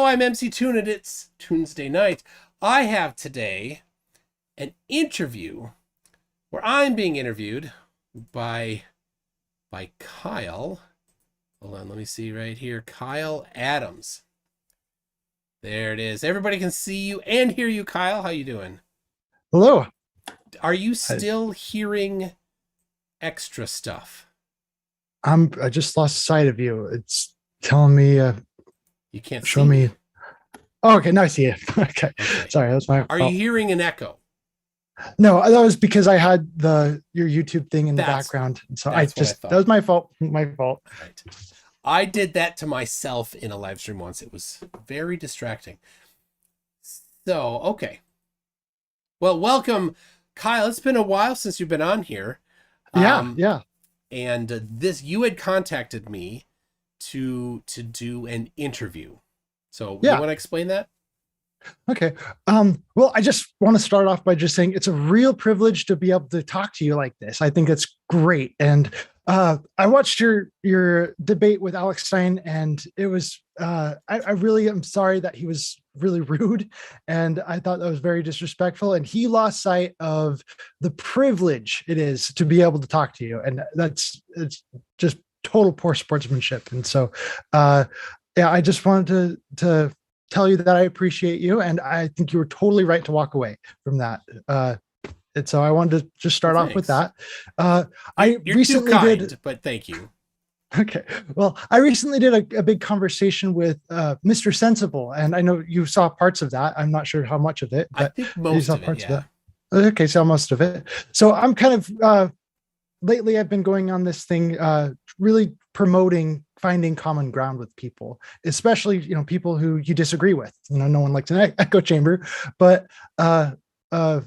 I'm MC Toon, and it's Tuesday night. I have today an interview where I'm being interviewed by Kyle. Hold on, let me see right here. Kyle Adams. There it is. Everybody can see you and hear you, Kyle. How you doing? Hello. Are you I, still hearing extra stuff? I just lost sight of you. It's telling me, You can't show see me. me. Oh, okay. Now I see it. Okay. Okay. Sorry, that was my Are you fault. hearing an echo? No, that was because I had your YouTube thing in the That's background. So that's what I that thought. was my fault. My fault. All right. I did that to myself in a live stream once. It was very distracting. So, okay. Well, welcome, Kyle. It's been a while since you've been on here. Yeah. Um, Yeah. and this you had contacted me to do an interview. So, you Yeah. want to explain that? Okay. Well, I just want to start off by just saying it's a real privilege to be able to talk to you like this. I think it's great. And I watched your debate with Alex Stein, and it was I really am sorry that he was really rude, and I thought that was very disrespectful. And he lost sight of the privilege it is to be able to talk to you, and it's just total poor sportsmanship. And so, yeah, I just wanted to tell you that I appreciate you, and I think you were totally right to walk away from that. And so I wanted to just Well, start off with thanks. that. I You're too recently did. kind, but thank you. Okay. Well, I recently did a big conversation with Mr. Sensible, and I know you saw parts of that. I'm not sure how much of it, I but think you most saw of it, parts of yeah. it. Okay, so most of it. So I'm kind of lately I've been going on this thing, really promoting finding common ground with people, especially people who you disagree with. No one likes an echo chamber, but uh, uh,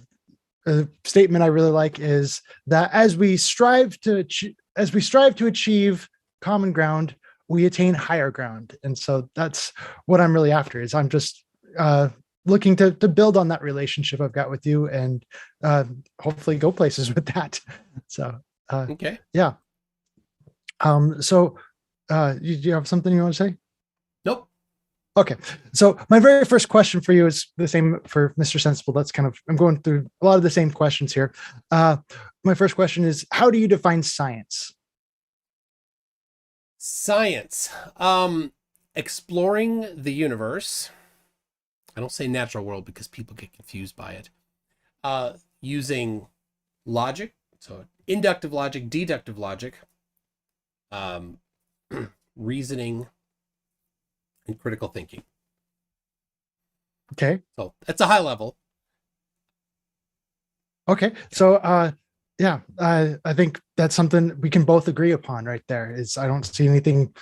a statement I really like is that as we strive to achieve common ground, we attain higher ground. And so that's what I'm really after. Is I'm just looking to build on that relationship I've got with you, and hopefully go places with that. So Okay. yeah. So you have something you want to say? Nope. Okay. So my very first question for you is the same for Mr. Sensible. I'm going through a lot of the same questions here. My first question is, how do you define science? Science. Exploring the universe. I don't say natural world because people get confused by it. Using logic, so inductive logic, deductive logic, um, reasoning, and critical thinking. Okay. So that's a high level. Okay. So yeah, I think that's something we can both agree upon right there. Is I don't see anything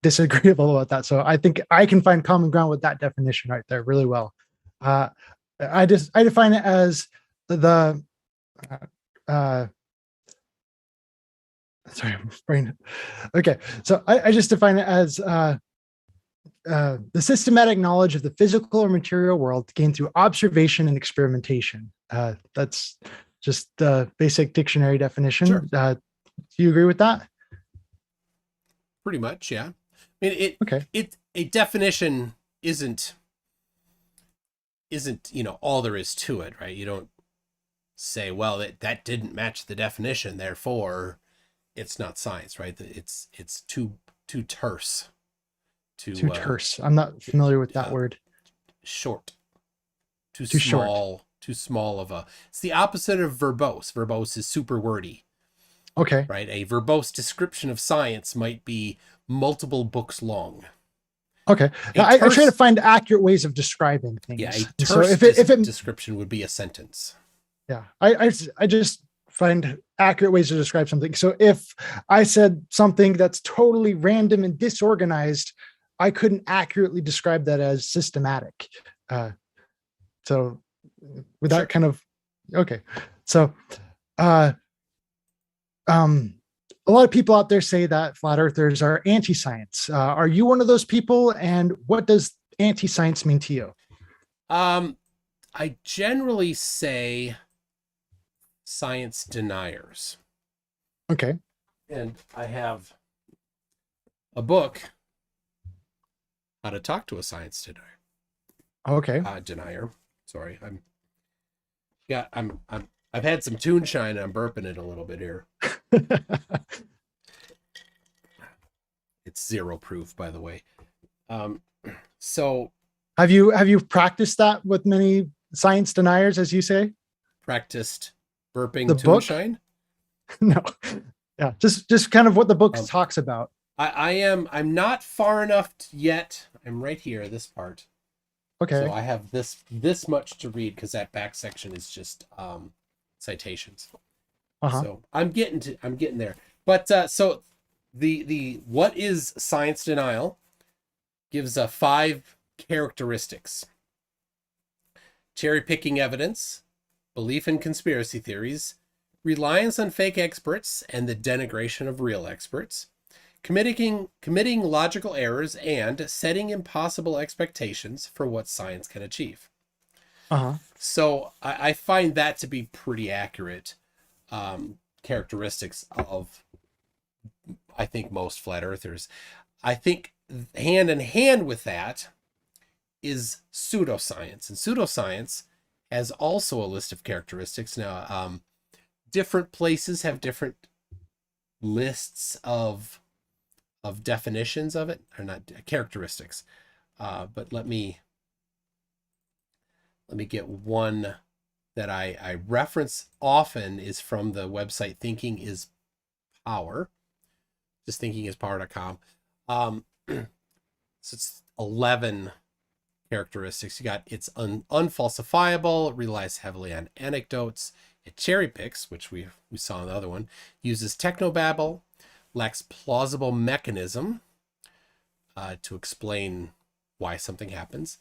disagreeable about that. So I think I can find common ground with that definition right there really well. Uh, I define it as the uh, sorry, brain. Okay, so I just define it as the systematic knowledge of the physical or material world gained through observation and experimentation. That's just the basic dictionary Sure. definition. Do you agree with that? Pretty much, yeah. I mean, Okay. a definition isn't all there is to it, right? You don't say, well, that didn't match the definition, therefore it's not science, right? It's too terse, Too too terse. I'm not familiar with that word. short, too Too short. small, too small of a. It's the opposite of verbose. Verbose is super wordy, Okay. right? A verbose description of science might be multiple books long. Okay. A I try to terse, find accurate ways of describing yeah, things. a And so terse if it description would be a sentence. yeah, I just find accurate ways to describe something. So if I said something that's totally random and disorganized, I couldn't accurately describe that as systematic. Uh, so with that Sure. kind of okay. So uh um a lot of people out there say that flat earthers are anti-science. Are you one of those people? And what does anti-science mean to you? Um, I generally say science deniers. Okay. And I have a book how to talk to a science denier. Okay. Denier. Sorry, I've had some Toonshine. I'm burping it a little bit here. It's zero proof, by the way. So have you practiced that with many science deniers, as you say? practiced burping The book? Toonshine? No. Yeah, just kind of what the book talks about. I'm not far enough yet. I'm right here, this part. Okay. So I have this much to read because that back section is just citations. So I'm getting there. But so the what is science denial gives 5 characteristics: cherry picking evidence, belief in conspiracy theories, reliance on fake experts and the denigration of real experts, committing logical errors, and setting impossible expectations for what science can achieve. So I find that to be pretty accurate characteristics of, I think, most flat earthers. I think hand in hand with that is pseudoscience, and pseudoscience has also a list of characteristics. Now, different places have different lists of definitions of it, or not characteristics. But let me get one that I reference often, is from the website Thinking is Power. Just thinkingispower.com. So it's 11 characteristics. You got it's unfalsifiable, relies heavily on anecdotes, it cherry picks, which we saw in the other one, uses technobabble, lacks plausible mechanism to explain why something happens.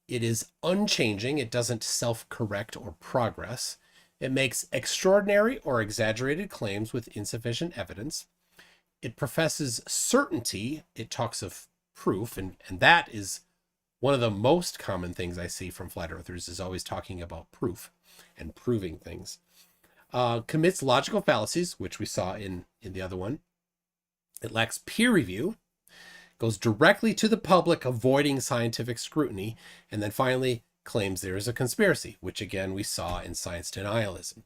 It is unchanging. It doesn't self-correct or progress. It makes extraordinary or exaggerated claims with insufficient evidence. It professes certainty. It talks of proof, and that is one of the most common things I see from flat earthers, is always talking about proof and proving things. Commits logical fallacies, which we saw in the other one. It lacks peer review, goes directly to the public, avoiding scientific scrutiny, and then finally claims there is a conspiracy, which again we saw in science denialism.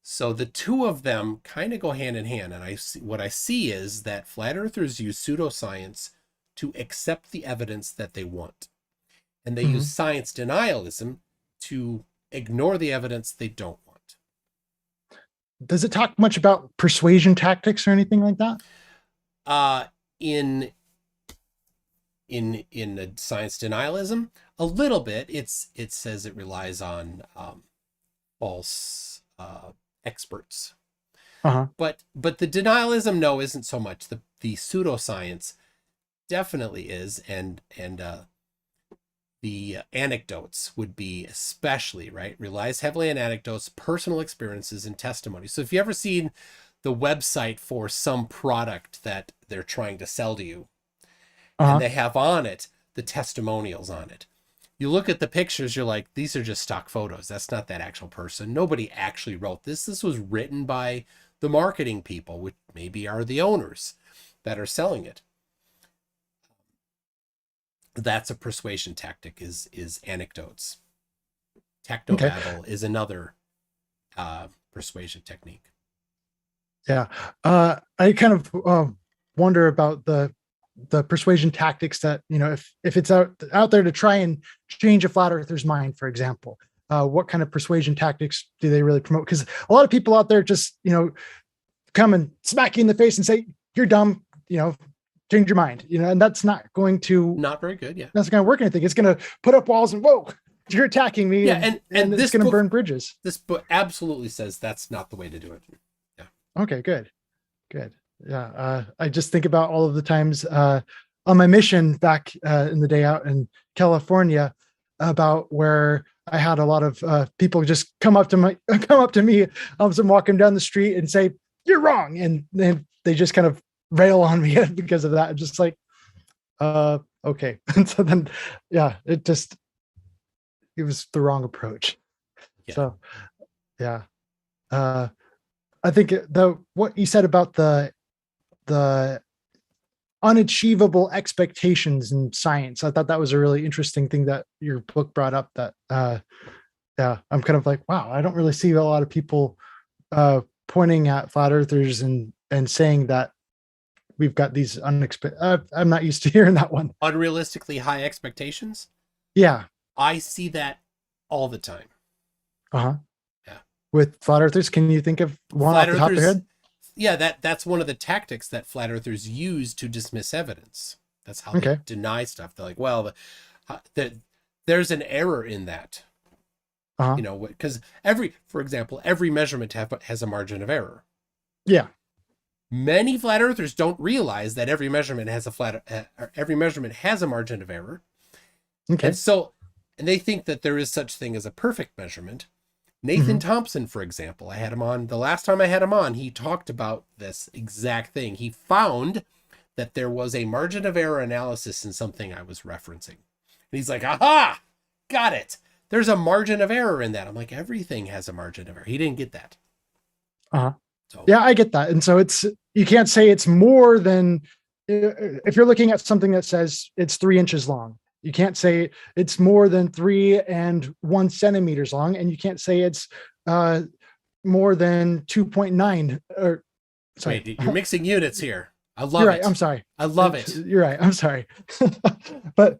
So the two of them kind of go hand in hand, and what I see is that flat earthers use pseudoscience to accept the evidence that they want, and they use science denialism to ignore the evidence they don't want. Does it talk much about persuasion tactics or anything like that? In the science denialism, a little bit. It says it relies on false experts. But the denialism, no, isn't so much. The pseudoscience definitely is, and the anecdotes would be especially, right? Relies heavily on anecdotes, personal experiences, and testimony. So if you ever seen the website for some product that they're trying to sell to you, and they have on it the testimonials on it, you look at the pictures, you're like, these are just stock photos. That's not that actual person. Nobody actually wrote this. This was written by the marketing people, which maybe are the owners that are selling it. That's a persuasion tactic, is anecdotes. Technobabble is another persuasion technique. Yeah. I kind of wonder about the persuasion tactics that, if it's out there to try and change a flat earther's mind, for example, what kind of persuasion tactics do they really promote? Because a lot of people out there just, come and smack you in the face and say, you're dumb, change your mind, and that's not very good. Yeah. That's not going to work anything. It's going to put up walls and, whoa, you're attacking me. Yeah. And it's going to burn bridges. This book absolutely says that's not the way to do it. Yeah. Okay, good. Yeah. I just think about all of the times on my mission back in the day out in California, about where I had a lot of people just come up to me as I'm walking down the street and say, you're wrong. And then they just kind of rail on me because of that. I'm just like, okay. And so then, yeah, it was the wrong approach. Yeah. So, yeah. I think what you said about the unachievable expectations in science. I thought that was a really interesting thing that your book brought up. That yeah, I'm kind of like, wow, I don't really see a lot of people pointing at flat earthers and saying that we've got these unexpected. I'm not used to hearing that one. Unrealistically high expectations. Yeah. I see that all the time. Uh-huh. Yeah. With flat earthers, can you think of one Flat off the top of your head? Yeah, that's one of the tactics that flat earthers use to dismiss evidence. That's how they Okay. deny stuff. They're like, well, there's an error in that. Uh-huh. You know, because for example, every measurement has a margin of error. Yeah. Many flat earthers don't realize that every measurement has a margin of error. Okay. And they think that there is such thing as a perfect measurement. Nathan Thompson, for example, I had him on the last time I had him on, he talked about this exact thing. He found that there was a margin of error analysis in something I was referencing. And he's like, aha, got it. There's a margin of error in that. I'm like, everything has a margin of error. He didn't get that. Uh-huh. So, yeah, I get that. And so you can't say it's more than, if you're looking at something that says it's 3 inches long, you can't say it's more than 3 and 1 centimeters long. And you can't say it's more than 2.9 or sorry. wait, you're mixing units here. I love You're right. it. I'm sorry. I love it. You're right. I'm sorry. But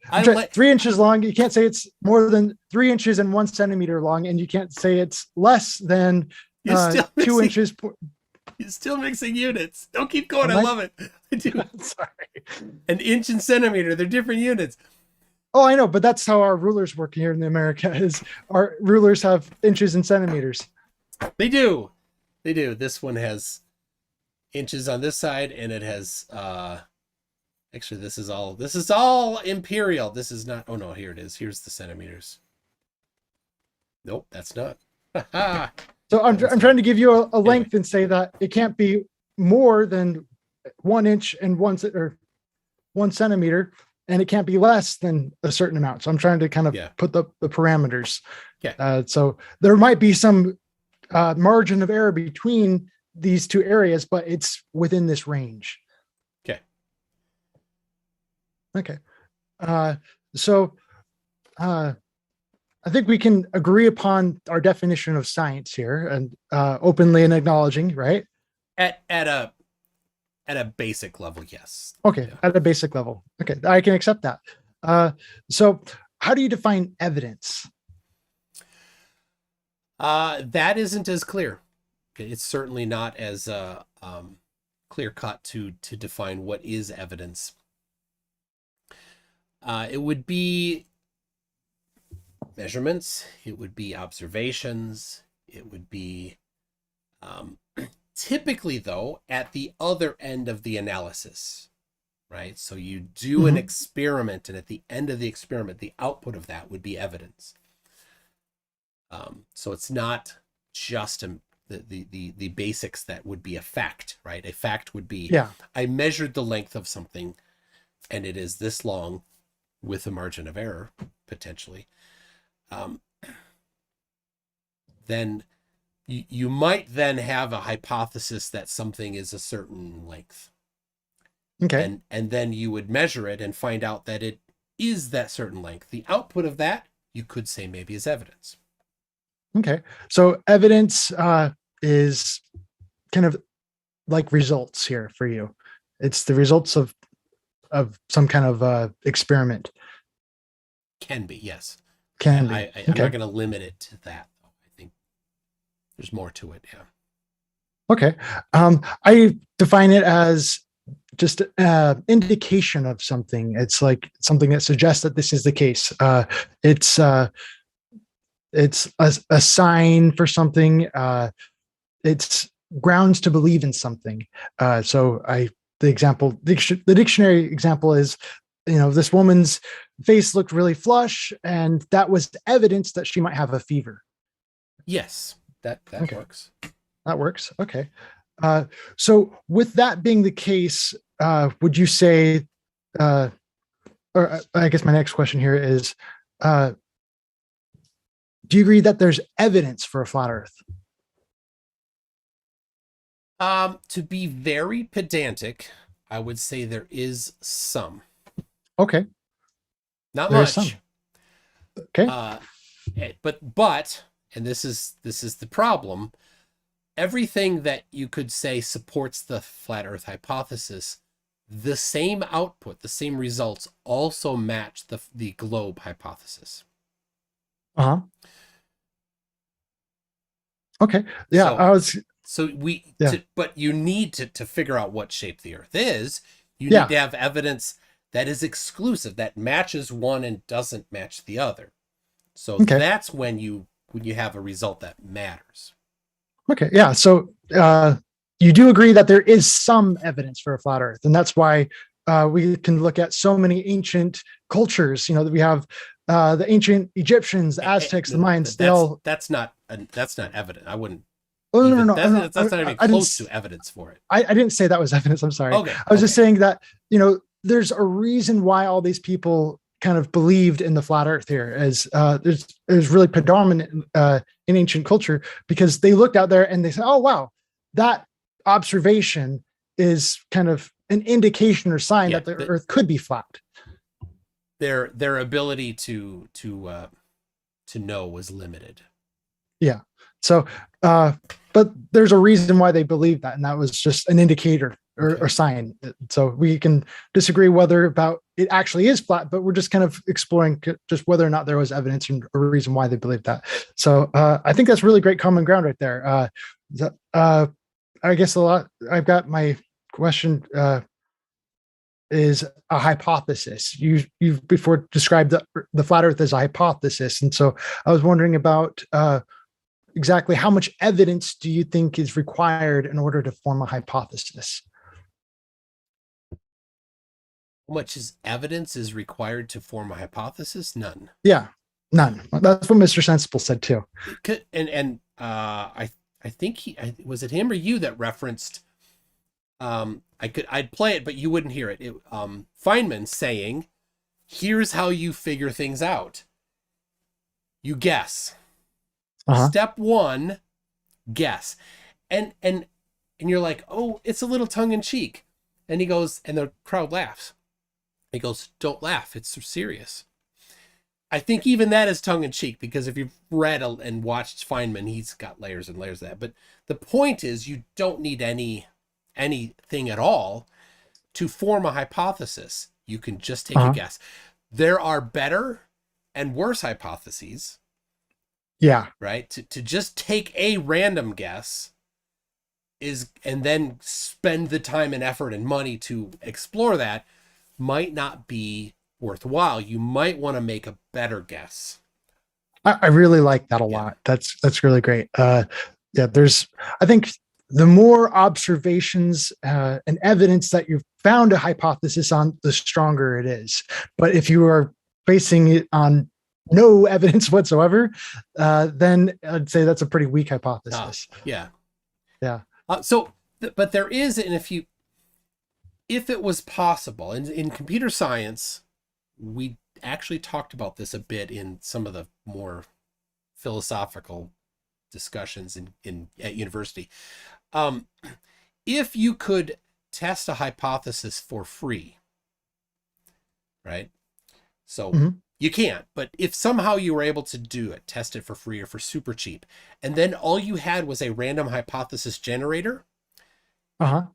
3 inches long, you can't say it's more than 3 inches and 1 centimeter long. And you can't say it's less than 2 inches. You're still mixing units. Don't keep going. I love it. I do. Sorry. An inch and centimeter, they're different units. Oh, I know, but that's how our rulers work here in America. Is our rulers have inches and centimeters? They do. This one has inches on this side, and it has actually this is all imperial. This is not. Oh no, here it is. Here's the centimeters. Nope, that's not. So I'm trying to give you a length and say that it can't be more than 1 inch and 1 centimeter, and it can't be less than a certain amount. So I'm trying to kind of put the parameters. Yeah. So there might be some margin of error between these two areas, but it's within this range. Okay. So I think we can agree upon our definition of science here, and openly and acknowledging, right? At a basic level, yes. Okay, at a basic level. Okay, I can accept that. So how do you define evidence? That isn't as clear. Okay, it's certainly not as clear cut to define what is evidence. It would be measurements, it would be observations, it would be typically, though, at the other end of the analysis, right? So you do an experiment, and at the end of the experiment, the output of that would be evidence. So it's not just the basics that would be a fact, right? A fact would be, I measured the length of something, and it is this long with a margin of error, potentially. Then you might then have a hypothesis that something is a certain length. Okay. And then you would measure it and find out that it is that certain length. The output of that, you could say maybe is evidence. Okay. So evidence is kind of like results here for you. It's the results of some kind of experiment. Can be, yes. Can be. I'm not going to limit it to that. I think there's more to it. Yeah. Okay. I define it as just indication of something. It's like something that suggests that this is the case. It's a sign for something. It's grounds to believe in something. The dictionary example is, this woman's face looked really flush, and that was evidence that she might have a fever. Yes, that works. That works. Okay. So with that being the case, would you say, or I guess my next question here is, do you agree that there's evidence for a flat Earth? To be very pedantic, I would say there is some. Okay, Not there's some. much. Okay. But and this is the problem. Everything that you could say supports the flat Earth hypothesis, the same output, the same results also match the globe hypothesis. Uh-huh. Okay. Yeah, So I was yeah. but you need to figure out what shape the Earth is. You need Yeah. to have evidence that is exclusive, that matches one and doesn't match the other. So Okay. that's when you have a result that matters. Okay. Yeah. So you do agree that there is some evidence for a flat Earth, and that's why we can look at so many ancient cultures. You know, that we have the ancient Egyptians, the Aztecs, the Mayans. They all. That's not evident. I wouldn't Oh no, even no, no, no. that's not even I didn't. close to evidence for it. I didn't say that was evidence. I'm sorry. Okay. I was just saying that, you know, there's a reason why all these people kind of believed in the flat Earth here, as there's really predominant in ancient culture, because they looked out there and they said, "Oh wow, that observation is kind of an indication or sign that the Earth could be flat." Their ability to know was limited. Yeah. So, but there's a reason why they believed that, and that was just an indicator or sign. So we can disagree whether about it actually is flat, but we're just kind of exploring just whether or not there was evidence and a reason why they believed that. So I think that's really great common ground right there. I guess I've got my question is a hypothesis. You've before described the flat Earth as a hypothesis, and so I was wondering about exactly how much evidence do you think is required in order to form a hypothesis? How much evidence is required to form a hypothesis? None. Yeah, none. That's what Mr. Sensible said too. I think was it him or you that referenced. I'd play it, but you wouldn't hear it. Feynman saying, "Here's how you figure things out. You guess. Step one, guess." And you're like, "Oh, it's a little tongue in cheek." And he goes, and the crowd laughs. He goes, "Don't laugh. It's serious." I think even that is tongue in cheek, because if you've read and watched Feynman, he's got layers and layers of that. But the point is, you don't need anything at all to form a hypothesis. You can just take a guess. There are better and worse hypotheses. Yeah. Right. To just take a random guess and then spend the time and effort and money to explore that might not be worthwhile. You might want to make a better guess. I really like that a lot. That's really great. I think the more observations and evidence that you've found a hypothesis on, the stronger it is. But if you are basing it on no evidence whatsoever, then I'd say that's a pretty weak hypothesis. Yeah. But there is, and if it was possible, in computer science, we actually talked about this a bit in some of the more philosophical discussions at university. If you could test a hypothesis for free, right? So you can't, but if somehow you were able to do it, test it for free or for super cheap, and then all you had was a random hypothesis generator,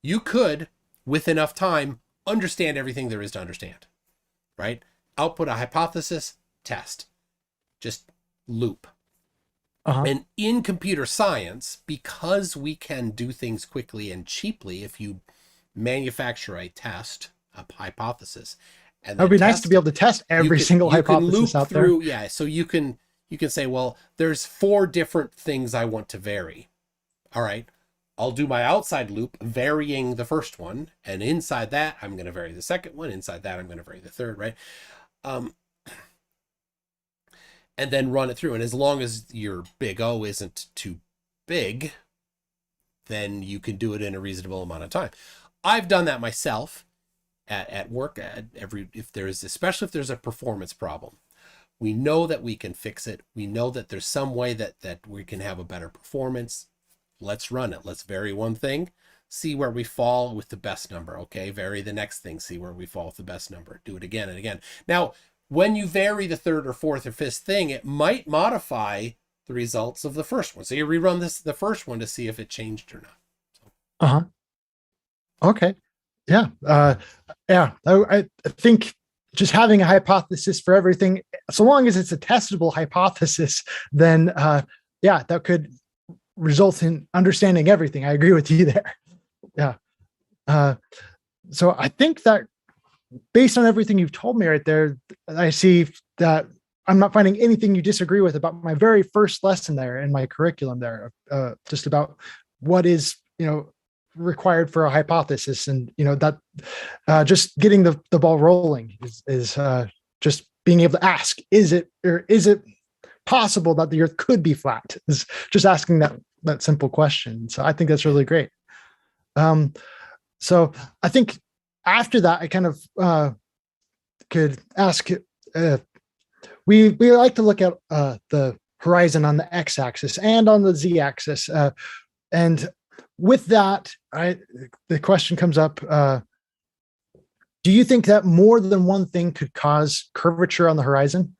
you could, with enough time, understand everything there is to understand, right? Output a hypothesis, test, just loop. And in computer science, because we can do things quickly and cheaply, if you manufacture a test, a hypothesis, and it would be nice to be able to test every single hypothesis out there. Yeah, so you can say, well, there's 4 different things I want to vary. All right, I'll do my outside loop varying the first one, and inside that I'm going to vary the second one. Inside that I'm going to vary the third, right? And then run it through. And as long as your big O isn't too big, then you can do it in a reasonable amount of time. I've done that myself at work. Especially if there's a performance problem, we know that we can fix it. We know that there's some way that we can have a better performance. Let's run it. Let's vary one thing. see where we fall with the best number. Okay, vary the next thing, see where we fall with the best number. Do it again and again. Now, when you vary the third or fourth or fifth thing, it might modify the results of the first one. So you rerun the first one to see if it changed or not. Uh-huh. Okay. Yeah. Yeah. I think just having a hypothesis for everything, so long as it's a testable hypothesis, then yeah, that could result in understanding everything. I agree with you there. Yeah. So I think that based on everything you've told me right there, I see that I'm not finding anything you disagree with about my very first lesson there in my curriculum there, just about what is, required for a hypothesis, and that just getting the ball rolling is just being able to ask, is it possible that the earth could be flat? Is just asking that simple question. So I think that's really great. So I think after that, I kind of could ask, we like to look at the horizon on the x-axis and on the z-axis, and with that, the question comes up, do you think that more than one thing could cause curvature on the horizon?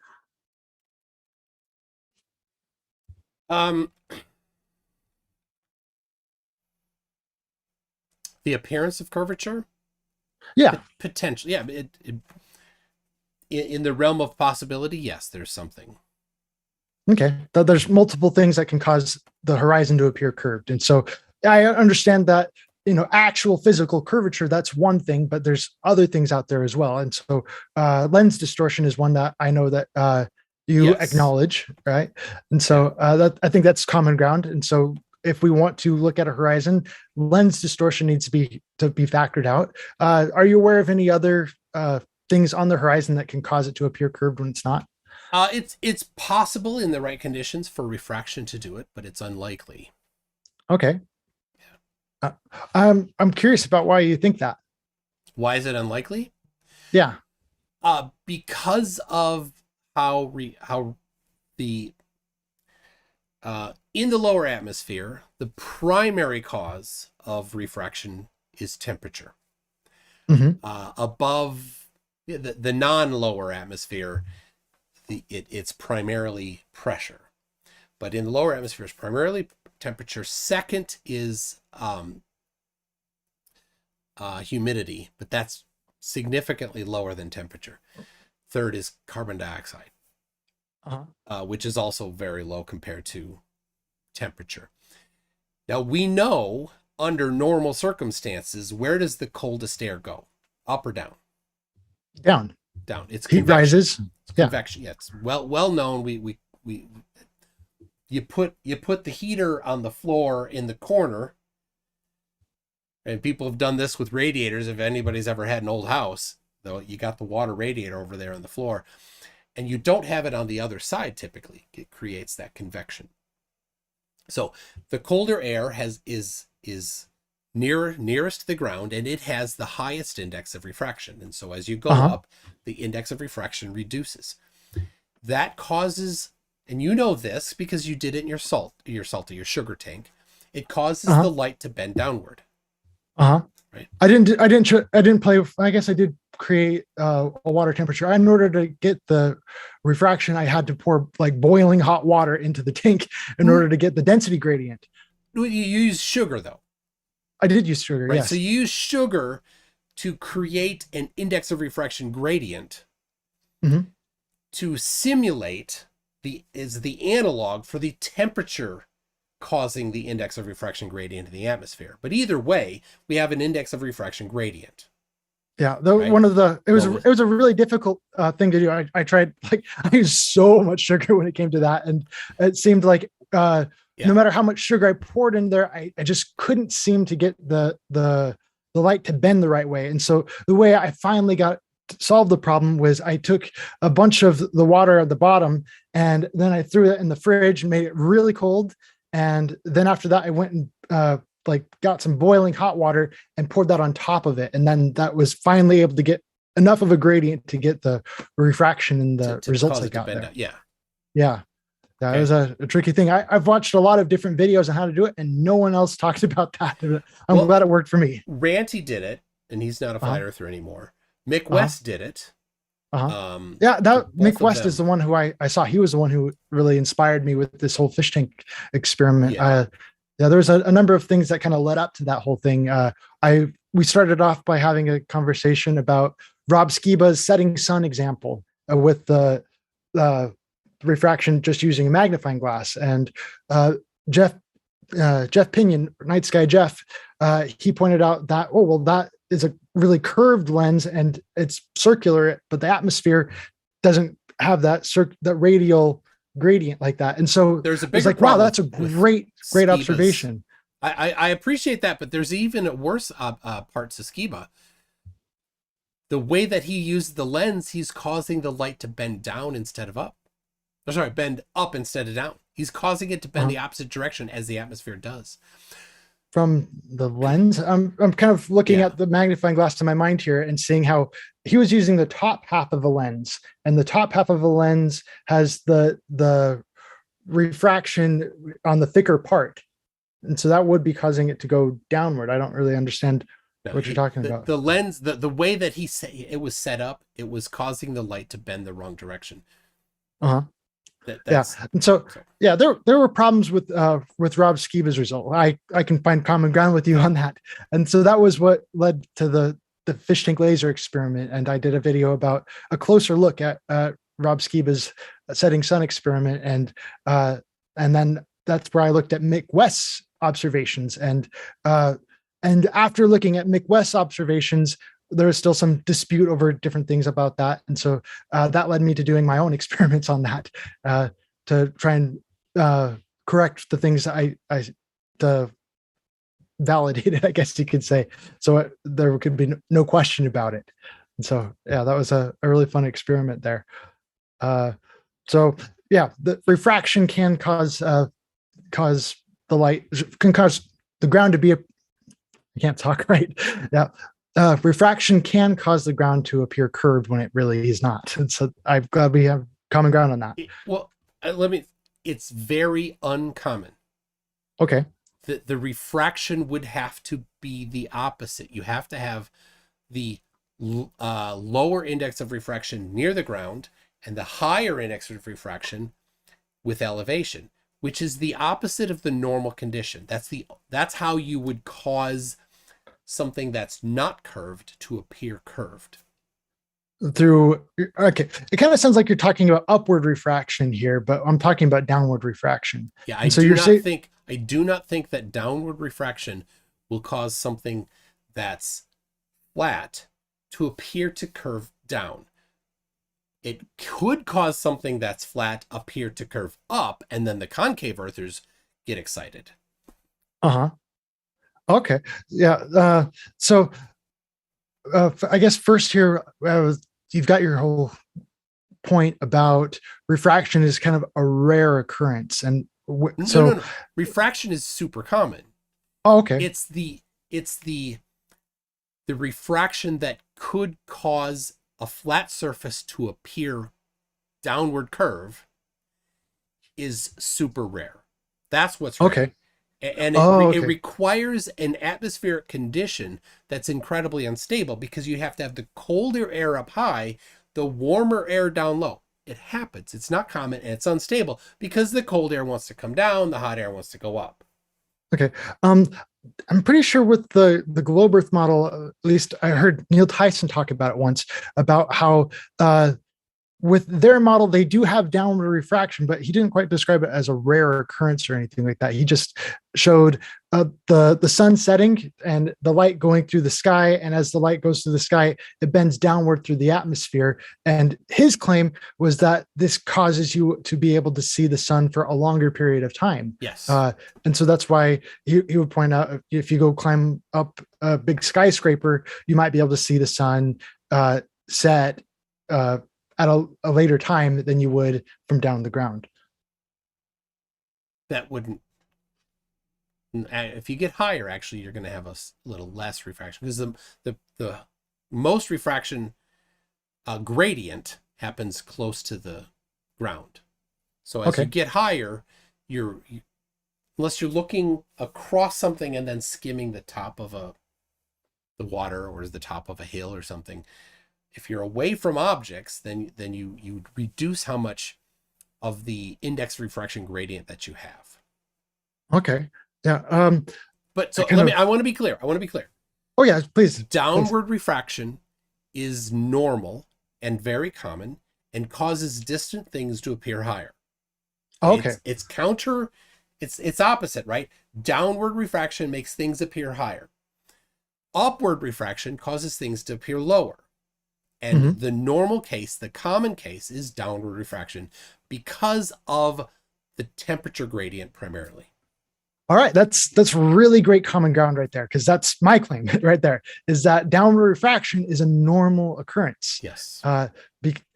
The appearance of curvature? Yeah. Potentially. Yeah. In the realm of possibility, yes, there's something. Okay. There's multiple things that can cause the horizon to appear curved. And so I understand that, actual physical curvature, that's one thing, but there's other things out there as well. And so lens distortion is one that I know that you acknowledge, right? And so I think that's common ground. And so if we want to look at a horizon, lens distortion needs to be factored out. Are you aware of any other things on the horizon that can cause it to appear curved when it's not? It's possible in the right conditions for refraction to do it, but it's unlikely. Okay. I'm curious about why you think that. Why is it unlikely? Yeah. Because of how the in the lower atmosphere, the primary cause of refraction is temperature. Mm-hmm. Above the non-lower atmosphere, it's primarily pressure. But in the lower atmosphere, it's primarily temperature. Second is humidity, but that's significantly lower than temperature. Third is carbon dioxide, which is also very low compared to temperature. Now, we know under normal circumstances, where does the coldest air go? Up or down? Down. Down. It's heat convection. Rises. It's convection. Yeah, it's well known. You put the heater on the floor in the corner, and people have done this with radiators. If anybody's ever had an old house, though, you got the water radiator over there on the floor, and you don't have it on the other side. Typically, it creates that convection. So the colder air is nearest to the ground, and it has the highest index of refraction. And so as you go up, the index of refraction reduces. That causes, and you know this because you did it in your sugar tank, it causes the light to bend downward. Right. I didn't play. I guess I did create a water temperature. In order to get the refraction, I had to pour like boiling hot water into the tank in order to get the density gradient. You use sugar though. I did use sugar. Right. Yes. So you use sugar to create an index of refraction gradient to simulate the analog for the temperature causing the index of refraction gradient in the atmosphere. But either way, we have an index of refraction gradient. Yeah, it was a really difficult thing to do. I tried, I used so much sugar when it came to that, and it seemed like no matter how much sugar I poured in there, I just couldn't seem to get the light to bend the right way. And so the way I finally got solved the problem was I took a bunch of the water at the bottom, and then I threw it in the fridge and made it really cold. And then after that, I went and got some boiling hot water and poured that on top of it. And then that was finally able to get enough of a gradient to get the refraction and the results I got there. Yeah. Yeah. Yeah, it Okay. was a tricky thing. I've watched a lot of different videos on how to do it, and no one else talked about that. I'm Well, glad it worked for me. Ranty did it, and he's not a Uh-huh. flat earther anymore. Mick Uh-huh. West did it. Uh-huh. Yeah, that Both Mick of West is them. the one who I saw. He was the one who really inspired me with this whole fish tank experiment. Yeah. Yeah, there was a number of things that kind of led up to that whole thing. I We started off by having a conversation about Rob Skiba's setting sun example with the uh, refraction just using a magnifying glass, and uh, Jeff Jeff Pinion, Night Sky Jeff, he pointed out that, oh, well, that is a really curved lens and it's circular, but the atmosphere doesn't have that radial gradient like that. And so There's a it's bigger like, wow, problem that's a with great Skiba's. observation. I appreciate that, but there's even a worse part to Skiba. The way that he used the lens, he's causing the light to bend down instead of up. Oh, sorry, bend up instead of down. He's causing it to bend Uh-huh. the opposite direction as the atmosphere does. From the lens, I'm kind of looking Yeah. at the magnifying glass to my mind here and seeing how he was using the top half of a lens, and the top half of a lens has the refraction on the thicker part, and so that would be causing it to go downward. I don't really understand No, what you're talking about. the lens, the way that it was set up, it was causing the light to bend the wrong direction. Uh-huh. Yeah, That's and so yeah, there were problems with Rob Skiba's result. I can find common ground with you on that, and so that was what led to the fish tank laser experiment. And I did a video about a closer look at Rob Skiba's setting sun experiment, and then that's where I looked at Mick West's observations, and after looking at Mick West's observations, there was still some dispute over different things about that. And so that led me to doing my own experiments on that, to try and correct the things I validated, I guess you could say. So there could be no question about it. And so, yeah, that was a really fun experiment there. So yeah, the refraction can cause the light, can cause the ground to be I can't talk right. Yeah. Refraction can cause the ground to appear curved when it really is not. And so I'm glad we have common ground on that. Well, it's very uncommon. Okay. The refraction would have to be the opposite. You have to have the lower index of refraction near the ground and the higher index of refraction with elevation, which is the opposite of the normal condition. That's how you would cause something that's not curved to appear curved. Okay, it kind of sounds like you're talking about upward refraction here, but I'm talking about downward refraction. Yeah, I do not think that downward refraction will cause something that's flat to appear to curve down. It could cause something that's flat appear to curve up, and then the concave earthers get excited. Uh-huh. Okay. Yeah. So I guess first here, you've got your whole point about refraction is kind of a rare occurrence. And No. Refraction is super common. Oh, okay. It's the refraction that could cause a flat surface to appear downward curve is super rare. That's what's rare. Okay. And it requires an atmospheric condition that's incredibly unstable, because you have to have the colder air up high, the warmer air down low. It happens. It's not common, and it's unstable because the cold air wants to come down, the hot air wants to go up. Okay. I'm pretty sure with the globe Earth model, at least I heard Neil Tyson talk about it once, about how with their model, they do have downward refraction, but he didn't quite describe it as a rare occurrence or anything like that. He just showed the sun setting and the light going through the sky. And as the light goes through the sky, it bends downward through the atmosphere. And his claim was that this causes you to be able to see the sun for a longer period of time. Yes. And so that's why he would point out, if you go climb up a big skyscraper, you might be able to see the sun set at a later time than you would from down the ground. That wouldn't. If you get higher, actually, you're going to have a little less refraction, because the most refraction gradient happens close to the ground. So as you Okay. get higher, unless you're looking across something and then skimming the top of the water or the top of a hill or something, if you're away from objects, then you reduce how much of the index refraction gradient that you have. Okay. Yeah. But I so kind of. I want to be clear. Oh yeah, please. Please. Downward refraction is normal and very common and causes distant things to appear higher. Okay. It's opposite, right? Downward refraction makes things appear higher. Upward refraction causes things to appear lower. And Mm-hmm. the normal case, the common case, is downward refraction because of the temperature gradient primarily. All right, that's really great common ground right there, because that's my claim right there, is that downward refraction is a normal occurrence. Yes.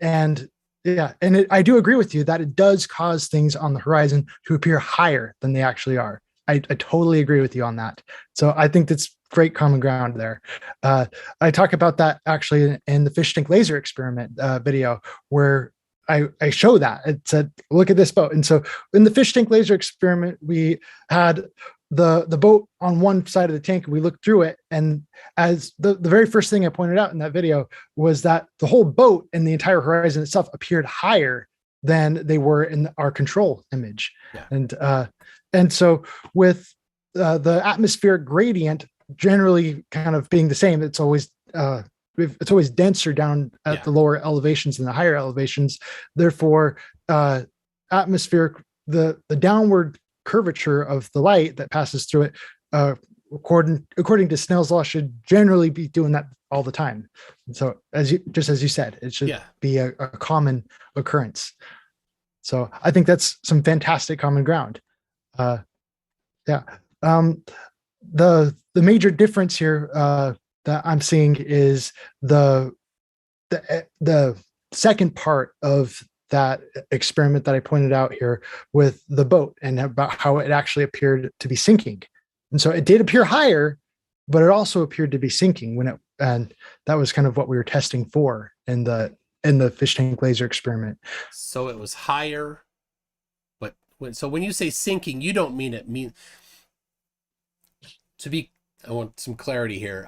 And yeah, and I do agree with you that it does cause things on the horizon to appear higher than they actually are. I totally agree with you on that. So I think that's great common ground there. I talk about that actually in the fish tank laser experiment video, where I show that. It said, look at this boat. And so in the fish tank laser experiment, we had the boat on one side of the tank. We looked through it. And as the very first thing I pointed out in that video was that the whole boat and the entire horizon itself appeared higher than they were in our control image. Yeah. And so with the atmospheric gradient generally kind of being the same, it's always denser down at the lower elevations than the higher elevations. Therefore, atmospheric, the downward curvature of the light that passes through it, according to Snell's law, should generally be doing that all the time. And so as you said, it should be a common occurrence. So I think that's some fantastic common ground. The major difference here that I'm seeing is the second part of that experiment that I pointed out here with the boat, and about how it actually appeared to be sinking. And so it did appear higher, but it also appeared to be sinking and that was kind of what we were testing for in the fish tank laser experiment. So it was higher, but when you say sinking, you don't mean I want some clarity here.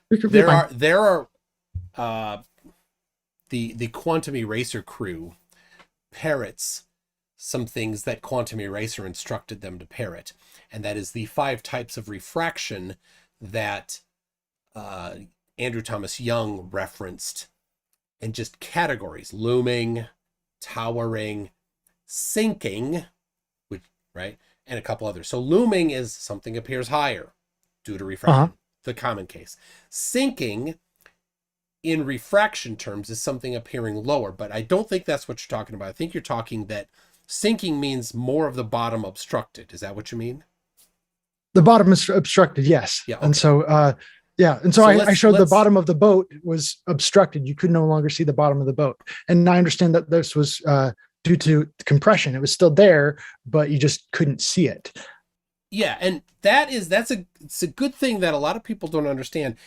There are the Quantum Eraser crew parrots some things that Quantum Eraser instructed them to parrot, and that is the 5 types of refraction that Andrew Thomas Young referenced, and just categories: looming, towering, sinking, right, and a couple others. So looming is something appears higher due to refraction, the common case. Sinking in refraction terms is something appearing lower, but I don't think that's what you're talking about. I think you're talking that sinking means more of the bottom obstructed. Is that what you mean? The bottom is obstructed, yes. Yeah. Okay. And so I showed the bottom of the boat was obstructed. You could no longer see the bottom of the boat. And I understand that this was due to compression. It was still there, but you just couldn't see it. Yeah, and it's a good thing that a lot of people don't understand.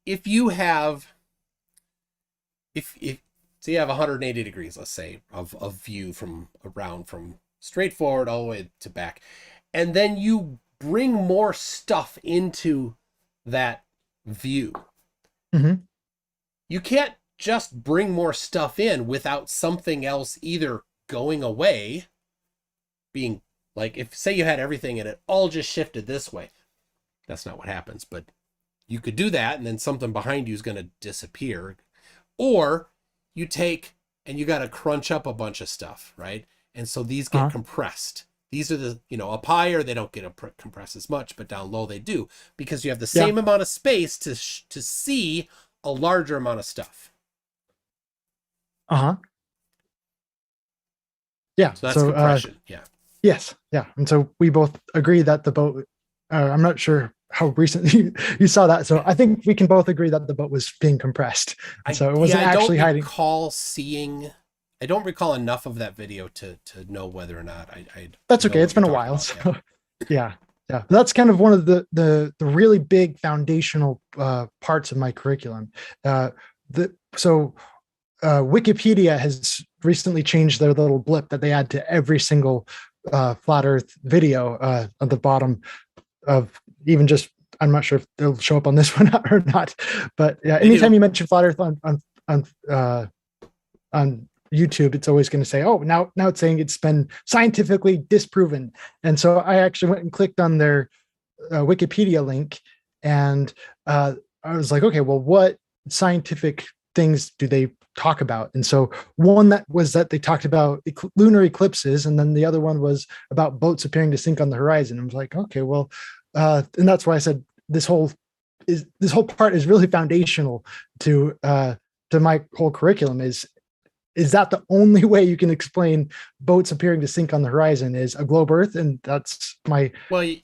If you have 180 degrees, let's say, of view from straight forward all the way to back, and then you bring more stuff into that view. Mm-hmm. You can't just bring more stuff in without something else either going away, being like, if say you had everything and it all just shifted this way. That's not what happens, but you could do that, and then something behind you is going to disappear. Or you take and you got to crunch up a bunch of stuff, right? And so these get compressed. These are up higher, they don't get compressed as much, but down low they do, because you have the same amount of space to see a larger amount of stuff. Yeah. So that's compression. Yes. Yeah. And so we both agree that the boat, I'm not sure how recently you saw that. So I think we can both agree that the boat was being compressed. So it wasn't actually hiding. I don't recall enough of that video to know whether or not That's okay. It's been a while. So yeah. That's kind of one of the really big foundational parts of my curriculum. Wikipedia has recently changed their little blip that they add to every single flat Earth video at the bottom of even just. I'm not sure if they'll show up on this one or not, but yeah, anytime you mention flat Earth on YouTube, it's always going to say, "Oh, now it's saying it's been scientifically disproven." And so I actually went and clicked on their Wikipedia link, and I was like, "Okay, well, what scientific things do they talk about?" And so one that they talked about lunar eclipses, and then the other one was about boats appearing to sink on the horizon. I was like, "Okay, well," and that's why I said this whole part is really foundational to my whole curriculum. Is that the only way you can explain boats appearing to sink on the horizon is a globe Earth? And that's my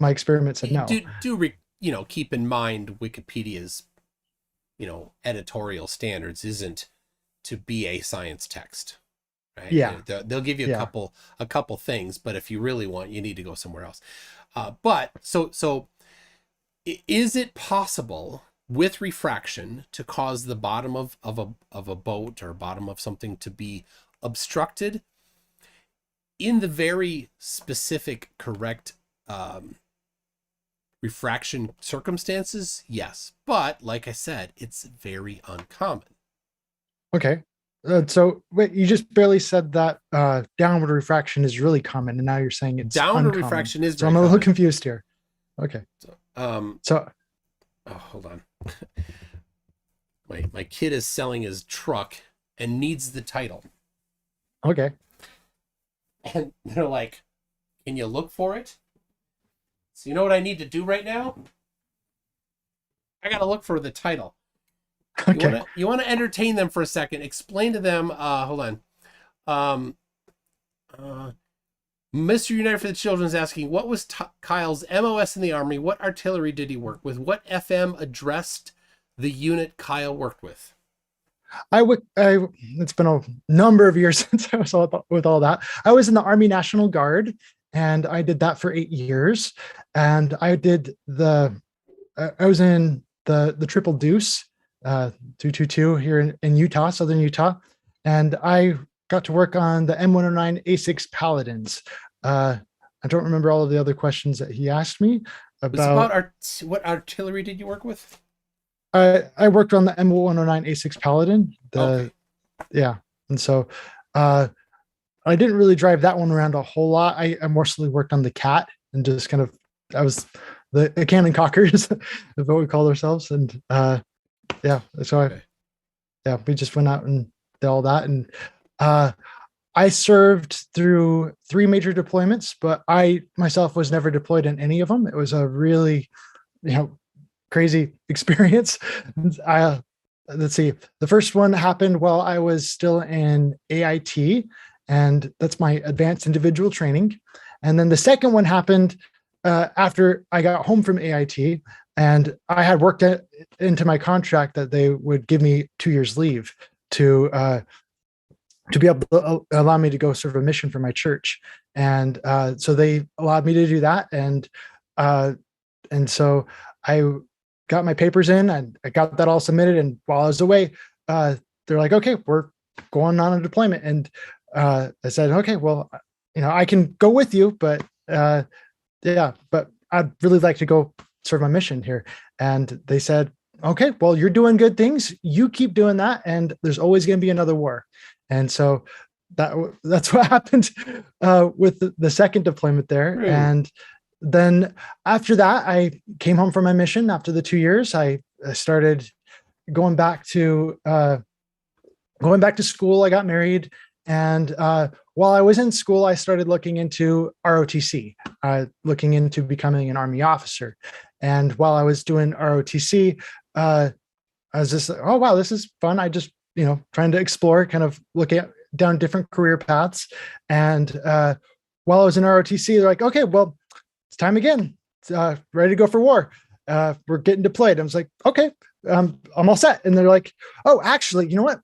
experiment said no. Keep in mind Wikipedia's editorial standards isn't to be a science text, right? Yeah, they'll give you a couple things, but if you really want, you need to go somewhere else. But so is it possible with refraction to cause the bottom of a boat or bottom of something to be obstructed in the very specific correct refraction circumstances? Yes, but like I said, it's very uncommon. Okay. So wait, you just barely said that downward refraction is really common, and now you're saying it's downward uncommon. refraction is so I'm a little confused here. Okay. So hold on. My kid is selling his truck and needs the title. Okay. And they're like, "Can you look for it?" So you know what I need to do right now? I got to look for the title. Okay. You want to entertain them for a second. Explain to them. Hold on. Mr. United for the Children is asking, what was Kyle's MOS in the Army? What artillery did he work with? What FM addressed the unit Kyle worked with? It's been a number of years since I was with all that. I was in the Army National Guard, and I did that for 8 years. And I was in the Triple Deuce, 222 here in Utah, Southern Utah. And I got to work on the M109 A6 Paladins. I don't remember all of the other questions that he asked me about. What artillery did you work with? I worked on the M109 A6 Paladin. Okay. Yeah. And so I didn't really drive that one around a whole lot. I mostly worked on the Cat and just kind of, I was the cannon cockers is what we called ourselves. And yeah, so we just went out and did all that. And I served through 3 major deployments, but I myself was never deployed in any of them. It was a really, crazy experience. Let's see. The first one happened while I was still in AIT, and that's my advanced individual training. And then the second one happened after I got home from AIT, and I had worked into my contract that they would give me 2 years leave to be able to allow me to go serve a mission for my church. And so they allowed me to do that. And so I got my papers in and I got that all submitted. And while I was away, they're like, "Okay, we're going on a deployment." And I said, "Okay, well, I can go with you, but but I'd really like to go serve my mission here." And they said, "Okay, well, you're doing good things. You keep doing that. And there's always going to be another war." And so that's what happened with the second deployment there. Right. And then after that, I came home from my mission. After the 2 years, I started going back to school. I got married. And while I was in school, I started looking into ROTC, looking into becoming an Army officer. And while I was doing ROTC, I was just like, "Oh, wow, this is fun." I just, trying to explore, kind of looking down different career paths. And while I was in ROTC, they're like, "Okay, well, it's time again. Ready to go for war. We're getting deployed." I was like, "Okay, I'm all set." And they're like, "Oh, actually, you know what?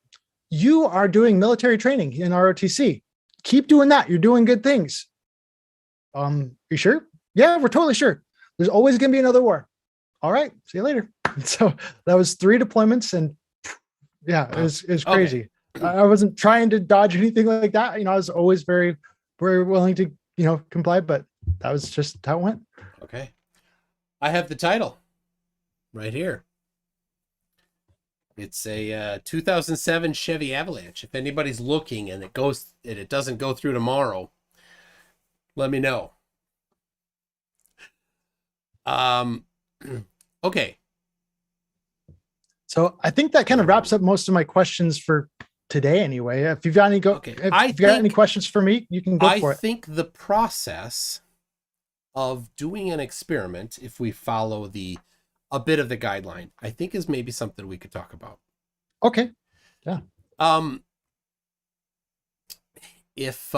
You are doing military training in ROTC. Keep doing that. You're doing good things." You sure? "Yeah, we're totally sure. There's always going to be another war." "All right, see you later." So that was 3 deployments, and yeah, it was crazy. I wasn't trying to dodge anything like that. I was always very, very willing to, comply, but that was just how it went. Okay. I have the title right here. It's a 2007 Chevy Avalanche. If anybody's looking and it doesn't go through tomorrow, let me know. Okay. So I think that kind of wraps up most of my questions for today anyway. If you've got any Okay. if you've got any questions for me, you can go for it. I think the process of doing an experiment, if we follow a bit of the guideline, I think is maybe something we could talk about. Okay. Yeah. If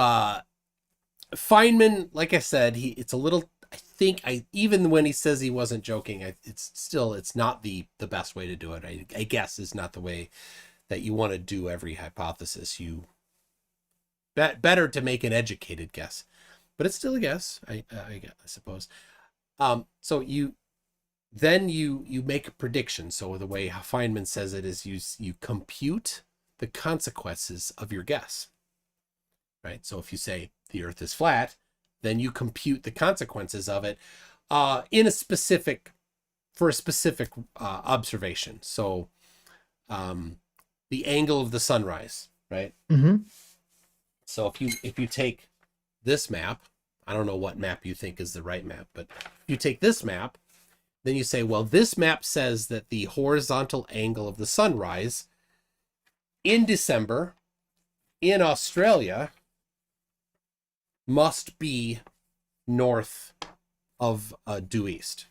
Feynman, like I said, it's a little, even when he says he wasn't joking, it's not the best way to do it. I guess is not the way that you want to do every hypothesis. You better to make an educated guess, but it's still a guess. I suppose. So you make a prediction. So the way Feynman says it is you compute the consequences of your guess. Right. So if you say the Earth is flat, then you compute the consequences of it for a specific observation. So the angle of the sunrise, right? Mm-hmm. So if you take this map, I don't know what map you think is the right map, but if you take this map, then you say, well, this map says that the horizontal angle of the sunrise in December in Australia must be north of due east.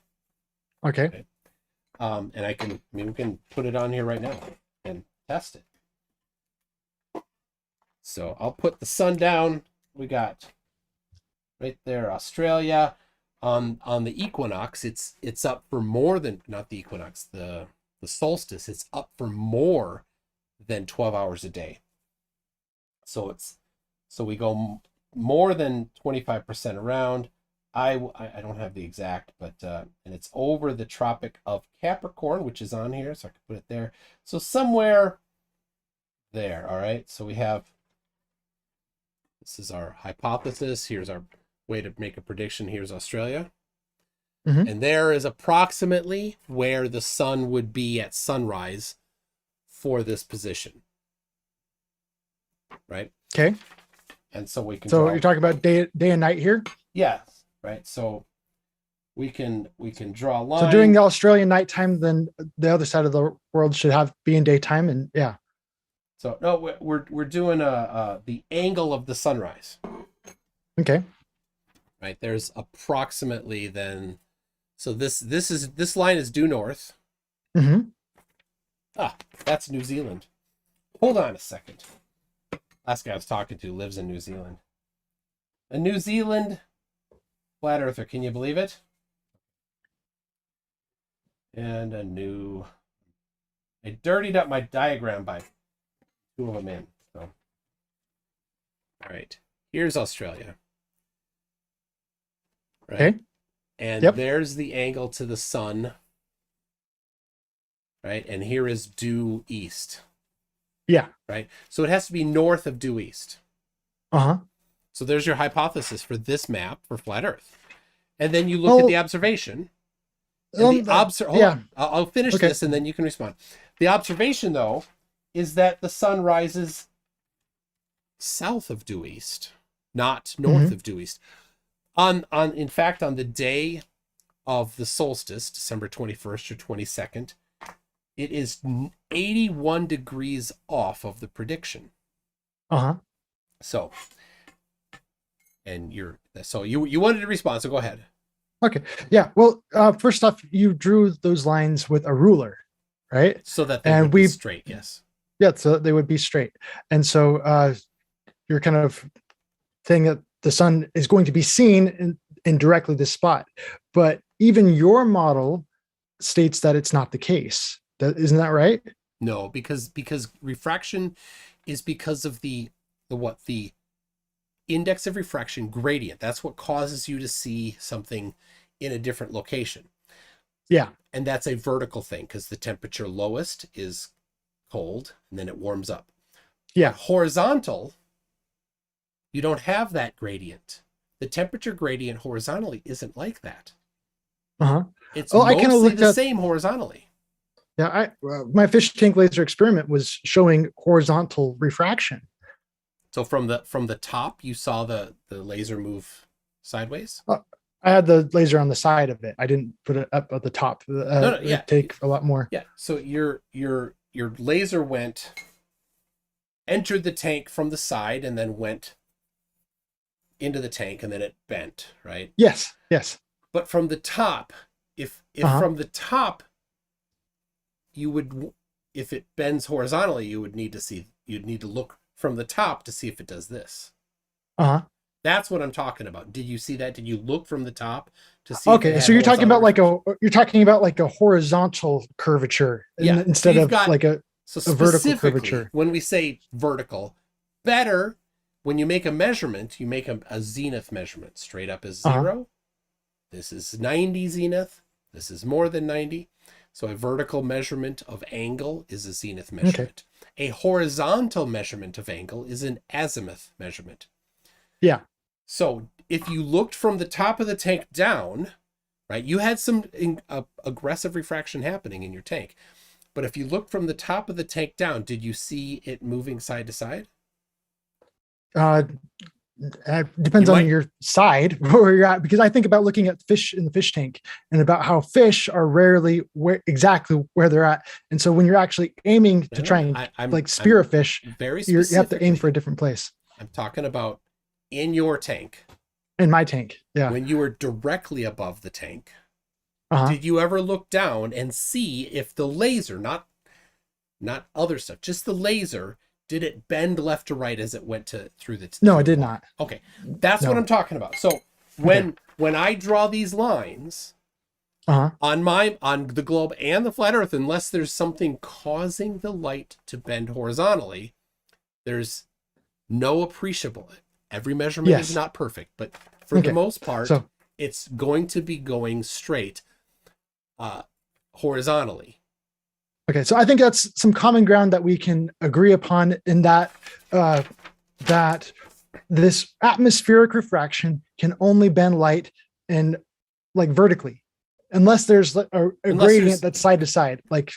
Okay. And we can put it on here right now and test it. So I'll put the sun down. We got right there, Australia. On the equinox, it's up for more than, not the equinox, the solstice. It's up for more than 12 hours a day. So we go more than 25% around. I don't have the exact, but and it's over the Tropic of Capricorn, which is on here, so I can put it there. So somewhere there. All right. So this is our hypothesis. Here's our way to make a prediction. Here's Australia. Mm-hmm. And there is approximately where the sun would be at sunrise for this position. Right? Okay. And so we can you're talking about day and night here? Yes. Right. So we can draw a line. So during the Australian nighttime, then the other side of the world should be in daytime, and yeah. So no, we're doing the angle of the sunrise. Okay. Right. There's approximately then. So this line is due north. Mm-hmm. That's New Zealand. Hold on a second. Last guy I was talking to lives in New Zealand. A New Zealand flat earther, can you believe it? And I dirtied up my diagram by two of them in. So, all right, here's Australia. Right. Okay. And there's the angle to the sun. Right. And here is due east. Yeah. Right. So it has to be north of due east. Uh-huh. So there's your hypothesis for this map for flat Earth. And then you look at the observation. And I'll finish this and then you can respond. The observation, though, is that the sun rises south of due east, not north of due east. In fact, on the day of the solstice, December 21st or 22nd, it is 81 degrees off of the prediction. Uh-huh. So, and you wanted to respond, so go ahead. Okay. Yeah. Well, first off, you drew those lines with a ruler, right? So that they would be straight, yes. Yeah, so they would be straight. And so you're kind of saying that the sun is going to be seen in directly this spot. But even your model states that it's not the case. Isn't that right? No, because refraction is because of the index of refraction gradient. That's what causes you to see something in a different location. Yeah. And that's a vertical thing because the temperature lowest is cold and then it warms up. Yeah. Horizontal, you don't have that gradient. The temperature gradient horizontally isn't like that. Uh-huh. It's Well, I kind of mostly looked the at, same horizontally. yeah, my fish tank laser experiment was showing horizontal refraction. So from the top, you saw the laser move sideways. I had the laser on the side of it. I didn't put it up at the top. No, yeah, it'd take a lot more. yeah. So your laser entered the tank from the side and then went into the tank and then it bent, right? Yes. Yes. But from the top, if from the top you would, if it bends horizontally, you'd need to look from the top to see if it does this. Uh-huh. That's what I'm talking about. Did you see that? Did you look from the top to see? Okay, so you're talking about like a horizontal curvature, instead of like a vertical curvature. When we say vertical, better when you make a measurement, you make a zenith measurement. Straight up is 0. This is 90 zenith. This is more than 90. So a vertical measurement of angle is a zenith measurement. Okay. A horizontal measurement of angle is an azimuth measurement. Yeah. So if you looked from the top of the tank down, right, you had some aggressive refraction happening in your tank. But if you look from the top of the tank down, did you see it moving side to side? Depends on your side where you're at, because I think about looking at fish in the fish tank and about how fish are rarely exactly where they're at. And so when you're actually aiming to try and spear a fish, you have to aim for a different place. I'm talking about in your tank. In my tank, yeah. When you were directly above the tank, did you ever look down and see if the laser, not other stuff, just the laser, did it bend left to right as it went through the? No, it did not. Okay, that's what I'm talking about. So when I draw these lines on the globe and the flat Earth, unless there's something causing the light to bend horizontally, there's no appreciable. Every measurement is not perfect, but for the most part, it's going to be going straight horizontally. Okay, so I think that's some common ground that we can agree upon, in that that this atmospheric refraction can only bend light in like vertically, unless there's a gradient that's side to side, like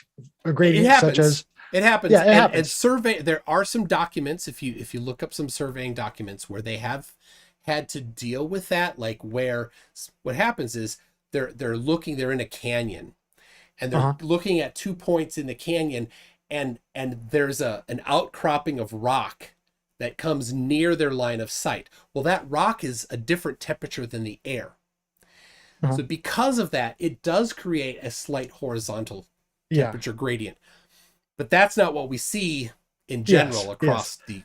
a gradient such as. It happens. Yeah, it happens. And there are some documents, if you look up some surveying documents, where they have had to deal with that, like where what happens is they're in a canyon, and they're looking at 2 points in the canyon, and there's an outcropping of rock that comes near their line of sight. Well, that rock is a different temperature than the air. So because of that, it does create a slight horizontal temperature gradient. But that's not what we see in general across the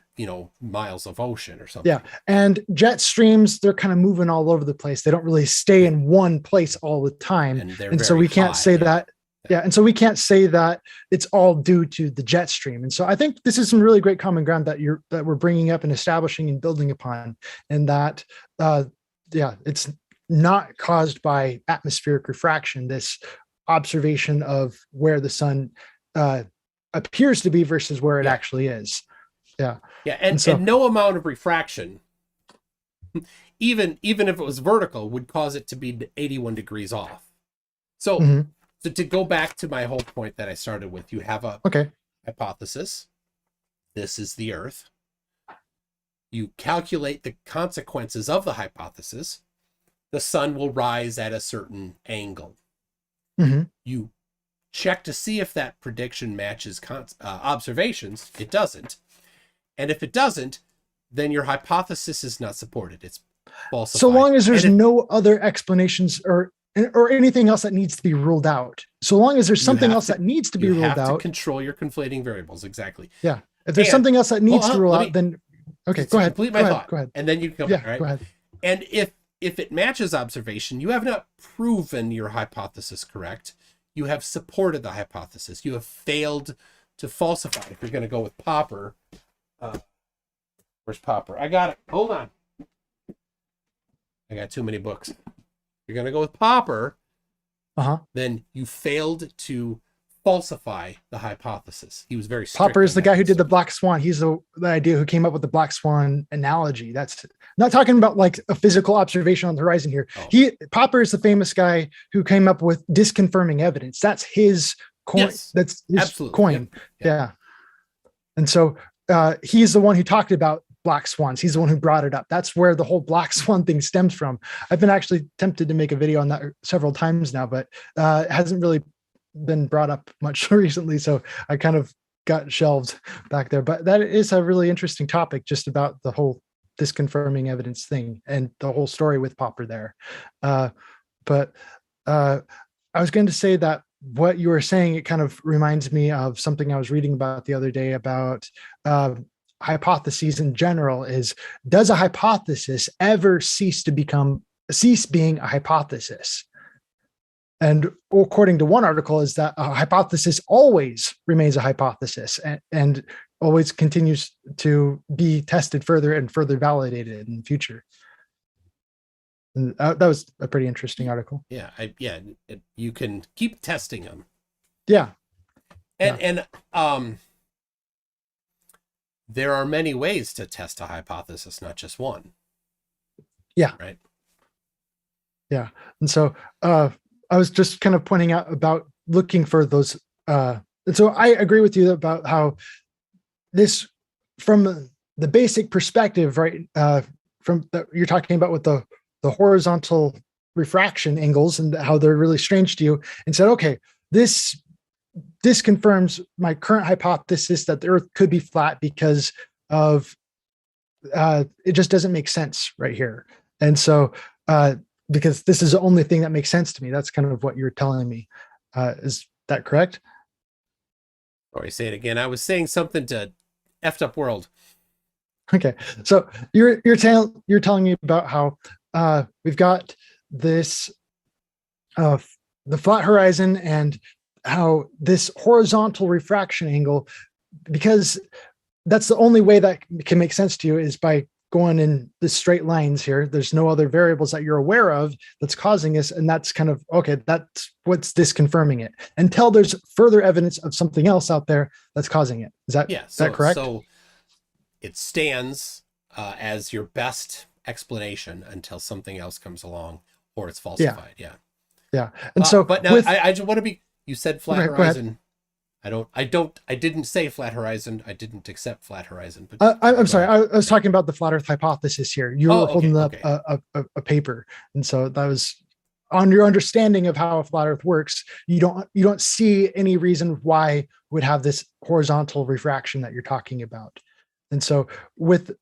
miles of ocean or something. Yeah, and jet streams, they're kind of moving all over the place. They don't really stay in one place all the time, and so we can't say that. Yeah, and so we can't say that it's all due to the jet stream. And so I think this is some really great common ground that we're bringing up and establishing and building upon, and that it's not caused by atmospheric refraction. This observation of where the sun appears to be versus where it actually is. Yeah. Yeah. And no amount of refraction, even if it was vertical, would cause it to be 81 degrees off. So, so to go back to my whole point that I started with, you have a hypothesis. This is the Earth. You calculate the consequences of the hypothesis. The sun will rise at a certain angle. You check to see if that prediction matches observations. It doesn't. And if it doesn't, then your hypothesis is not supported. It's falsified. So long as there's no other explanations or anything else that needs to be ruled out. So long as there's something else that needs to be ruled out. You have to control your conflating variables. Exactly. Yeah. If there's something else that needs to rule out, then okay, go ahead. Complete my thought. Go ahead. And then you can come back, right? Go ahead. And if it matches observation, you have not proven your hypothesis correct. You have supported the hypothesis. You have failed to falsify. If you're going to go with Popper, where's Popper? I got it. Hold on. I got too many books. If you're going to go with Popper, then you failed to falsify the hypothesis. He was very strict. Popper is on the that guy who kind of did the stuff. black swan. He's the idea who came up with the black swan analogy. That's not talking about like a physical observation on the horizon here. Oh. Popper is the famous guy who came up with disconfirming evidence. That's his coin. Yes, that's his absolutely. coin. Yep. Yeah. And so he's the one who talked about black swans. He's the one who brought it up. That's where the whole black swan thing stems from. I've been actually tempted to make a video on that several times now, but it hasn't really been brought up much recently. So I kind of got shelved back there. But that is a really interesting topic, just about the whole disconfirming evidence thing and the whole story with Popper there. But I was going to say that what you were saying, it kind of reminds me of something I was reading about the other day about hypotheses in general. Is, does a hypothesis ever cease being a hypothesis? And according to one article, is that a hypothesis always remains a hypothesis and always continues to be tested further and further validated in the future. And that was a pretty interesting article. Yeah, you can keep testing them. Yeah. And there are many ways to test a hypothesis, not just one. Yeah. Right. Yeah. And so I was just kind of pointing out about looking for those. And so I agree with you about how this, from the basic perspective, right? You're talking about with the horizontal refraction angles and how they're really strange to you, and said, okay, this confirms my current hypothesis that the Earth could be flat because of it just doesn't make sense right here. And so because this is the only thing that makes sense to me. That's kind of what you're telling me. Is that correct? Sorry, say it again. I was saying something to effed up world. Okay, so you're telling me about how we've got this the flat horizon and how this horizontal refraction angle, because that's the only way that can make sense to you, is by going in the straight lines here. There's no other variables that you're aware of that's causing this. And that's kind of, okay, that's what's disconfirming it, until there's further evidence of something else out there that's causing it. Is that, is that correct? So it stands as your best explanation until something else comes along or it's falsified. Yeah. And so, but now I just want to be, you said flat horizon. I didn't say flat horizon. I didn't accept flat horizon. But I'm sorry. I was talking about the flat Earth hypothesis here. You were holding up a paper. And so that was on your understanding of how a flat Earth works. You don't see any reason why would have this horizontal refraction that you're talking about. And so with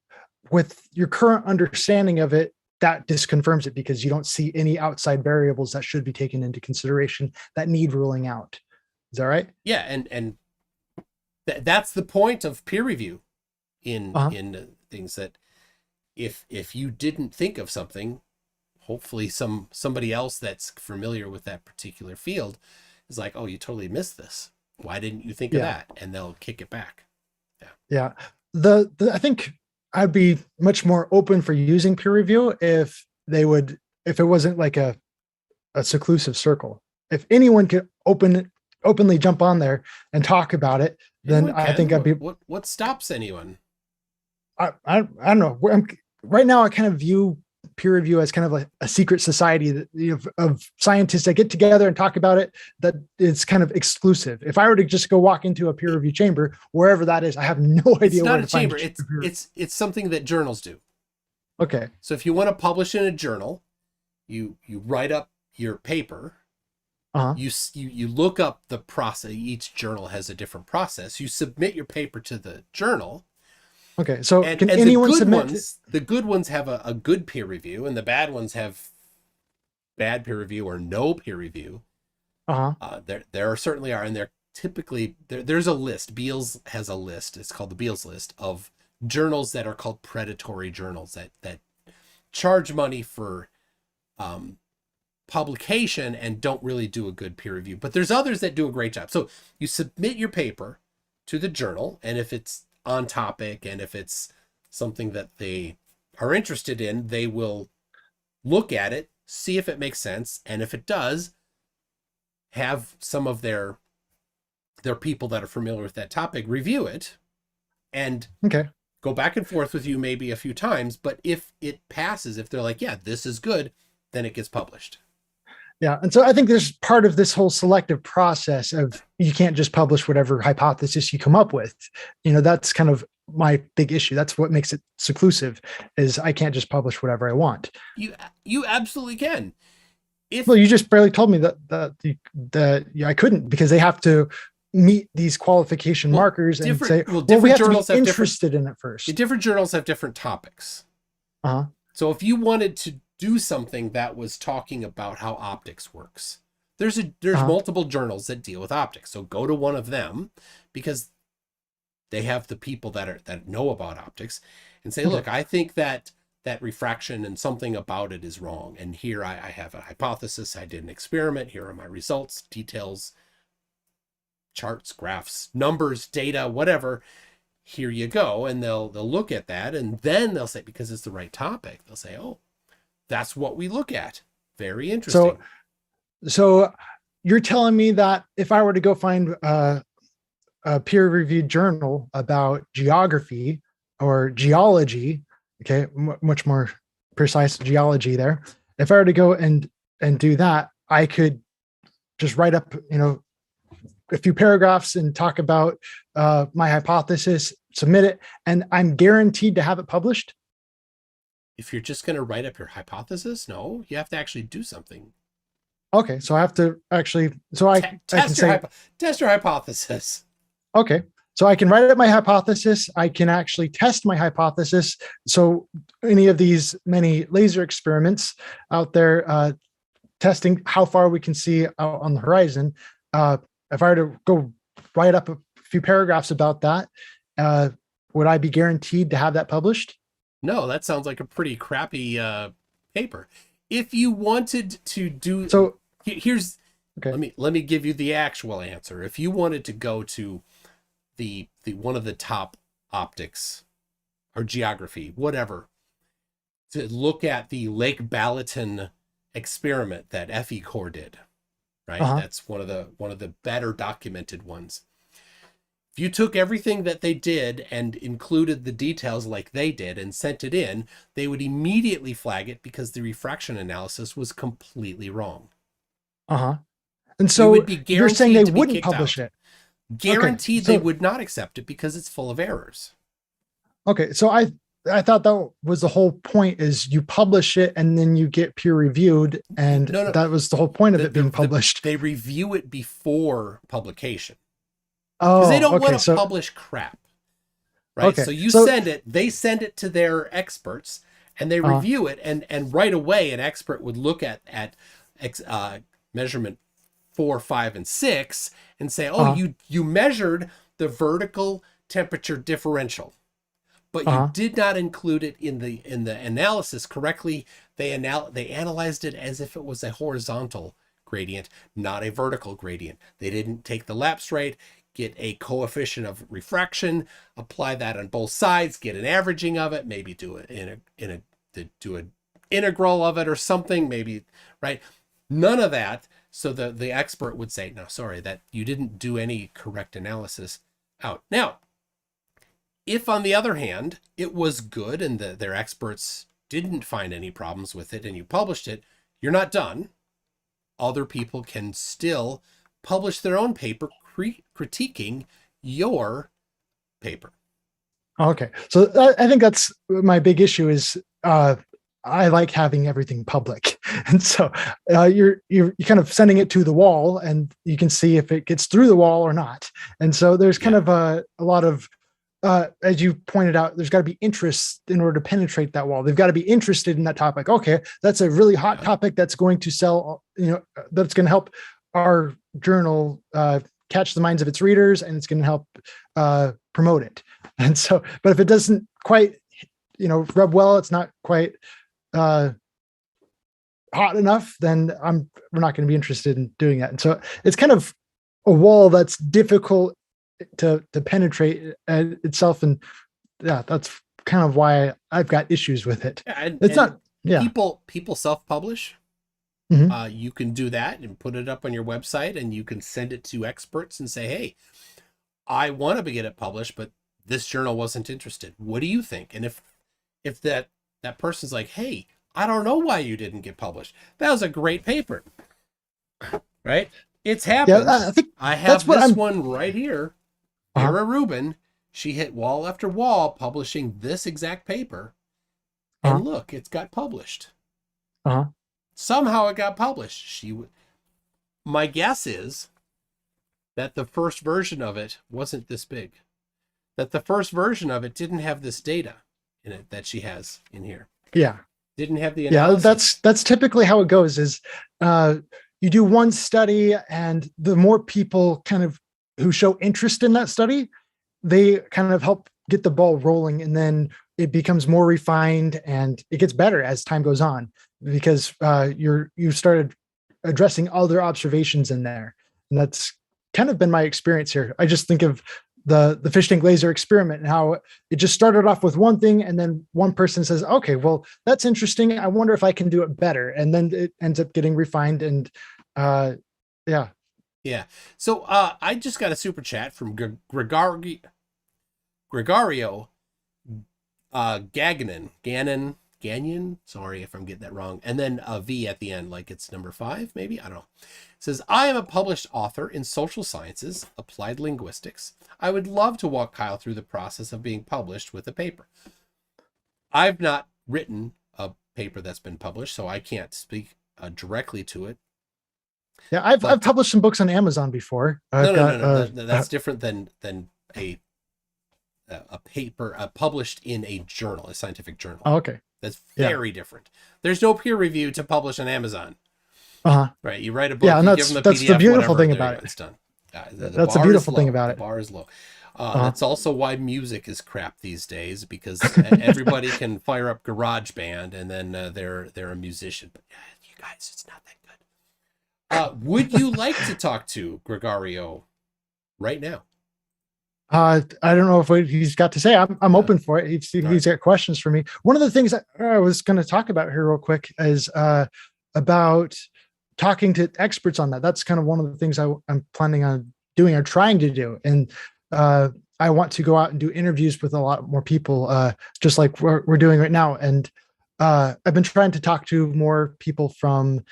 your current understanding of it, that disconfirms it, because you don't see any outside variables that should be taken into consideration that need ruling out. Is that right? Yeah, and that's the point of peer review in things, that if you didn't think of something, hopefully somebody else that's familiar with that particular field is like, oh, you totally missed this. Why didn't you think of that? And they'll kick it back. Yeah. I think I'd be much more open for using peer review if it wasn't like a seclusive circle. If anyone could openly jump on there and talk about it, then I think I'd be. What stops anyone? I don't know. Right now, I kind of view peer review as kind of like a secret society of scientists that get together and talk about it. That it's kind of exclusive. If I were to just go walk into a peer review chamber, wherever that is, I have no idea. It's not a chamber. It's something that journals do. Okay. So if you want to publish in a journal, you write up your paper. You look up the process. Each journal has a different process. You submit your paper to the journal. Okay, so can anyone submit? The good ones have a good peer review, and the bad ones have bad peer review or no peer review. There certainly are, and they're typically there's a list. Beals has a list. It's called the Beals list of journals that are called predatory journals that charge money for publication and don't really do a good peer review. But there's others that do a great job. So you submit your paper to the journal, and if it's on topic and if it's something that they are interested in, they will look at it, see if it makes sense, and if it does, have some of their there are people that are familiar with that topic, review it, and Okay. go back and forth with you maybe a few times. But if it passes, if they're like, yeah, this is good, then it gets published. Yeah. And so I think there's part of this whole selective process of you can't just publish whatever hypothesis you come up with. That's kind of my big issue. That's what makes it seclusive, is I can't just publish whatever I want. You absolutely can. Well, you just barely told me that I couldn't, because they have to meet these qualification markers and say, well, we have to be interested in it first. Different journals have different topics. Uh-huh. So if you wanted to do something that was talking about how optics works, there's multiple journals that deal with optics. So go to one of them, because they have the people that know about optics, and say, look, I think that refraction and something about it is wrong. And here I have a hypothesis. I did an experiment. Here are my results, details, charts, graphs, numbers, data, whatever. Here you go. And they'll look at that, and then they'll say, because it's the right topic, they'll say, oh, that's what we look at. Very interesting. So you're telling me that if I were to go find a peer-reviewed journal about geography or geology, okay, much more precise geology there, if I were to go and do that, I could just write up, a few paragraphs and talk about my hypothesis, submit it, and I'm guaranteed to have it published? If you're just going to write up your hypothesis, no, you have to actually do something. Okay, so I have to actually, test your hypothesis. Okay, so I can write up my hypothesis. I can actually test my hypothesis. So any of these many laser experiments out there testing how far we can see out on the horizon, if I were to go write up a few paragraphs about that, would I be guaranteed to have that published? No, that sounds like a pretty crappy paper. If you wanted to do so, here's okay. Let me give you the actual answer. If you wanted to go to the one of the top optics or geography, whatever, to look at the Lake Balaton experiment that FE Corps did, right? That's one of the better documented ones. If you took everything that they did and included the details like they did and sent it in, they would immediately flag it because the refraction analysis was completely wrong. And so you're saying they wouldn't publish it? Guaranteed they would not accept it because it's full of errors. Okay, so I thought that was the whole point, is you publish it and then you get peer reviewed, and that was the whole point of it being published. They review it before publication. Oh, because they don't want to publish crap, right? Okay, so you send it, they send it to their experts, and they review it, and right away an expert would look at measurement 4, 5, and 6 and say, oh, you measured the vertical temperature differential, but you did not include it in the analysis correctly. They analyzed it as if it was a horizontal gradient, not a vertical gradient. They didn't take the lapse rate, get a coefficient of refraction, apply that on both sides, get an averaging of it, maybe do an integral of it or something, maybe, right? None of that. So the expert would say, no, sorry, that you didn't do any correct analysis out. Now, if on the other hand, it was good and their experts didn't find any problems with it and you published it, you're not done. Other people can still publish their own paper critiquing your paper. Okay. So I think that's my big issue is I like having everything public. And so you're kind of sending it to the wall and you can see if it gets through the wall or not. And so there's kind of a lot of, as you pointed out, there's got to be interest in order to penetrate that wall. They've got to be interested in that topic. Okay, that's a really hot topic that's going to sell, that's going to help our journal catch the minds of its readers, and it's going to help promote it. And so, but if it doesn't quite, rub well, it's not quite hot enough, then we're not going to be interested in doing that. And so it's kind of a wall that's difficult to penetrate itself. And yeah, that's kind of why I've got issues with it. Yeah, it's not, yeah. People self-publish. Mhm. You can do that and put it up on your website, and you can send it to experts and say, hey, I want to get it published, but this journal wasn't interested. What do you think? And if that person's like, hey, I don't know why you didn't get published. That was a great paper, right? It's Yeah, happened. I think I that's have what this I'm. one right here. Uh-huh. Vera Rubin. She hit wall after wall publishing this exact paper. Uh-huh. And look, it's got published. Uh-huh. Somehow it got published. My guess is that the first version of it wasn't this big. That the first version of it didn't have this data in it that she has in here. Yeah. Didn't have the Yeah, analysis. that's typically how it goes is uh you do one study, and the more people kind of who show interest in that study, they kind of help get the ball rolling, and then it becomes more refined and it gets better as time goes on, because you started addressing other observations in there. And that's kind of been my experience here. I just think of the fish tank laser experiment and how it just started off with one thing, and then one person says, okay, well, that's interesting, I wonder if I can do it better, and then it ends up getting refined. And uh yeah. Yeah. So I just got a super chat from Gregorio Gagnon. Sorry if I'm getting that wrong. And then a V at the end, like it's number 5, maybe. I don't know. It says, I am a published author in social sciences, applied linguistics. I would love to walk Kyle through the process of being published with a paper. I've not written a paper that's been published, so I can't speak directly to it. Yeah, I've published some books on Amazon before. I've got no. That's different than a paper published in a journal, a scientific journal. oh, okay. That's very different. There's no peer review to publish on Amazon. Uh-huh. Right? You write a book, Yeah, and you give them a that's PDF, the beautiful whatever, thing there about you go, it. it's done. That's the beautiful thing about it. The bar is low. Uh-huh. That's also why music is crap these days, because everybody can fire up GarageBand and then they're a musician. But you guys, it's not that good. Would you like to talk to Gregorio right now? I don't know what he's got to say. I'm open for it. He's got questions for me. One of the things that I was going to talk about here real quick is about talking to experts on that. That's kind of one of the things I'm planning on doing or trying to do. And I want to go out and do interviews with a lot more people, just like we're doing right now. And I've been trying to talk to more people from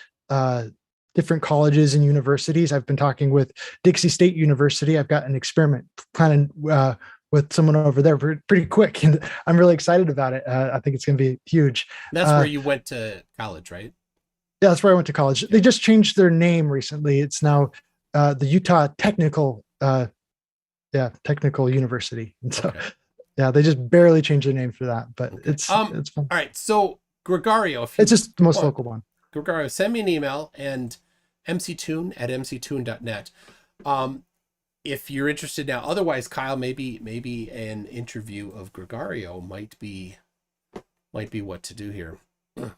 different colleges and universities. I've been talking with Dixie State University. I've got an experiment planning with someone over there pretty quick, and I'm really excited about it. I think it's going to be huge. That's where you went to college, right? Yeah, that's where I went to college. They just changed their name recently. It's now the Utah Technical, Technical University. And so, yeah, they just barely changed their name for that, but it's fun. All right, so Gregorio, It's just the most local one. Gregorio, send me an email and mctoon@mctoon.net. If you're interested now. Otherwise, Kyle, maybe an interview of Gregorio might be what to do here.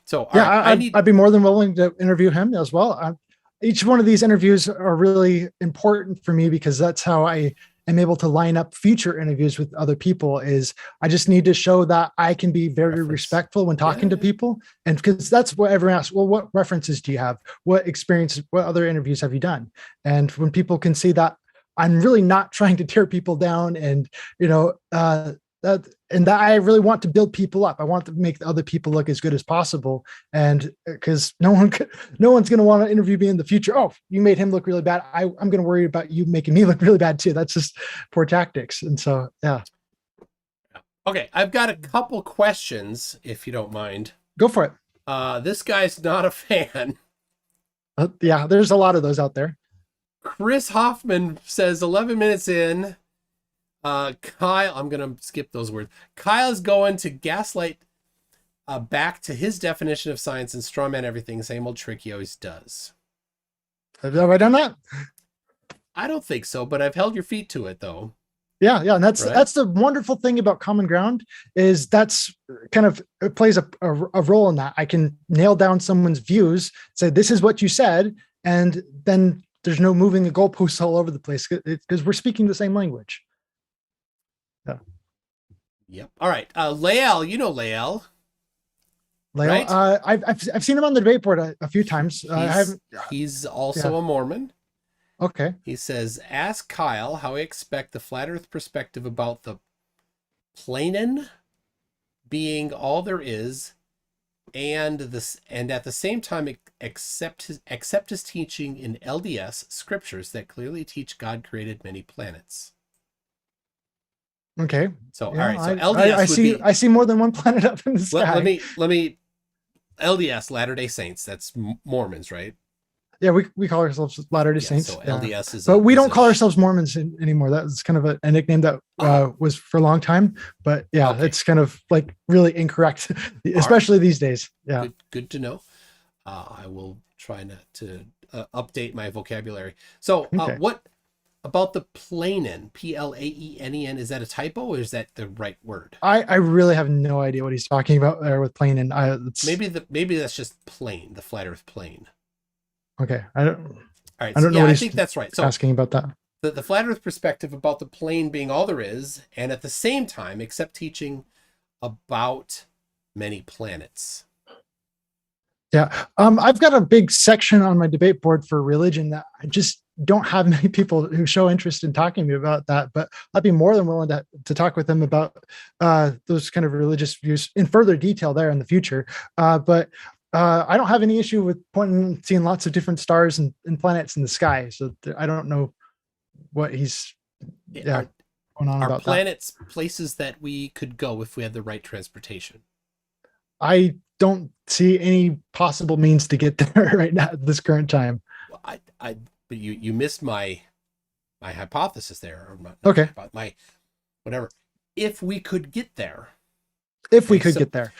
So yeah, I'd be more than willing to interview him as well. Each one of these interviews are really important for me, because that's how I am able to line up future interviews with other people. Is I just need to show that I can be very respectful when talking to people. And because that's what everyone asks, well, what references do you have? What experience, what other interviews have you done? And when people can see that I'm really not trying to tear people down, and, that I really want to build people up. I want to make the other people look as good as possible. And because no one's going to want to interview me in the future. Oh, you made him look really bad. I'm going to worry about you making me look really bad too. That's just poor tactics. And so, yeah. Okay. I've got a couple questions, if you don't mind. Go for it. This guy's not a fan. Yeah, there's a lot of those out there. Chris Hoffman says 11 minutes in, Kyle, I'm going to skip those words. Kyle's going to gaslight back to his definition of science and strawman everything. Same old trick he always does. Have I done that? I don't think so, but I've held your feet to it, though. Yeah. And that's the wonderful thing about Common Ground, is that's kind of, it plays a role in that. I can nail down someone's views, say, this is what you said, and then there's no moving the goalposts all over the place, because we're speaking the same language. Yeah. Yep. All right. Lael, you know Lael. Leo. right? I've seen him on the debate board a few times. I He's haven't. he's also Yeah. a Mormon. Okay. He says, "Ask Kyle how I expect the flat Earth perspective about the planen being all there is, and at the same time accept his teaching in LDS scriptures that clearly teach God created many planets." Okay. So all Yeah. right, so I LDS would see. be I see more than one planet up in the sky. let me LDS, Latter Day Saints. That's Mormons, right? Yeah, we call ourselves Latter-day Yeah. Saints. So Yeah, LDS is but we is don't a call ourselves Mormons anymore. That's kind of a nickname that oh, was for a long time. But yeah, okay. it's kind of like really incorrect, All right. especially these days. Yeah. Good to know. I will try not to update my vocabulary. So, Okay. what about the planen? Plaenen? Is that a typo or is that the right word? I really have no idea what he's talking about there with plane, and Maybe that's just plane, the flat Earth plane. okay. All right. I So don't know yeah, what I he's think that's right. So asking about that. the flat Earth perspective about the plane being all there is, and at the same time, accept teaching about many planets. Yeah. I've got a big section on my debate board for religion that I just don't have many people who show interest in talking to me about that, but I'd be more than willing to talk with them about those kind of religious views in further detail there in the future. But I don't have any issue with pointing, seeing lots of different stars and planets in the sky. So I don't know what he's, yeah, Are going on are about that. planets places that we could go if we had the right transportation? I don't see any possible means to get there right now at this current time. Well, but you missed my hypothesis there, or Okay. my whatever. If we could get there, If we okay, could so get there.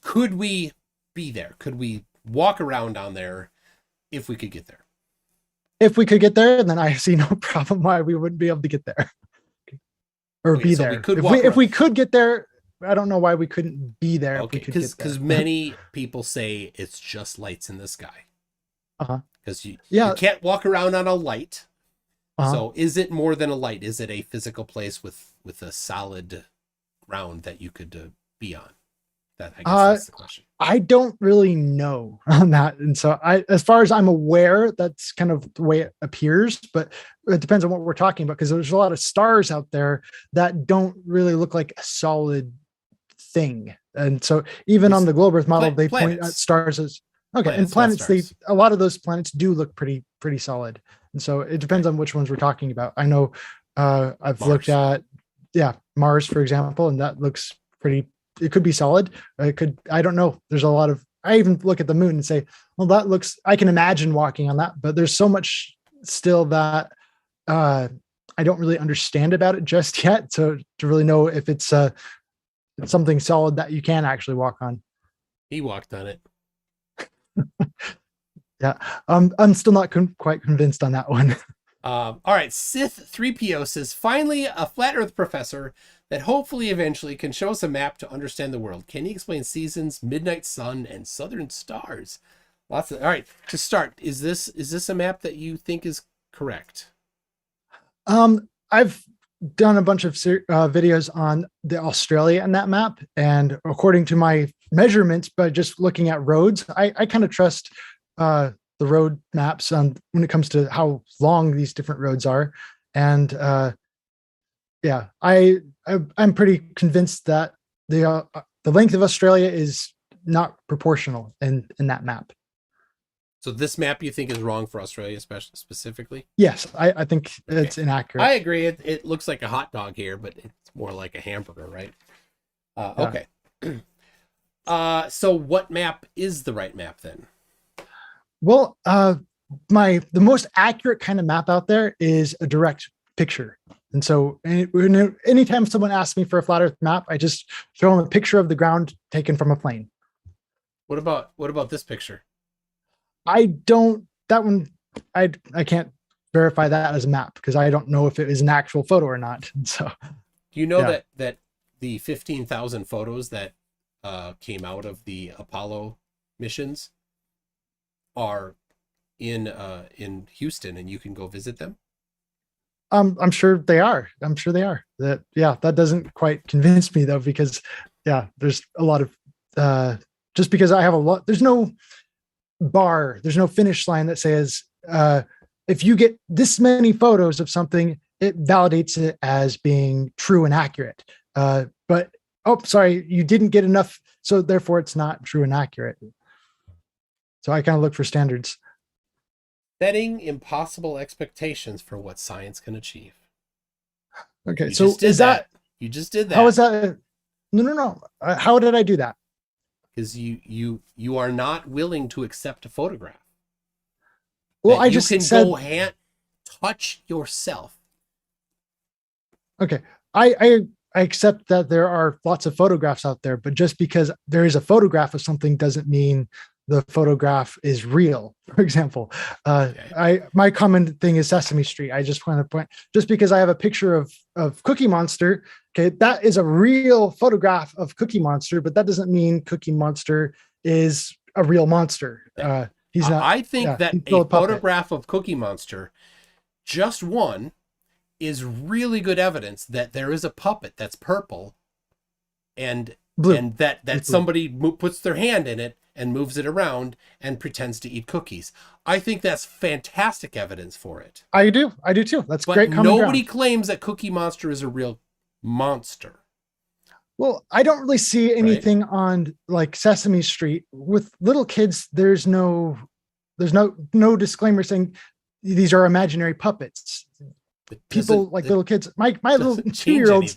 could we be there? Could we walk around down there if we could get there? If we could get there, then I see no problem why we wouldn't be able to get there or Okay, be so we there. could If walk we if around. we could get there, I don't know why we couldn't be there if we Okay, could get there. because many people say it's just lights in the sky. Uh-huh. Because you Yeah. can't walk around on a light. Uh-huh. So is it more than a light? Is it a physical place with a solid ground that you could be on? That I guess that's the question. I don't really know on that. And so as far as I'm aware, that's kind of the way it appears, but it depends on what we're talking about because there's a lot of stars out there that don't really look like a solid thing. And so even on the globe Earth model, they point at stars as okay. And planets, a lot of those planets do look pretty solid. And so it depends on which ones we're talking about. I know I've looked at, Mars, for example, and that looks pretty, it could be solid. I don't know. There's a lot of, I even look at the moon and say, well, that looks, I can imagine walking on that, but there's so much still that I don't really understand about it just yet. So to really know if it's something solid that you can actually walk on. He walked on it. Yeah. I'm still not quite convinced on that one. All right. Sith 3PO says, finally, a flat Earth professor that hopefully eventually can show us a map to understand the world. Can he explain seasons, midnight sun, and southern stars? All right. To start, is this a map that you think is correct? I've done a bunch of videos on the Australia and that map, and according to my measurements, by just looking at roads, I kind of trust the road maps on when it comes to how long these different roads are, and I'm pretty convinced that the length of Australia is not proportional in that map. So this map you think is wrong for Australia, specifically? Yes, I think it's inaccurate. I agree. It looks like a hot dog here, but it's more like a hamburger, right? Okay. So what map is the right map then? Well, the most accurate kind of map out there is a direct picture. And so anytime someone asks me for a flat Earth map, I just show them a picture of the ground taken from a plane. What about this picture? I can't verify that as a map because I don't know if it is an actual photo or not. So do you know that the 15,000 photos that came out of the Apollo missions are in Houston, and you can go visit them? I'm sure they are. That doesn't quite convince me though, because there's a lot of just because I have a lot, there's no bar, there's no finish line that says, if you get this many photos of something, it validates it as being true and accurate. But, oh, sorry, you didn't get enough. So therefore it's not true and accurate. So I kind of look for standards. Setting impossible expectations for what science can achieve. Okay. You So just did is that, you just did that. how is that? No. How did I do that? Because you are not willing to accept a photograph. Well, I you just can said, go touch yourself. okay. I accept that there are lots of photographs out there, but just because there is a photograph of something doesn't mean the photograph is real. For example, my common thing is Sesame Street. I just want to point, just because I have a picture of Cookie Monster, okay, that is a real photograph of Cookie Monster, but that doesn't mean Cookie Monster is a real monster. He's not. I think Yeah, that he's still a puppet. photograph of Cookie Monster, just one, is really good evidence that there is a puppet that's purple, and Blue. and that It's blue. somebody puts their hand in it and moves it around and pretends to eat cookies. I think that's fantastic evidence for it. I do too. That's But great common nobody ground. claims that Cookie Monster is a real monster. Well, I don't really see anything on like Sesame Street with little kids. There's no disclaimer saying these are imaginary puppets. People like little kids, my little 2-year-olds,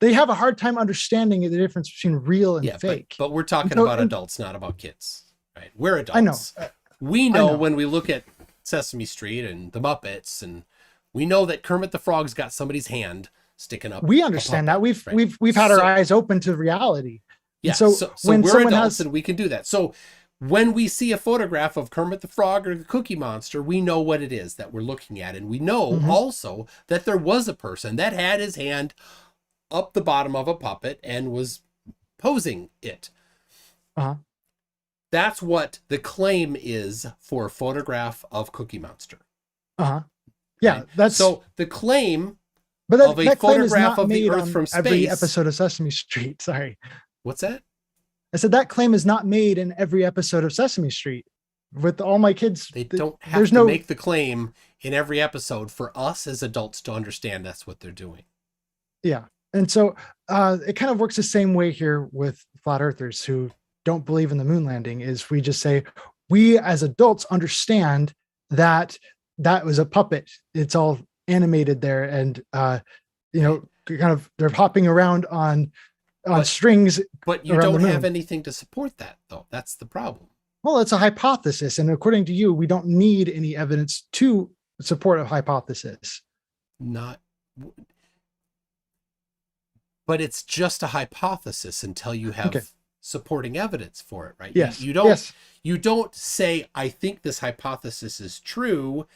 they have a hard time understanding the difference between real and fake. But we're talking about adults, not about kids, right? We're adults. I know. We know when we look at Sesame Street and the Muppets, and we know that Kermit the Frog's got somebody's hand sticking up. We understand that. We've had our eyes open to reality. Yeah. So when we're adults and we can do that. So when we see a photograph of Kermit the Frog or the Cookie Monster, we know what it is that we're looking at. And we know also that there was a person that had his hand up the bottom of a puppet and was posing it. That's what the claim is for a photograph of Cookie Monster. Yeah, right? that's so the claim of a photograph of the Earth from space. Every episode of Sesame Street. Sorry. What's that? I said that claim is not made in every episode of Sesame Street. With all my kids, they don't have to make the claim in every episode for us as adults to understand that's what they're doing. Yeah. And so it kind of works the same way here with flat earthers who don't believe in the moon landing. Is we just say, we as adults understand that was a puppet. It's all animated there. And, kind of, they're hopping around on strings. But you don't have anything to support that, though. That's the problem. Well, it's a hypothesis. And according to you, we don't need any evidence to support a hypothesis. But it's just a hypothesis until you have supporting evidence for it, right? Yes. You don't say, I think this hypothesis is true,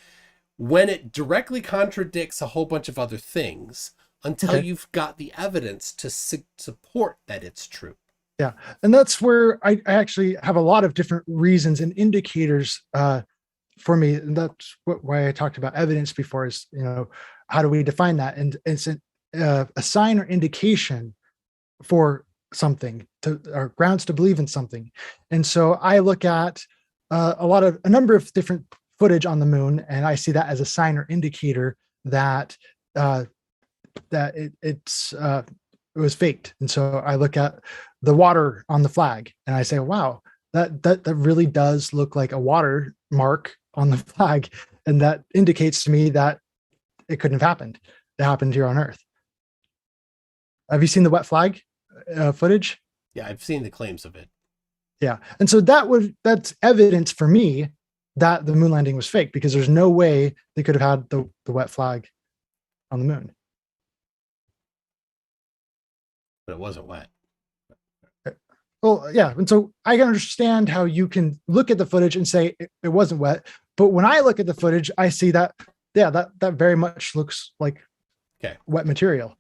when it directly contradicts a whole bunch of other things until you've got the evidence to support that it's true. Yeah. And that's where I actually have a lot of different reasons and indicators for me. And that's why I talked about evidence before is, how do we define that? And it's a sign or indication for something or grounds to believe in something. And so I look at a number of different footage on the moon, and I see that as a sign or indicator that it was faked. And so I look at the water on the flag and I say, wow, that really does look like a water mark on the flag. And that indicates to me that it couldn't have happened. It happened here on Earth. Have you seen the wet flag footage? Yeah, I've seen the claims of it. Yeah. And so that's evidence for me that the moon landing was fake, because there's no way they could have had the wet flag on the moon. But it wasn't wet. Well, yeah. And so I can understand how you can look at the footage and say it wasn't wet. But when I look at the footage, I see that, that very much looks like wet material.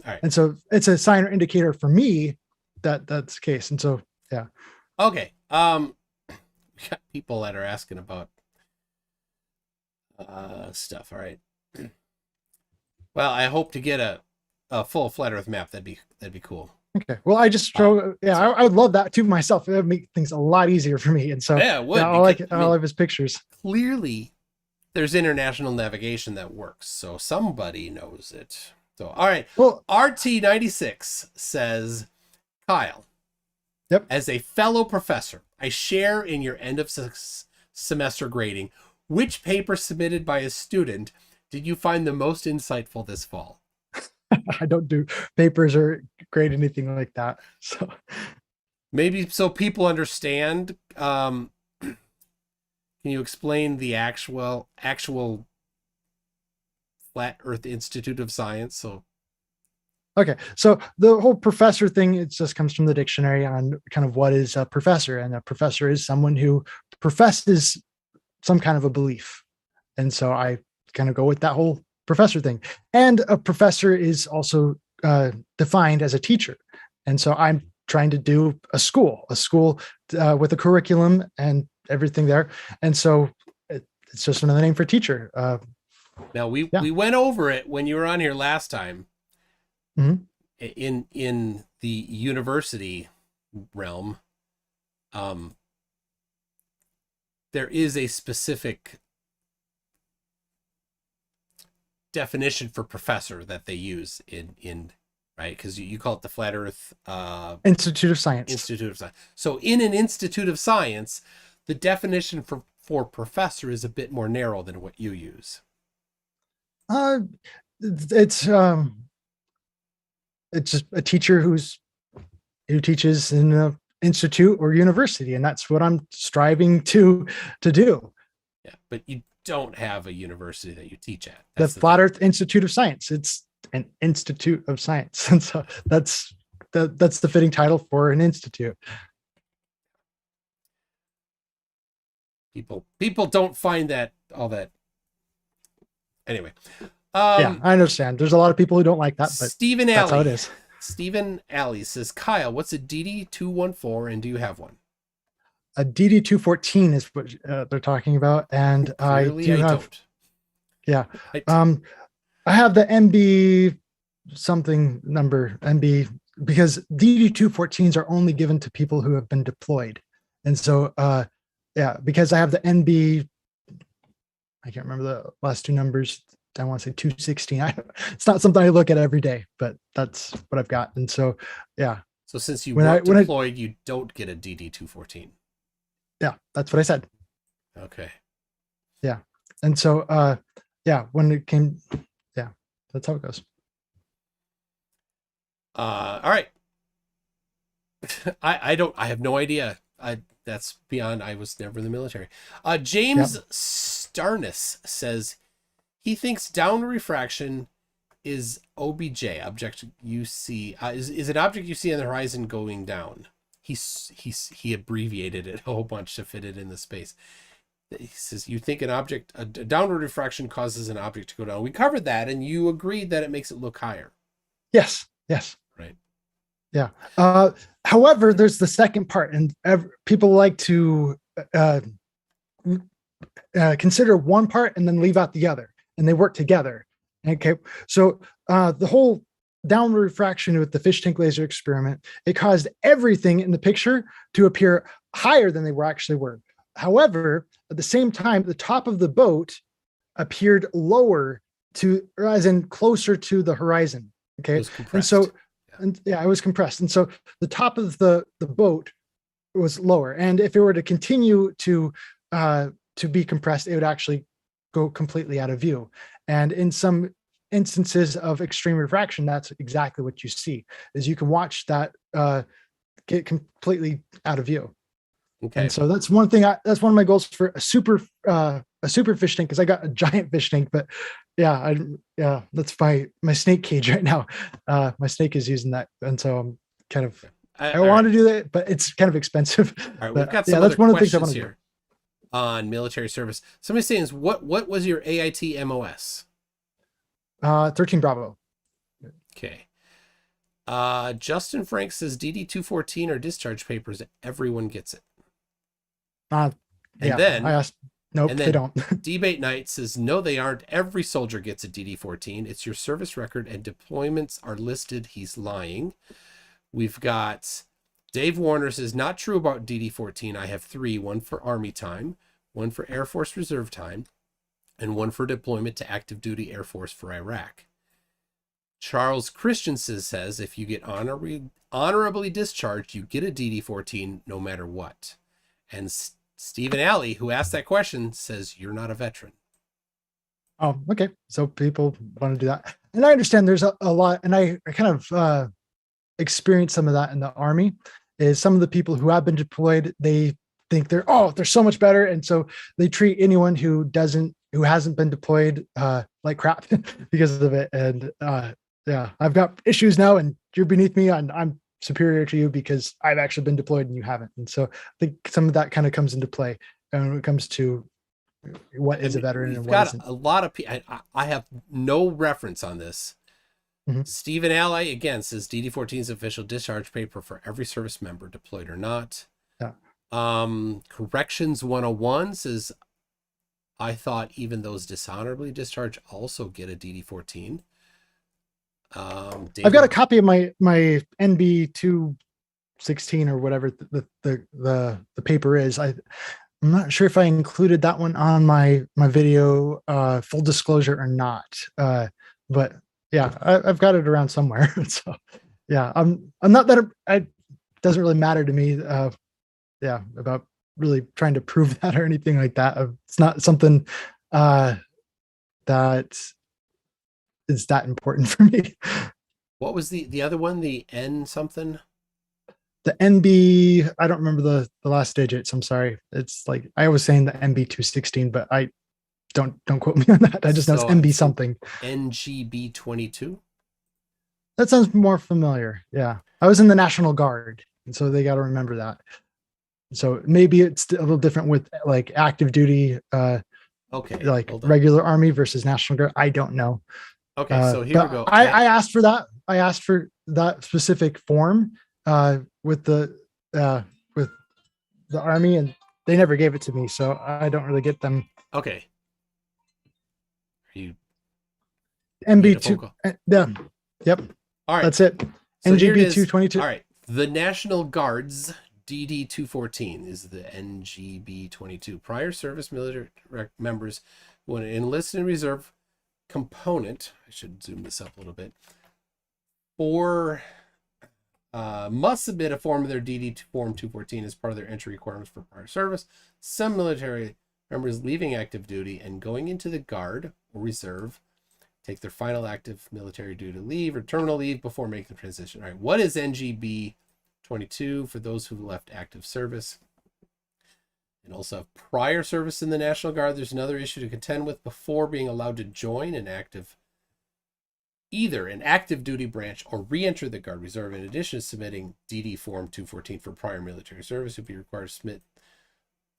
All right. And so it's a sign or indicator for me that that's the case. And so, yeah. Okay. We got people that are asking about stuff. All right. Well, I hope to get a full flat Earth map, that'd be cool. Okay. Well, I just show. Yeah, I would love that too myself. It would make things a lot easier for me. And so, Yeah, it would, yeah, because I all mean, of his pictures. clearly there's international navigation that works, so somebody knows it. So, all right, Well, RT96 says, Kyle, yep. as a fellow professor, I share in your end of semester grading. Which paper submitted by a student did you find the most insightful this fall? I don't do papers or grade anything like that. So Maybe so people understand. Can you explain the actual Flat Earth Institute of Science? So okay, so the whole professor thing, it just comes from the dictionary on kind of what is a professor, and a professor is someone who professes some kind of a belief. And so I kind of go with that whole professor thing. And a professor is also defined as a teacher. And so I'm trying to do a school with a curriculum and everything there. And so it's just another name for teacher. now we went over it when you were on here last time. Mm-hmm. In the university realm, there is a specific definition for professor that they use in right, because you call it the Flat Earth Institute of Science. Institute of Science. So in an Institute of Science, the definition for professor is a bit more narrow than what you use. It's just a teacher who teaches in an institute or university, and that's what I'm striving to do. Yeah, but you don't have a university that you teach at. The Flat Earth Institute of Science. It's an institute of science, and so that's the fitting title for an institute. People don't find that all that. Anyway, yeah, I understand. There's a lot of people who don't like that, but Stephen that's Alley. how it is. Stephen Alley says, Kyle, what's a DD214 and do you have one? A DD214 is what they're talking about, and Clearly, I don't. Yeah, I have the MB something number MB because DD214s are only given to people who have been deployed, and so yeah, because I have the NB, I can't remember the last two numbers. I want to say 216. It's not something I look at every day, but that's what I've got. And so, yeah. So since you were deployed, you don't get a DD214. Yeah, that's what I said. Okay. Yeah. And so, yeah, when it came, yeah, that's how it goes. All right. I have no idea. That's beyond, I was never in the military. James Starness says, he thinks downward refraction is OBJ, object you see, is an object you see on the horizon going down. He abbreviated it a whole bunch to fit it in the space. He says, you think a downward refraction causes an object to go down. We covered that, and you agreed that it makes it look higher. Yes. Right. Yeah. However, there's the second part, and people like to consider one part and then leave out the other, and they work together. Okay. So the whole downward refraction with the fish tank laser experiment, it caused everything in the picture to appear higher than they actually were. However, at the same time, the top of the boat appeared lower as in closer to the horizon. Okay. And so, it was compressed. And so the top of the boat was lower. And if it were to continue to be compressed, it would actually go completely out of view. And in some instances of extreme refraction, that's exactly what you see, is you can watch that get completely out of view. Okay. And so that's one thing. That's one of my goals for a super fish tank, because I got a giant fish tank. But yeah, that's my snake cage right now. My snake is using that, and so I'm kind of I want to do that, but it's kind of expensive. All right, we've got some other questions here on military service. Somebody's saying, what was your AIT MOS? 13 Bravo. Okay. Justin Frank says DD214 are discharge papers. Everyone gets it. Then I asked. Nope, And they then don't. Debate Night says, no, they aren't. Every soldier gets a DD-14. It's your service record and deployments are listed. He's lying. We've got Dave Warner says, not true about DD-14. I have 3, one for Army time, one for Air Force Reserve time, and one for deployment to active duty Air Force for Iraq. Charles Christensen says, if you get honorably discharged, you get a DD-14 no matter what. And Stephen Alley, who asked that question, says, you're not a veteran. Oh, okay. So people want to do that. And I understand there's a lot, and I kind of experienced some of that in the Army, is some of the people who have been deployed, they think they're so much better. And so they treat anyone who hasn't been deployed like crap because of it. And yeah, I've got issues now and you're beneath me and I'm superior to you because I've actually been deployed and you haven't. And so I think some of that kind of comes into play when it comes to what is a veteran and what isn't. A lot of people. I have no reference on this. Mm-hmm. Stephen Alley again says DD-14's official discharge paper for every service member, deployed or not. Yeah. Corrections 101 says, I thought even those dishonorably discharged also get a DD-14. I've got a copy of my NB 216 or whatever the paper is. I'm not sure if I included that one on my video, full disclosure or not. But yeah, I've got it around somewhere. So yeah, I'm not that it doesn't really matter to me. Yeah, about really trying to prove that or anything like that. It's not something that is that important for me. What was the other one? The N something? The NB, I don't remember the last digits. I'm sorry. It's like I was saying the NB 216, but I don't quote me on that. I just know it's NB something. NGB 22. That sounds more familiar. Yeah, I was in the National Guard, and so they got to remember that. So maybe it's a little different with like active duty, okay, like regular Army versus National Guard. I don't know. Okay, so here we go. I asked for that. I asked for that specific form with the Army, and they never gave it to me, so I don't really get them. Okay. Are you NB2? Yeah. Yep. All right. That's it. So NGB 222. All right. The National Guard's DD 214 is the NGB 22. Prior service military members who enlist in reserve component, I should zoom this up a little bit, must submit a form of their DD Form 214 as part of their entry requirements for prior service. Some military members leaving active duty and going into the Guard or Reserve take their final active military duty leave or terminal leave before making the transition. All right, what is NGB 22 for those who left active service? And also have prior service in the National Guard. There's another issue to contend with before being allowed to join either an active duty branch or re-enter the Guard Reserve. In addition to submitting DD Form 214 for prior military service, you'll be required to submit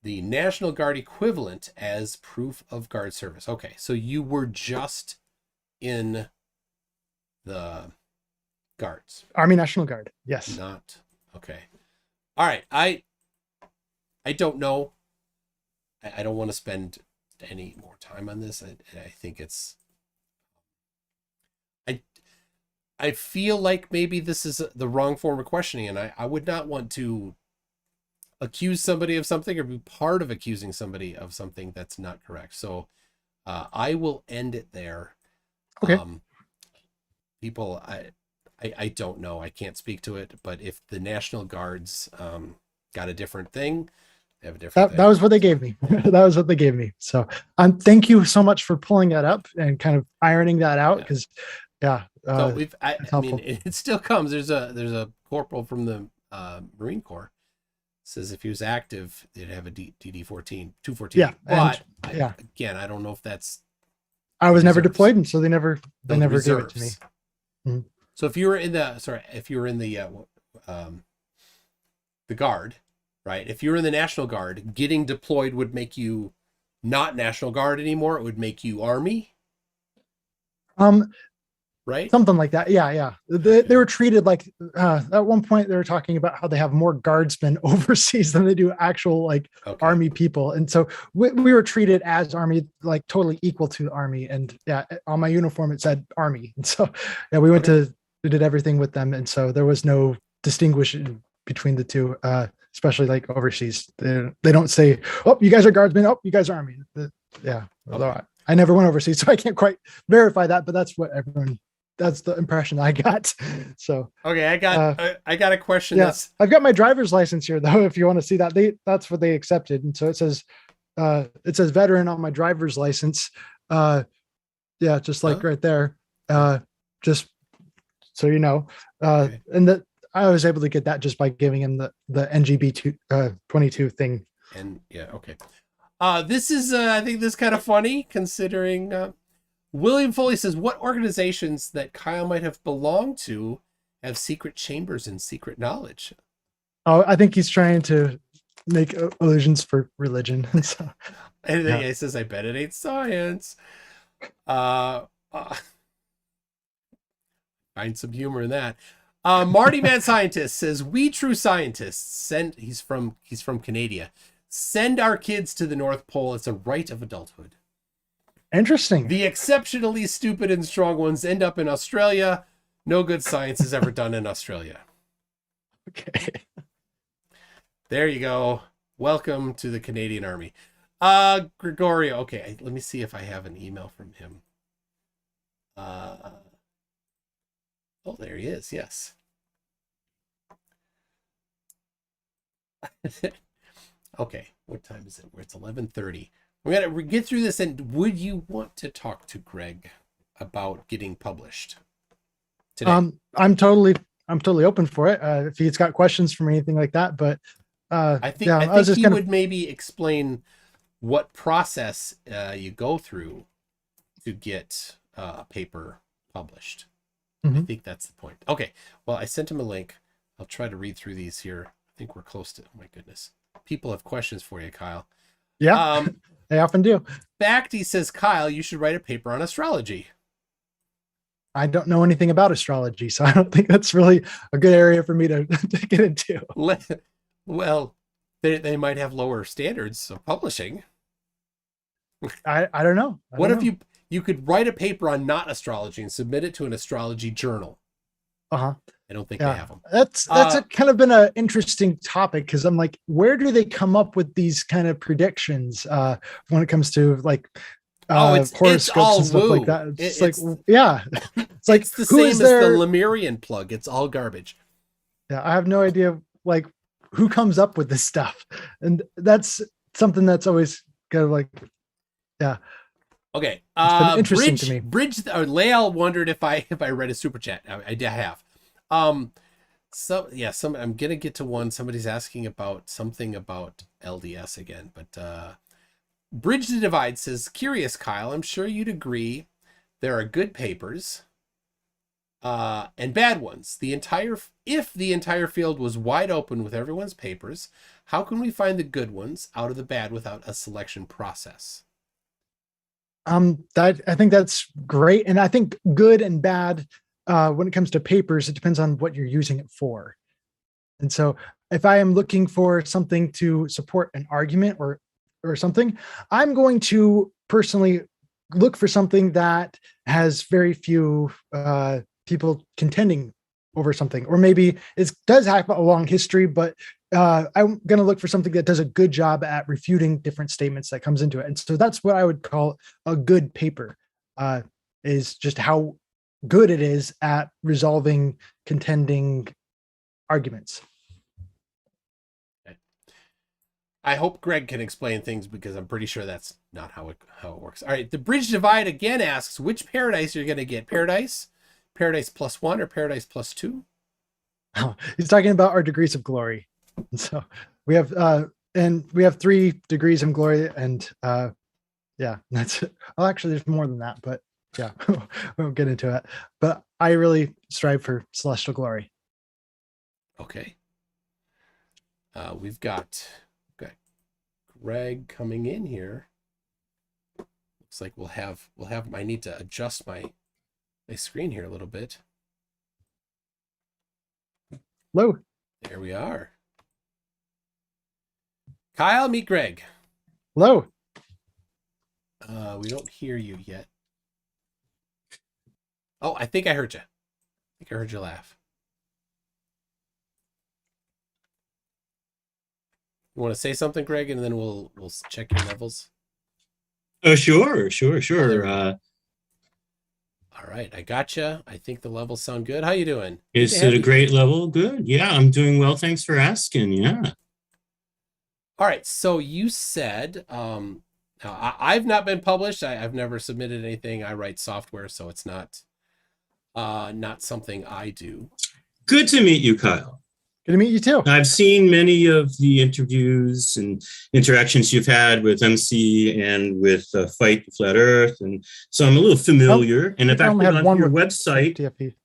the National Guard equivalent as proof of Guard service. Okay, so you were just in the Guards. Army National Guard. Yes. Not okay. All right. I don't know. I don't want to spend any more time on this. I think it's. I feel like maybe this is the wrong form of questioning, and I would not want to accuse somebody of something or be part of accusing somebody of something that's not correct. So I will end it there. Okay. People, I don't know. I can't speak to it, but if the National Guards got a different thing, they have a different thing. That was what they gave me. That was what they gave me. So thank you so much for pulling that up and kind of ironing that out, because so I mean, it still comes. There's a corporal from the Marine Corps says if he was active, they'd have a DD 214. Yeah, but again, I don't know if that's. I was never deployed, and so they never gave it to me. Mm-hmm. So if you were in the the Guard, right? If you were in the National Guard, getting deployed would make you not National Guard anymore. It would make you Army. right? Something like that. Yeah, yeah. They were treated like at one point they were talking about how they have more guardsmen overseas than they do actual like Okay. army people, and so we were treated as army, like totally equal to the army. And yeah, on my uniform it said army, and so yeah, Okay. we did everything with them, and so there was no distinguishing between the two. Especially like overseas, they don't say, "Oh, you guys are guardsmen. Oh, you guys are army." Yeah, although Okay. I never went overseas, so I can't quite verify that, but that's the impression I got. So Okay. I got a question yeah, that's I've got my driver's license here though. If you want to see that, that's what they accepted, and so it says veteran on my driver's license. Uh, yeah, just like huh? right there. Okay. Just so you know, Okay. and that I was able to get that just by giving him the NGB 22 thing. And yeah, okay. This is I think this is kind of funny considering William Foley says what organizations that Kyle might have belonged to have secret chambers and secret knowledge. Oh, I think he's trying to make allusions for religion, and so And then, yeah. yeah, he says, "I bet it ain't science." Uh, uh find some humor in that. Marty Mad Scientist says, "We true scientists send." He's from Canada. Send our kids to the North Pole. It's a right of adulthood. Interesting. The exceptionally stupid and strong ones end up in Australia. No good science is ever done in Australia. Okay. There you go. Welcome to the Canadian Army. Gregorio. Okay, let me see if I have an email from him. Oh, there he is. Yes. Okay, what time is it? It's 11:30. We're gonna get through this. And would you want to talk to Greg about getting published today? I'm totally open for it. If he's got questions for me, anything like that. But yeah, I I was think just he kind of would maybe explain what process you go through to get a paper published. I mhm. think that's the point. Okay, well, I sent him a link. I'll try to read through these here. I think we're close to. Oh my goodness, people have questions for you, Kyle. Yeah, Um, I often do. Bacty says, Kyle, you should write a paper on astrology. I don't know anything about astrology, so I don't think that's really a good area for me to, to get into. Well, they might have lower standards of publishing. I don't know. I What don't if know. you could write a paper on not astrology and submit it to an astrology journal? Uh-huh. I don't think they Yeah. have them. That's a kind of been an interesting topic because I'm like, where do they come up with these kind of predictions when it comes to like Oh, it's horoscopes all and stuff like woo. that? It's like, yeah. It's like, It's the who is same as the there? Lemurian plug. It's all garbage. Yeah, I have no idea like who comes up with this stuff. And that's something that's always kind of like, yeah, Okay. it's been interesting to me. Bridge. Lael wondered if I read a super chat. I have. So yeah, I'm gonna get to one. Somebody's asking about something about LDS again, but Bridge the Divide says, "Curious, Kyle. I'm sure you'd agree there are good papers and bad ones. If the entire field was wide open with everyone's papers, how can we find the good ones out of the bad without a selection process?" That I think that's great. And I think good and bad, when it comes to papers, it depends on what you're using it for. And so if I am looking for something to support an argument or something, I'm going to personally look for something that has very few people contending over something, or maybe it does have a long history, but I'm going to look for something that does a good job at refuting different statements that comes into it. And so that's what I would call a good paper, is just how good it is at resolving contending arguments. I hope Greg can explain things because I'm pretty sure that's not how it works. All right, the Bridge Divide again asks which paradise you're going to get. Paradise +1 or Paradise +2? He's talking about our degrees of glory. And so we have we have 3 degrees of glory, and yeah, that's it. Well, actually there's more than that, but yeah, we won't get into it. But I really strive for celestial glory. Okay. We've got Greg coming in here. Looks like we'll have I need to adjust my my screen here a little bit. Hello. There we are. Kyle, meet Greg. Hello. We don't hear you yet. Oh, I think I heard you. I think I heard you laugh. You want to say something, Greg, and then we'll check your levels. Sure. All right, I gotcha. I think the levels sound good. How you doing? Is it a great level? Good. Yeah, I'm doing well. Thanks for asking. Yeah. All right, so you said, now I've not been published. I've never submitted anything. I write software, so it's not something I do. Good to meet you, Kyle. Good to meet you too. I've seen many of the interviews and interactions you've had with MC and with Fight the Flat Earth, and so I'm a little familiar. And in fact, on your website, TFP.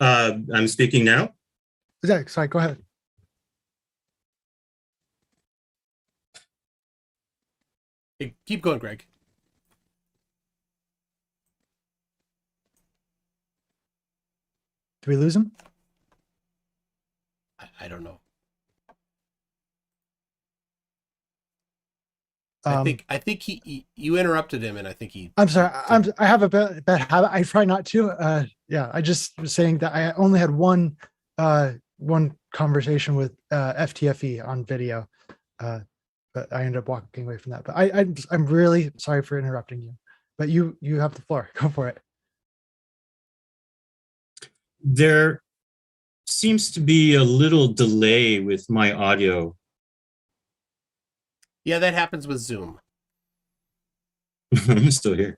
I'm speaking now. Yeah, sorry, go ahead. Hey, keep going, Greg. Did we lose him? I don't know. I think you interrupted him, and I think he. I'm sorry. I have a bad habit. I try not to. Yeah, I just was saying that I only had one conversation with FTFE on video, but I ended up walking away from that. But I'm really sorry for interrupting you. But you have the floor. Go for it. There seems to be a little delay with my audio. Yeah, that happens with Zoom. I'm still here.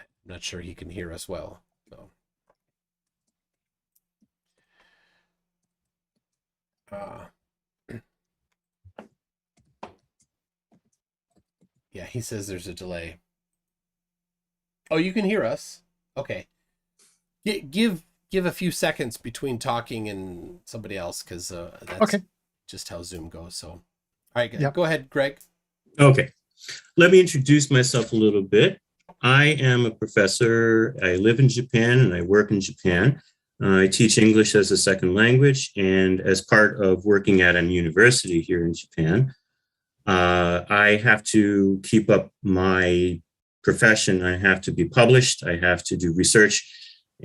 I'm not sure he can hear us well. So. Yeah, he says there's a delay. Oh, you can hear us? Okay. Give a few seconds between talking and somebody else, because that's okay. Just how Zoom goes. So, all right, Go ahead, Greg. Okay. Let me introduce myself a little bit. I am a professor. I live in Japan and I work in Japan. I teach English as a second language, and as part of working at a university here in Japan, I have to keep up my profession. I have to be published. I have to do research.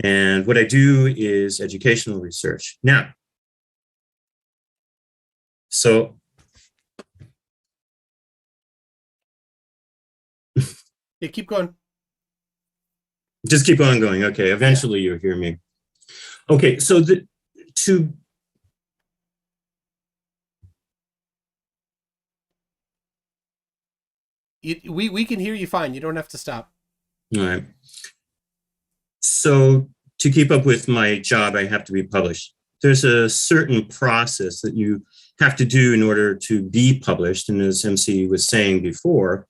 And what I do is educational research. Now, so yeah, keep going. Just keep on going. Okay, eventually you'll hear me. Okay, so we can hear you fine. You don't have to stop. All right. So to keep up with my job, I have to be published. There's a certain process that you have to do in order to be published. And as MC was saying before,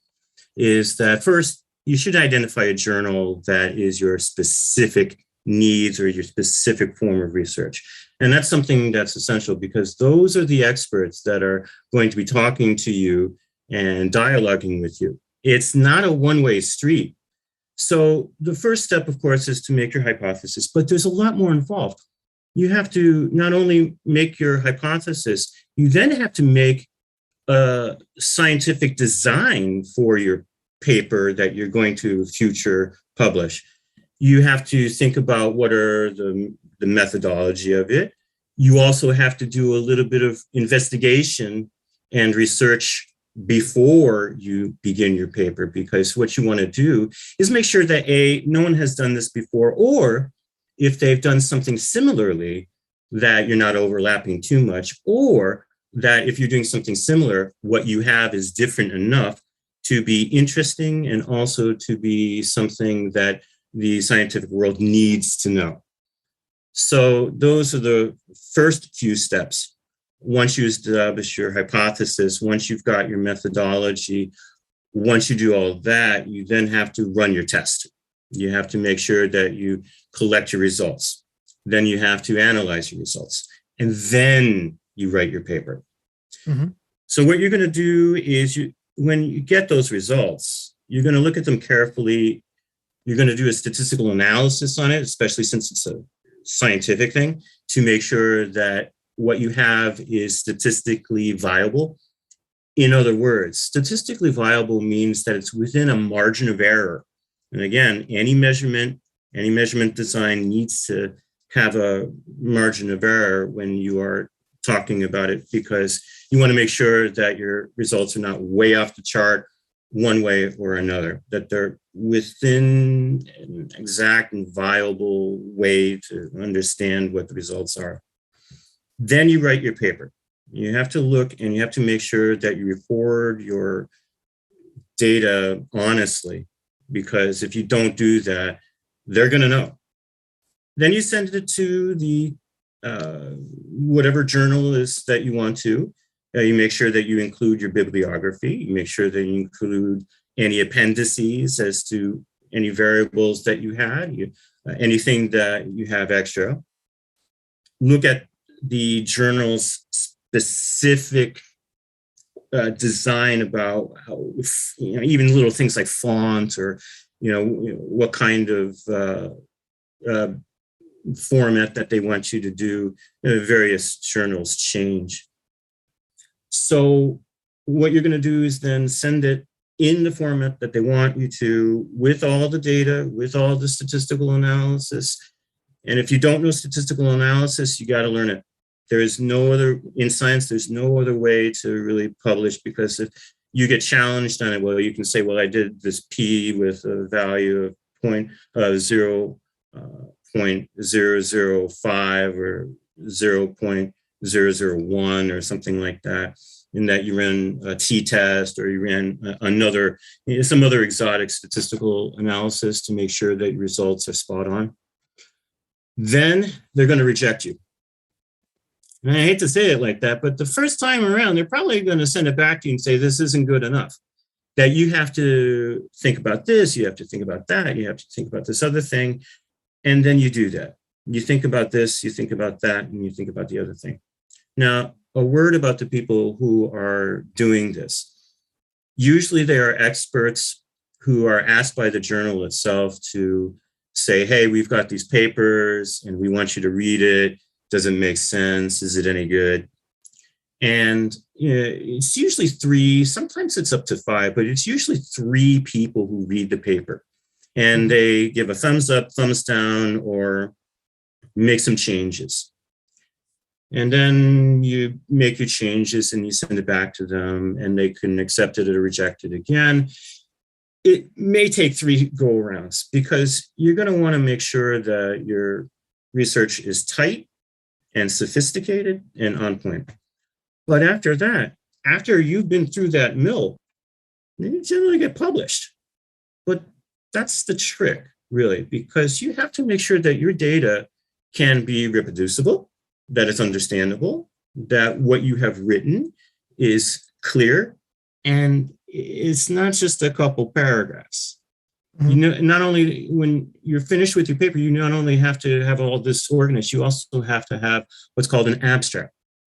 is that first, you should identify a journal that is your specific needs or your specific form of research. And that's something that's essential, because those are the experts that are going to be talking to you and dialoguing with you. It's not a one-way street. So the first step, of course, is to make your hypothesis, but there's a lot more involved. You have to not only make your hypothesis, you then have to make a scientific design for your paper that you're going to future publish. You have to think about what are the methodology of it. You also have to do a little bit of investigation and research before you begin your paper, because what you want to do is make sure that no one has done this before, or if they've done something similarly, that you're not overlapping too much, or that if you're doing something similar, what you have is different enough to be interesting and also to be something that the scientific world needs to know. So those are the first few steps. Once you establish your hypothesis, once you've got your methodology, once you do all that, you then have to run your test. You have to make sure that you collect your results. Then you have to analyze your results. And then you write your paper. Mhm. So what you're going to do is when you get those results, you're going to look at them carefully. You're going to do a statistical analysis on it, especially since it's a scientific thing, to make sure that what you have is statistically viable. In other words, statistically viable means that it's within a margin of error. And again, any measurement design needs to have a margin of error when you are talking about it, because you want to make sure that your results are not way off the chart one way or another, that they're within an exact and viable way to understand what the results are. Then you write your paper. You have to look and you have to make sure that you record your data honestly, because if you don't do that, they're going to know. Then you send it to the whatever journal is that you want to. You make sure that you include your bibliography. You make sure that you include any appendices as to any variables that you had, anything that you have extra. Look at the journal's specific design about how, even little things like font or, what kind of format that they want you to do. Various journals change. So what you're going to do is then send it in the format that they want you to, with all the data, with all the statistical analysis. And if you don't know statistical analysis, you got to learn it. There is no other, in science, there's no other way to really publish, because if you get challenged on it, well, you can say, well, I did this P with a value of 0.005 or 0.001 or something like that, in that you ran a t-test or you ran some other exotic statistical analysis to make sure that your results are spot on. Then they're going to reject you. And I hate to say it like that, but the first time around, they're probably going to send it back to you and say, this isn't good enough. That you have to think about this, you have to think about that, you have to think about this other thing. And then you do that. You think about this, you think about that, and you think about the other thing. Now, a word about the people who are doing this. Usually they are experts who are asked by the journal itself to say, hey, we've got these papers and we want you to read it. Does it make sense? Is it any good? And it's usually 3, sometimes it's up to 5, but it's usually 3 people who read the paper. And they give a thumbs up, thumbs down, or make some changes. And then you make your changes and you send it back to them, and they can accept it or reject it again. It may take 3 go-arounds, because you're going to want to make sure that your research is tight and sophisticated and on point. But after that, after you've been through that mill, you generally get published. But that's the trick, really, because you have to make sure that your data can be reproducible, that it's understandable, that what you have written is clear, and it's not just a couple paragraphs. Not only when you're finished with your paper, you not only have to have all this organized, you also have to have what's called an abstract,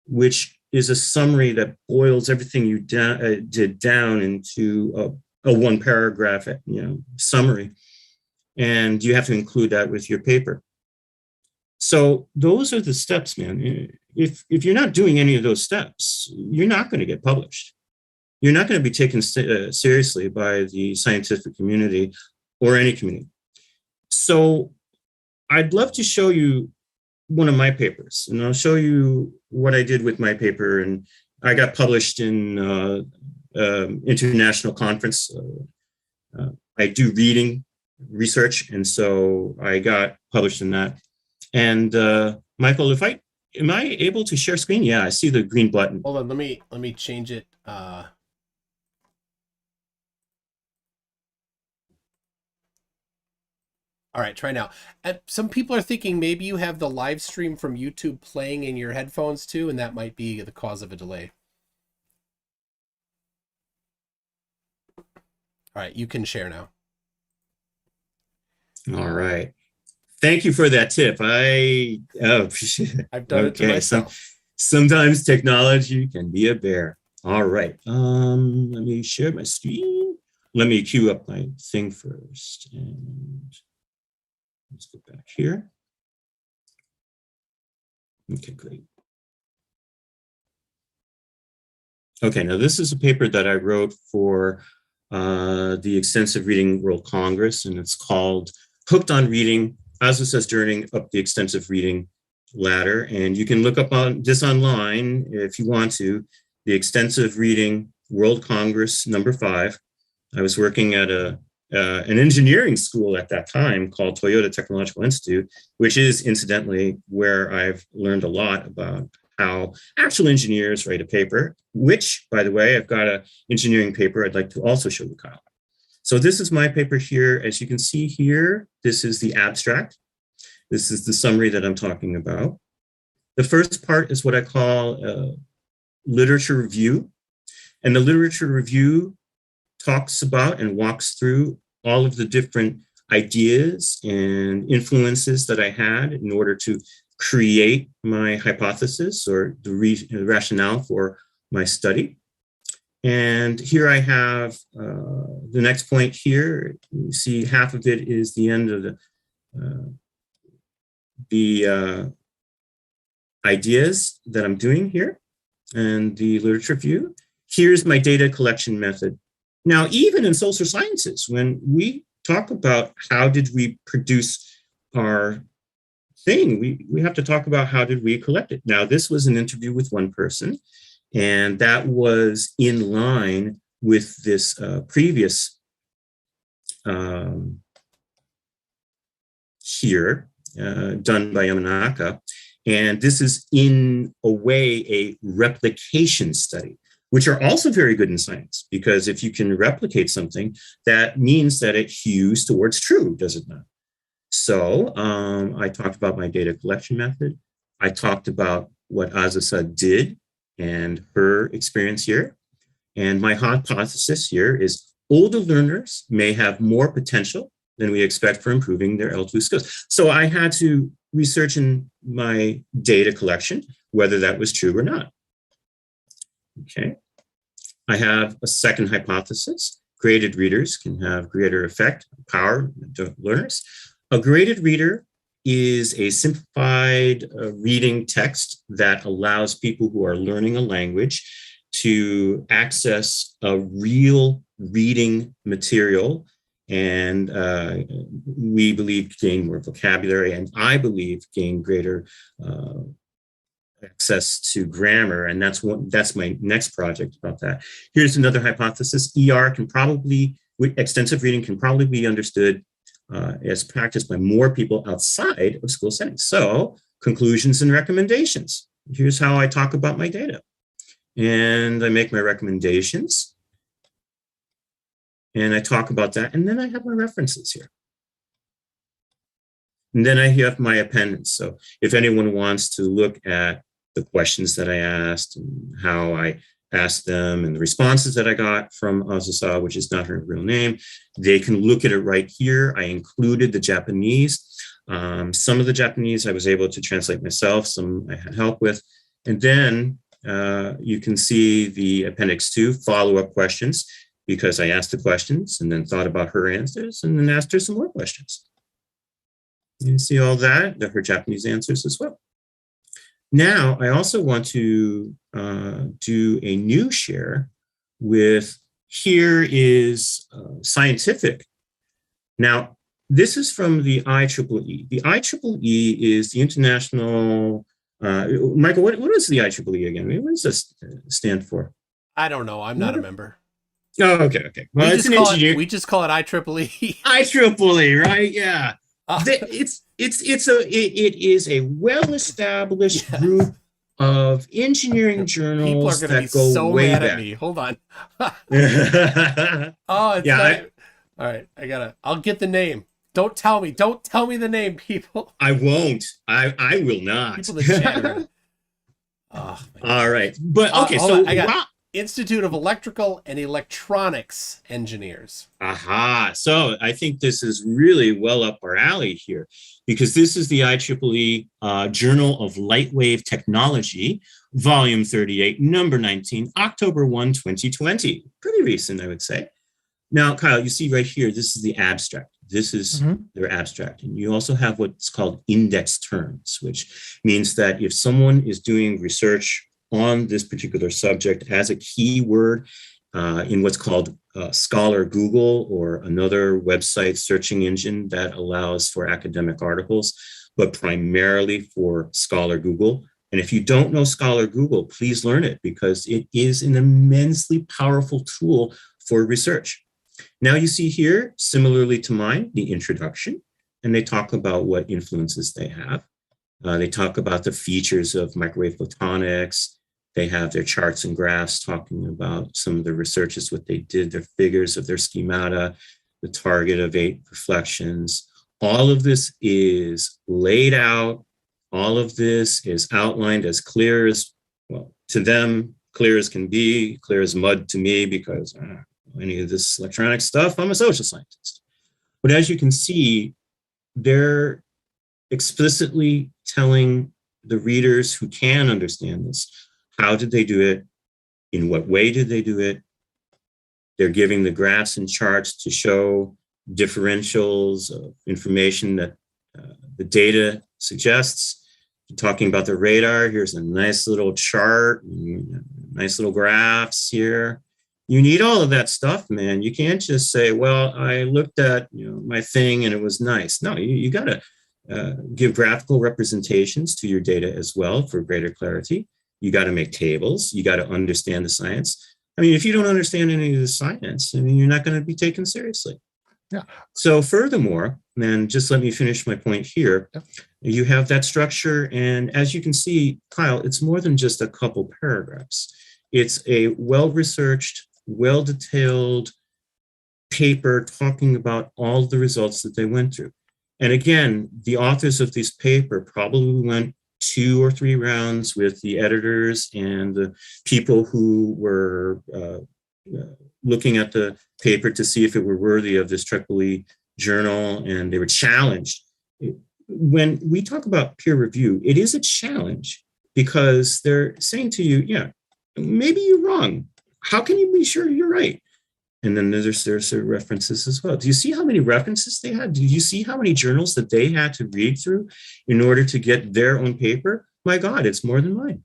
which is a summary that boils everything you did down into a 1 paragraph, summary. And you have to include that with your paper. So those are the steps, man. If you're not doing any of those steps, you're not going to get published. You're not going to be taken seriously by the scientific community or any community. So I'd love to show you one of my papers, and I'll show you what I did with my paper. And I got published in international conference. I do reading research, and so I got published in that. And Michael, am I able to share screen? Yeah, I see the green button. Hold on, let me change it. All right, try now. Some people are thinking maybe you have the live stream from YouTube playing in your headphones too, and that might be the cause of a delay. All right, you can share now. All right. Thank you for that tip. I've done it to Okay. myself. Sometimes technology can be a bear. All right. Let me share my screen. Let me queue up my thing first. And let's go back here. Okay, great. Okay, now this is a paper that I wrote for the Extensive Reading World Congress, and it's called Hooked on Reading, Azusa's Journey Up the Extensive Reading Ladder. And you can look up on this online if you want to, the Extensive Reading World Congress #5. I was working at an engineering school at that time called Toyota Technological Institute, which is incidentally where I've learned a lot about how actual engineers write a paper, which, by the way, I've got an engineering paper I'd like to also show you, Kyle. So this is my paper here. As you can see here, this is the abstract. This is the summary that I'm talking about. The first part is what I call literature review. And the literature review talks about and walks through all of the different ideas and influences that I had in order to create my hypothesis or the rationale for my study. And here I have the next point here. You see half of it is the end of the ideas that I'm doing here and the literature review. Here's my data collection method. Now, even in social sciences, when we talk about how did we produce our thing, we have to talk about how did we collect it. Now, this was an interview with one person, and that was in line with this previous here done by Yamanaka. And this is in a way a replication study, which are also very good in science, because if you can replicate something, that means that it hews towards true, does it not? So I talked about my data collection method. I talked about what Azusa did and her experience here. And my hypothesis here is older learners may have more potential than we expect for improving their L2 skills. So I had to research in my data collection whether that was true or not. Okay. I have a second hypothesis. Graded readers can have greater effect, power to learners. A graded reader is a simplified reading text that allows people who are learning a language to access a real reading material, and we believe gain more vocabulary, and I believe gain greater access to grammar, and that's my next project about that. Here's another hypothesis. Extensive reading can probably be understood as practiced by more people outside of school settings. So conclusions and recommendations. Here's how I talk about my data. And I make my recommendations. And I talk about that. And then I have my references here. And then I have my appendix. So if anyone wants to look at the questions that I asked and how I asked them and the responses that I got from Azusa, which is not her real name, they can look at it right here. I included the Japanese. Some of the Japanese I was able to translate myself, some I had help with. And then you can see the Appendix 2 follow-up questions, because I asked the questions and then thought about her answers and then asked her some more questions. You see all that, her Japanese answers as well. Now, I also want to do a new share with, here is scientific. Now, this is from the IEEE. The IEEE is the International, Michael, what is the IEEE again? What does this stand for? I don't know. I'm not a member. Oh, okay. Well, we just call it IEEE. IEEE, right? Yeah. It is a well-established group of engineering journals. People are going to be so mad at me. Hold on. Oh, it's yeah. All right, I'll get the name. Don't tell me the name, people. I won't. I will not. People in the chat. Oh, all right, but okay. So Institute of Electrical and Electronics Engineers. Aha. So I think this is really well up our alley here, because this is the IEEE Journal of Lightwave Technology, Volume 38, Number 19, October 1, 2020. Pretty recent, I would say. Now, Kyle, you see right here, this is the abstract. This is their abstract. And you also have what's called index terms, which means that if someone is doing research on this particular subject as a keyword in what's called Scholar Google, or another website searching engine that allows for academic articles, but primarily for Scholar Google. And if you don't know Scholar Google, please learn it, because it is an immensely powerful tool for research. Now you see here, similarly to mine, the introduction, and they talk about what influences they have. They talk about the features of microwave photonics. They have their charts and graphs talking about some of the researches, what they did, their figures of their schemata, the target of 8 reflections. All of this is laid out. All of this is outlined as clear as, well, to them, clear as can be, clear as mud to me, because any of this electronic stuff, I'm a social scientist. But as you can see, they're explicitly telling the readers who can understand this, how did they do it? In what way did they do it? They're giving the graphs and charts to show differentials of information that the data suggests. Talking about the radar, here's a nice little chart, nice little graphs here. You need all of that stuff, man. You can't just say, well, I looked at my thing and it was nice. No, you got to give graphical representations to your data as well for greater clarity. You got to make tables. You got to understand the science. I mean, if you don't understand any of the science, I mean, you're not going to be taken seriously. Yeah. So furthermore, then just let me finish my point here. Yeah. You have that structure. And as you can see, Kyle, it's more than just a couple paragraphs. It's a well-researched, well-detailed paper talking about all the results that they went through. And again, the authors of this paper probably went 2 or 3 rounds with the editors and the people who were looking at the paper to see if it were worthy of this IEEE journal, and they were challenged. When we talk about peer review, it is a challenge because they're saying to you, yeah, maybe you're wrong. How can you be sure you're right? And then there's references as well. Do you see how many references they had? Do you see how many journals that they had to read through in order to get their own paper? My God, it's more than mine.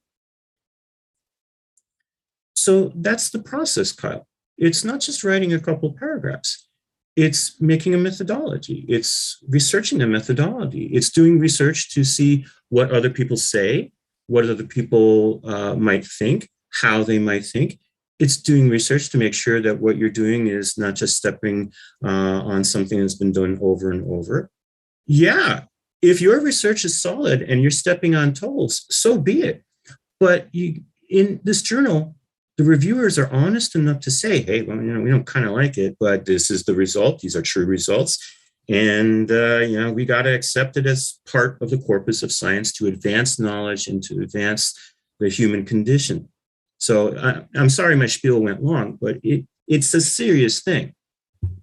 So that's the process, Kyle. It's not just writing a couple paragraphs. It's making a methodology. It's researching a methodology. It's doing research to see what other people say, what other people might think, how they might think. It's doing research to make sure that what you're doing is not just stepping on something that's been done over and over. Yeah, if your research is solid and you're stepping on toes, so be it. But in this journal, the reviewers are honest enough to say, hey, well, we don't kind of like it, but this is the result. These are true results. And, we got to accept it as part of the corpus of science to advance knowledge and to advance the human condition. So I'm sorry my spiel went long, but it's a serious thing.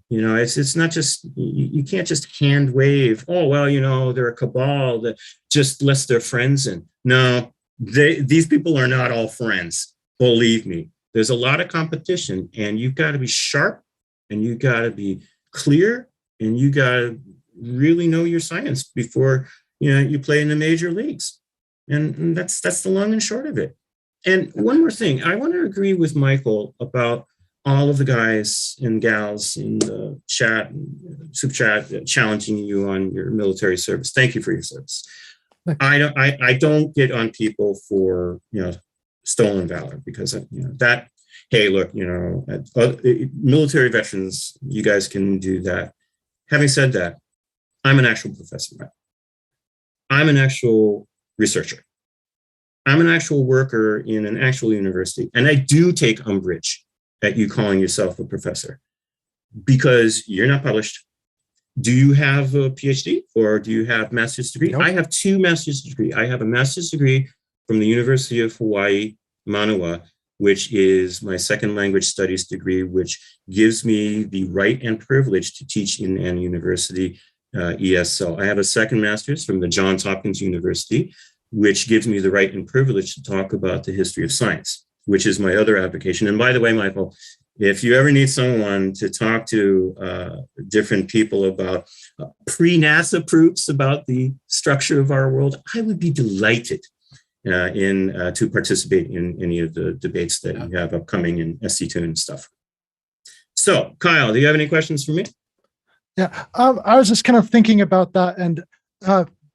It's not just, you can't just hand wave, oh, well, they're a cabal that just lets their friends in. No, these people are not all friends. Believe me, there's a lot of competition, and you've got to be sharp, and you got to be clear, and you got to really know your science before you play in the major leagues. And that's the long and short of it. And one more thing, I want to agree with Michael about all of the guys and gals in the chat, super chat, challenging you on your military service. Thank you for your service. I don't get on people for stolen valor, because that, hey, look, military veterans, you guys can do that. Having said that, I'm an actual professor, right? I'm an actual researcher. I'm an actual worker in an actual university, and I do take umbrage at you calling yourself a professor, because you're not published. Do you have a PhD or do you have master's degree? Nope. I have 2 master's degrees. I have a master's degree from the University of Hawaii, Manoa, which is my second language studies degree, which gives me the right and privilege to teach in an university ESL. I have a second master's from the Johns Hopkins University, which gives me the right and privilege to talk about the history of science, which is my other application. And by the way, Michael, if you ever need someone to talk to different people about pre-NASA proofs about the structure of our world, I would be delighted to participate in any of the debates that you have upcoming in SC2 and stuff. So, Kyle, do you have any questions for me? Yeah, I was just kind of thinking about that, and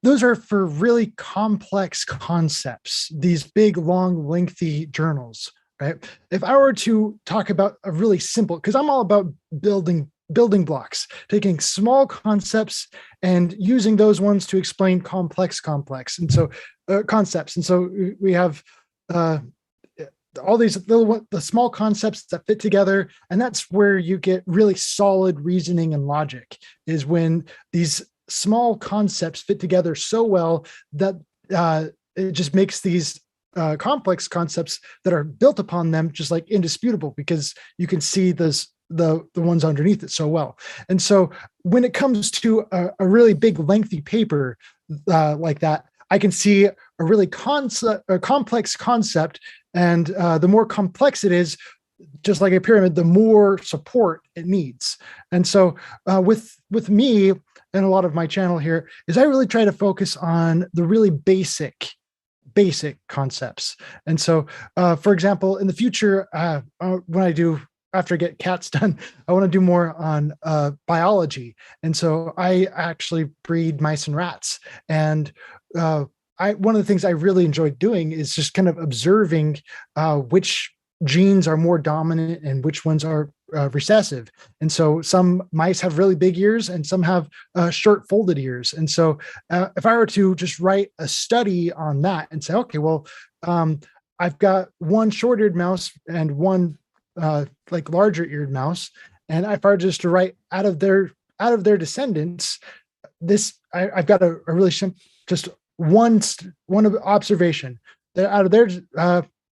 those are for really complex concepts, these big, long, lengthy journals, right? If I were to talk about a really simple, because I'm all about building blocks, taking small concepts and using those ones to explain complex and so concepts. And so we have all these the small concepts that fit together, and that's where you get really solid reasoning and logic, is when these small concepts fit together so well that it just makes these complex concepts that are built upon them just like indisputable, because you can see the ones underneath it so well. And so when it comes to a really big lengthy paper like that, I can see a really complex concept, and the more complex it is, just like a pyramid, the more support it needs. And so with me and a lot of my channel here is I really try to focus on the really basic concepts. And so, for example, in the future, after I get cats done, I want to do more on biology. And so I actually breed mice and rats. And one of the things I really enjoy doing is just kind of observing which genes are more dominant and which ones are recessive. And so some mice have really big ears and some have short folded ears. And so if I were to just write a study on that and say, okay, well, I've got one short-eared mouse and one like larger eared mouse, and if I were just to write out of their descendants, I've got a really just one observation that out of their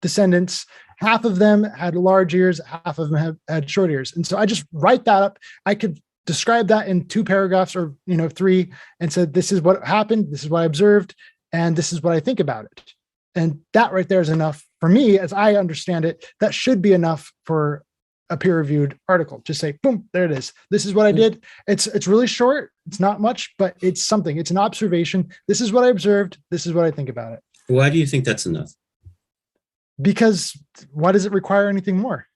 descendants, half of them had large ears, half of them had short ears. And so I just write that up. I could describe that in 2 paragraphs or 3, and said, this is what happened, this is what I observed, and this is what I think about it. And that right there is enough for me, as I understand it. That should be enough for a peer-reviewed article. Just say, boom, there it is. This is what I did. It's really short. It's not much, but it's something. It's an observation. This is what I observed. This is what I think about it. Why do you think that's enough? Because why does it require anything more?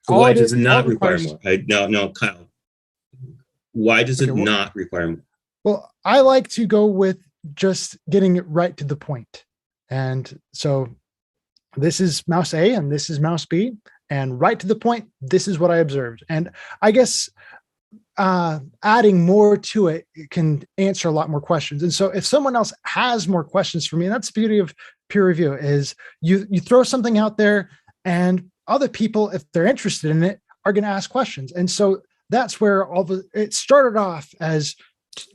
Why does it not require more? No, Kyle. Why does it not require more? Well, I like to go with just getting it right to the point. And so this is mouse A and this is mouse B, and right to the point, this is what I observed. And I guess adding more to it can answer a lot more questions. And so if someone else has more questions for me, and that's the beauty of peer review, is you throw something out there and other people, if they're interested in it, are going to ask questions. And so that's where it started off as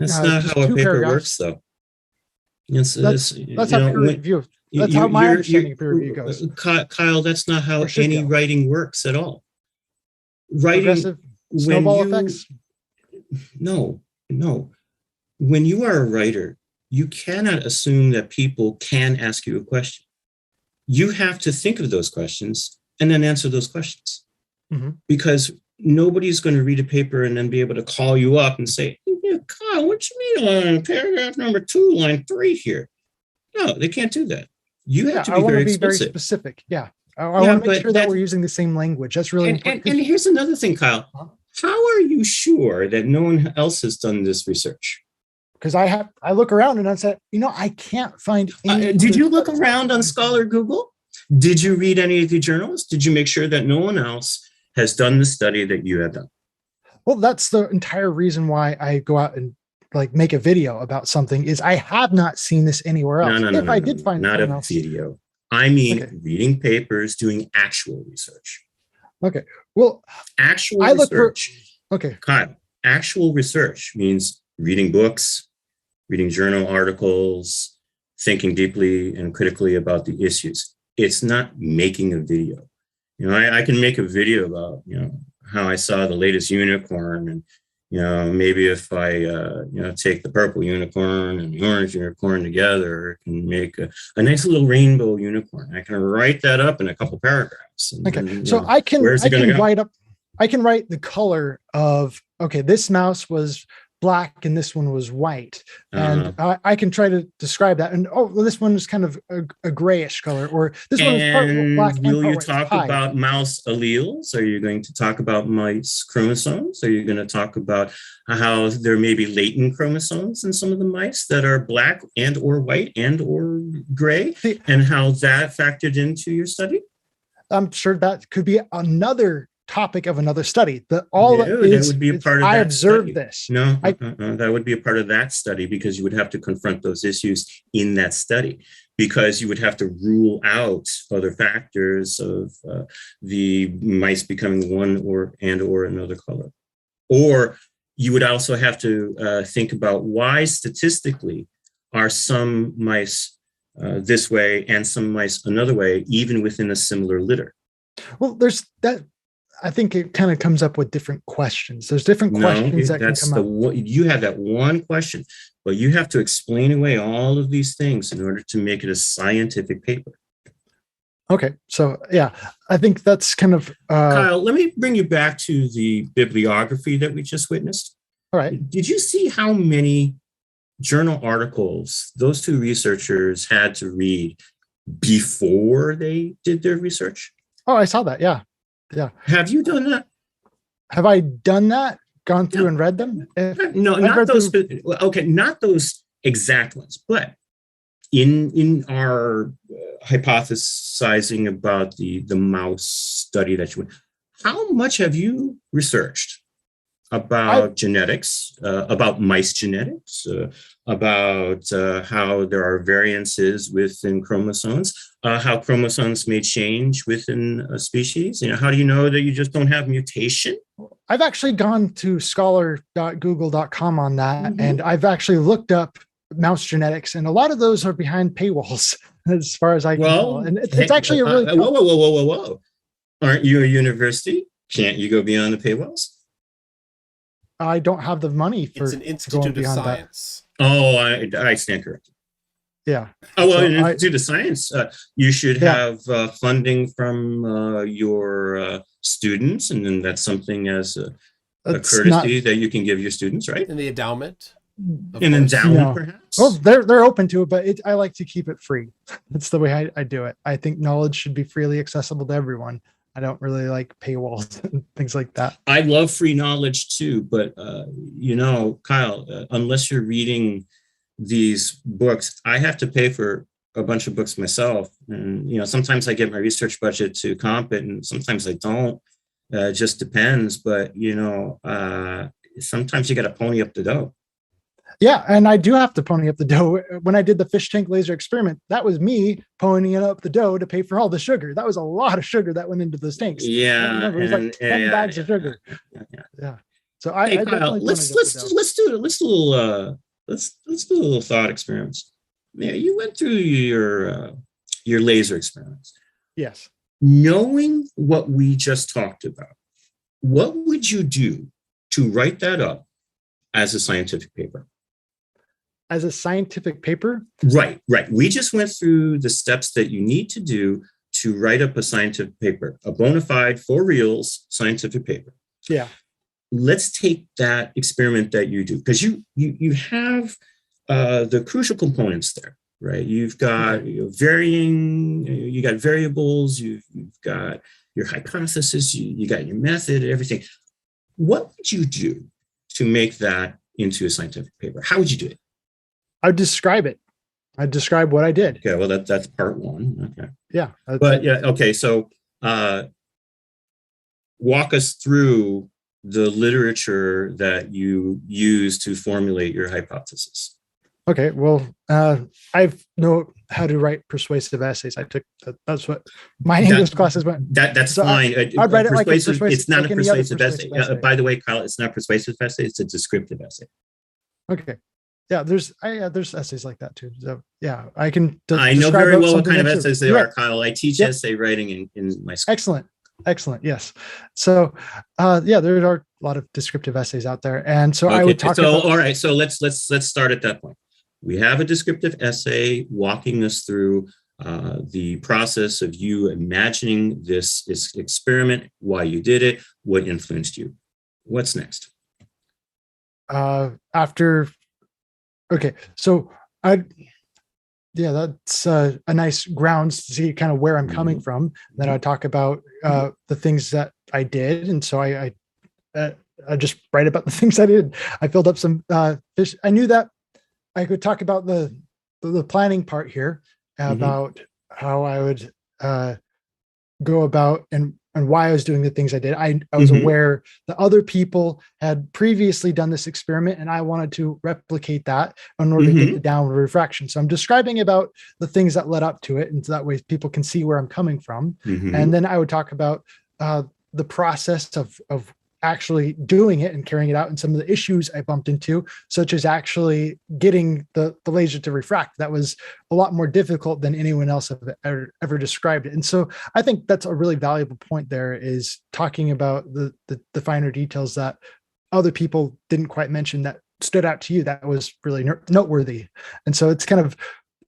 that's not how a paper works, though. That's how peer review. That's how my understanding of peer review goes. Kyle, that's not how any writing works at all. Writing, snowball effects? No. When you are a writer, you cannot assume that people can ask you a question. You have to think of those questions and then answer those questions. Mm-hmm. Because nobody's going to read a paper and then be able to call you up and say, yeah, Kyle, what you mean on paragraph number 2, line 3 here? No, they can't do that. You have to be very specific. Yeah. I want to make sure that we're using the same language. That's really important. And here's another thing, Kyle. How are you sure that no one else has done this research? Because I look around and I said, I can't find any. Did you look around on Scholar Google? Did you read any of the journals? Did you make sure that no one else has done the study that you have done? Well, that's the entire reason why I go out and make a video about something, is I have not seen this anywhere else. No, I did find not a video. I mean, reading papers, doing actual research. Okay. Well, actual research. Kyle, actual research means reading books, reading journal articles, thinking deeply and critically about the issues. It's not making a video. I can make a video about, how I saw the latest unicorn, and, maybe if I, take the purple unicorn and the orange unicorn together, it can make a nice little rainbow unicorn. I can write that up in a couple paragraphs. Okay. So I can write the color of, okay, this mouse was black and this one was white, and I can try to describe that. And well, this one is kind of a grayish color, or this one is part black. Will you talk about mouse alleles? Are you going to talk about mice chromosomes? Are you going to talk about how there may be latent chromosomes in some of the mice that are black and or white and or gray, and how that factored into your study? I'm sure that could be another topic of another study. That would be a part of I observed study. This. No, that would be a part of that study, because you would have to confront those issues in that study, because you would have to rule out other factors of the mice becoming one or another color. Or you would also have to think about why statistically are some mice this way and some mice another way, even within a similar litter. Well, there's that. I think it kind of comes up with different questions. There's different questions that can come up. You have that one question, but you have to explain away all of these things in order to make it a scientific paper. Okay. So yeah, I think that's kind of... Kyle, let me bring you back to the bibliography that we just witnessed. All right. Did you see how many journal articles those two researchers had to read before they did their research? Oh, I saw that. Yeah. Yeah. Have you done that? Have I done that? Gone through and read them? No, not those. Okay, not those exact ones, but in our hypothesizing about the mouse study that you went, how much have you researched about genetics, about mice genetics, about how there are variances within chromosomes, how chromosomes may change within a species? How do you know that you just don't have mutation? I've actually gone to scholar.google.com on that, and I've actually looked up mouse genetics, and a lot of those are behind paywalls, as far as I can tell. And it's actually a really whoa. Aren't you a university? Can't you go beyond the paywalls? I don't have the money for it's an institute of science. That. Oh, I stand corrected. Yeah. Oh, well, so an institute of science, you should have funding from your students, and then that's something as a courtesy that you can give your students, right? And the endowment. An endowment, perhaps? Well, they're open to it, but I like to keep it free. That's the way I do it. I think knowledge should be freely accessible to everyone. I don't really like paywalls and things like that. I love free knowledge too, but Kyle, unless you're reading these books, I have to pay for a bunch of books myself. And, sometimes I get my research budget to comp it, and sometimes I don't. It just depends. But, sometimes you got to pony up the dough. Yeah, and I do have to pony up the dough. When I did the fish tank laser experiment, that was me ponying up the dough to pay for all the sugar. That was a lot of sugar that went into those tanks. Yeah, it was like 10 bags of sugar. Yeah. So Kyle, let's do a little thought experiments. Yeah, you went through your laser experiments. Yes. Knowing what we just talked about, what would you do to write that up as a scientific paper? As a scientific paper? Right. We just went through the steps that you need to do to write up a scientific paper, a bona fide, for reals scientific paper. Yeah. Let's take that experiment that you do, because you have the crucial components there, right? You've got you got variables, you've got your hypothesis, you got your method, everything. What would you do to make that into a scientific paper? How would you do it? I'd describe it. I'd describe what I did. Okay, well, that's part one. Okay. Yeah. Okay. So walk us through the literature that you use to formulate your hypothesis. Okay, well, I know how to write persuasive essays. I took that's what my English classes went. That's so fine. I read it like a persuasive. It's not a persuasive essay. By the way, Kyle, it's not a persuasive essay. It's a descriptive essay. Okay. there's essays like that too. So yeah, I can. I know describe very out well what something kind of next to- essays they Yeah. are, Kyle. I teach Yep. essay writing in my school. Excellent. Yes. So, yeah, there are a lot of descriptive essays out there, and so I Okay, would talk so about. all right, so let's start at that point. We have a descriptive essay walking us through the process of you imagining this experiment, why you did it, what influenced you. What's next? After, okay, so that's a nice grounds to see kind of where I'm coming from. Then I talk about the things that I did, and so I just write about the things I did. I filled up some fish. I knew that I could talk about the planning part here, about how I would go about and why I was doing the things I did. I was aware that other people had previously done this experiment, and I wanted to replicate that in order to get the downward refraction. So I'm describing about the things that led up to it, and so that way people can see where I'm coming from. And then I would talk about the process of actually doing it and carrying it out, and some of the issues I bumped into, such as actually getting the laser to refract. That was a lot more difficult than anyone else have ever described it. And so I think that's a really valuable point there, is talking about the finer details that other people didn't quite mention that stood out to you, that was really noteworthy. And so it's kind of,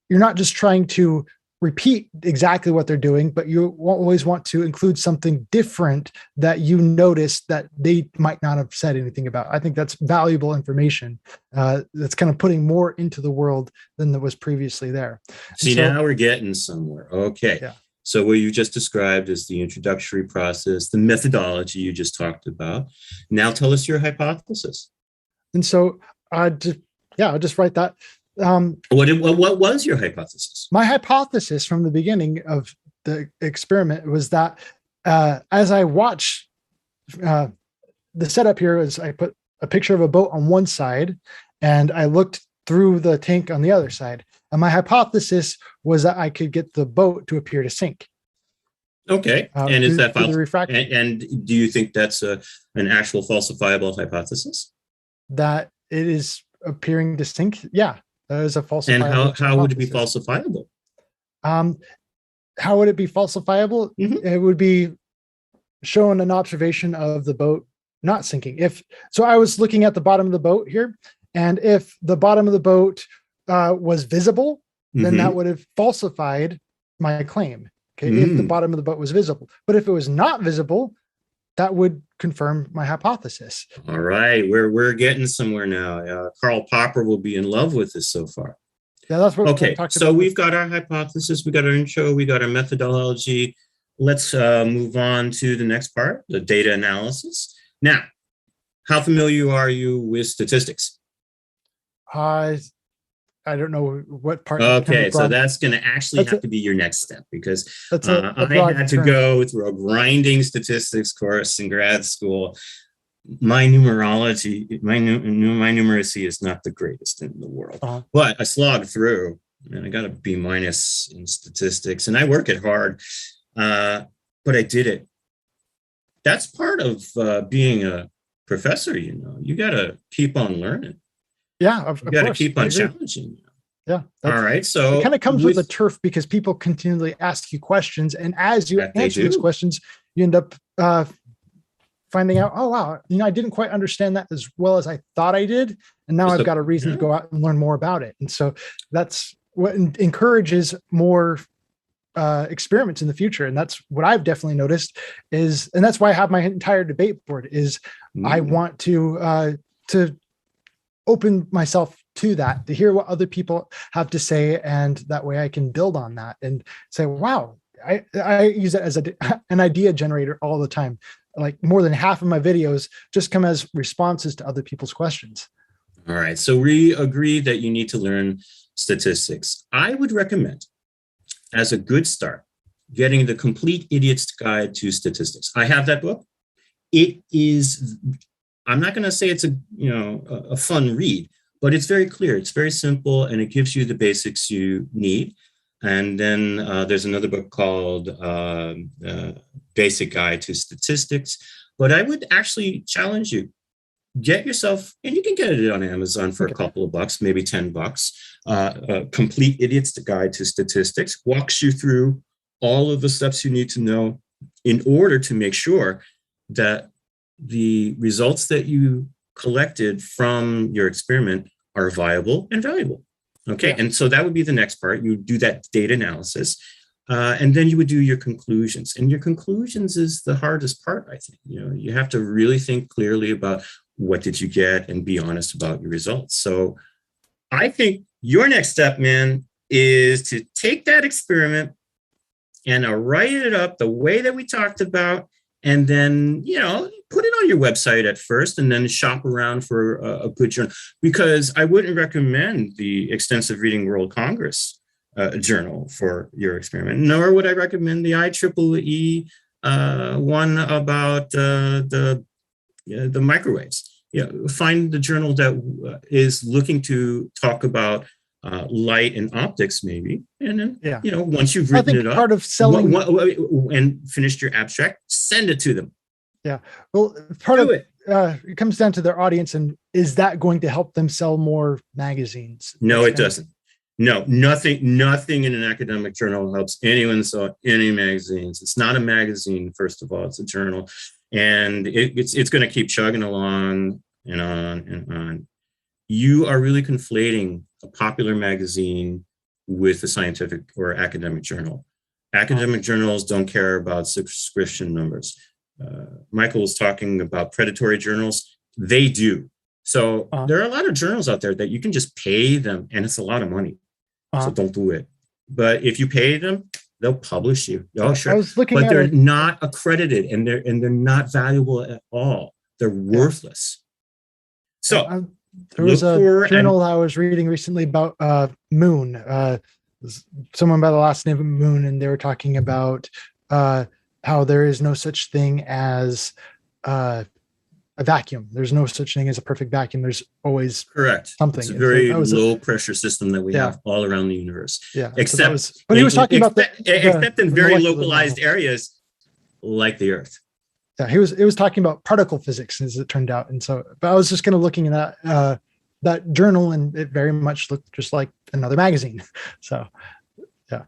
you're not just trying to repeat exactly what they're doing, but you always want to include something different that you notice that they might not have said anything about. I think that's valuable information. That's kind of putting more into the world than that was previously there. See, now we're getting somewhere. Okay. Yeah. So what you just described is the introductory process, the methodology you just talked about. Now tell us your hypothesis. And so I'll just write that. What was your hypothesis? My hypothesis from the beginning of the experiment was that as I watch the setup here, is I put a picture of a boat on one side and I looked through the tank on the other side. And my hypothesis was that I could get the boat to appear to sink. Okay. And is that the refraction? And do you think that's an actual falsifiable hypothesis? That it is appearing to sink? Yeah. That is a falsifiable. And how would it be falsifiable? How would it be falsifiable? It would be showing an observation of the boat not sinking. So I was looking at the bottom of the boat here, and if the bottom of the boat was visible, then that would have falsified my claim. Okay, if the bottom of the boat was visible. But if it was not visible, that would confirm my hypothesis. All right, we're getting somewhere now. Karl Popper will be in love with this so far. Yeah, that's what. Okay, so we've got our hypothesis, we got our intro, we got our methodology. Let's move on to the next part, the data analysis. Now, how familiar are you with statistics? I don't know what part. Okay, so that's going to actually have to be your next step, because I had to go through a grinding statistics course in grad school. My numerology, my numeracy is not the greatest in the world, but I slogged through, and I got a B- in statistics, and I work it hard, but I did it. That's part of being a professor. You got to keep on learning. Yeah, you got to keep on challenging. Yeah. All right. So it kind of comes with the turf, because people continually ask you questions, and as you answer those questions, you end up finding out, oh wow, I didn't quite understand that as well as I thought I did, and now I've got a reason to go out and learn more about it. And so that's what encourages more experiments in the future. And that's what I've definitely noticed and that's why I have my entire debate board is I want to open myself to that, to hear what other people have to say. And that way I can build on that and say, wow, I use it as an idea generator all the time. Like more than half of my videos just come as responses to other people's questions. All right. So we agree that you need to learn statistics. I would recommend, as a good start, getting the Complete Idiot's Guide to Statistics. I have that book. It is, I'm not going to say it's a fun read, but it's very clear. It's very simple, and it gives you the basics you need. And then there's another book called Basic Guide to Statistics. But I would actually challenge you get yourself, and you can get it on Amazon for a couple of bucks, maybe $10. Complete Idiot's Guide to Statistics walks you through all of the steps you need to know in order to make sure that the results that you collected from your experiment are viable and valuable. Okay, Yeah. and so that would be the next part. You do that data analysis, and then you would do your conclusions. And your conclusions is the hardest part, I think. You have to really think clearly about what did you get and be honest about your results. So I think your next step, man, is to take that experiment and write it up the way that we talked about, and then, put it on your website at first and then shop around for a good journal, because I wouldn't recommend the Extensive Reading World Congress journal for your experiment, nor would I recommend the IEEE one about the microwaves. Find the journal that is looking to talk about light and optics, maybe, and then once you've written it up, part of selling and finished your abstract, send it to them. Yeah, well, it comes down to their audience, and is that going to help them sell more magazines? No, it doesn't. No, nothing in an academic journal helps anyone sell any magazines. It's not a magazine, first of all, it's a journal, and it's going to keep chugging along and on and on. You are really conflating a popular magazine with a scientific or academic journal. Academic journals don't care about subscription numbers. Michael was talking about predatory journals. They do. So there are a lot of journals out there that you can just pay them, and it's a lot of money. So don't do it. But if you pay them, they'll publish you. Oh, sure. But they're not accredited, and they're not valuable at all. They're worthless. So there was a journal I was reading recently about Moon. Someone by the last name of Moon, and they were talking about how there is no such thing as a vacuum. There's no such thing as a perfect vacuum. There's always something. It's a very low pressure system that we have all around the universe. Yeah. Except, but he was talking about except in very localized areas like the Earth. Yeah, he was talking about particle physics, as it turned out. And so, but I was just kind of looking at that journal, and it very much looked just like another magazine. So, yeah,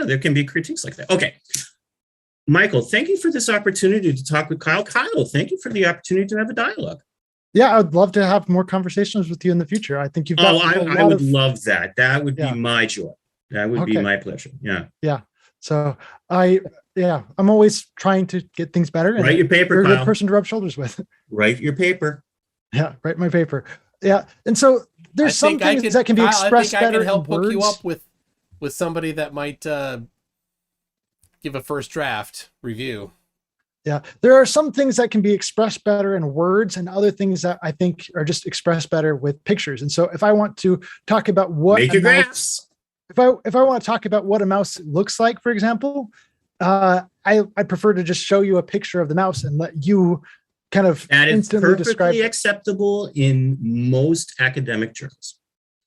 there can be critiques like that. Okay. Michael, thank you for this opportunity to talk with Kyle. Kyle, thank you for the opportunity to have a dialogue. Yeah, I'd love to have more conversations with you in the future. I think you've got I would love that. That would be my joy. That would be my pleasure. Yeah. Yeah. So I'm always trying to get things better. Write your paper, you're Kyle. a good person to rub shoulders with. Write your paper. Yeah, write my paper. Yeah. And so there's some things that can be expressed better. I can help hook you up with somebody that might give a first draft review. Yeah, there are some things that can be expressed better in words, and other things that I think are just expressed better with pictures. And so if I want to talk about what make your graphs, if I want to talk about what a mouse looks like, for example, I prefer to just show you a picture of the mouse and let you kind of instantly describe it. Perfectly acceptable in most academic journals.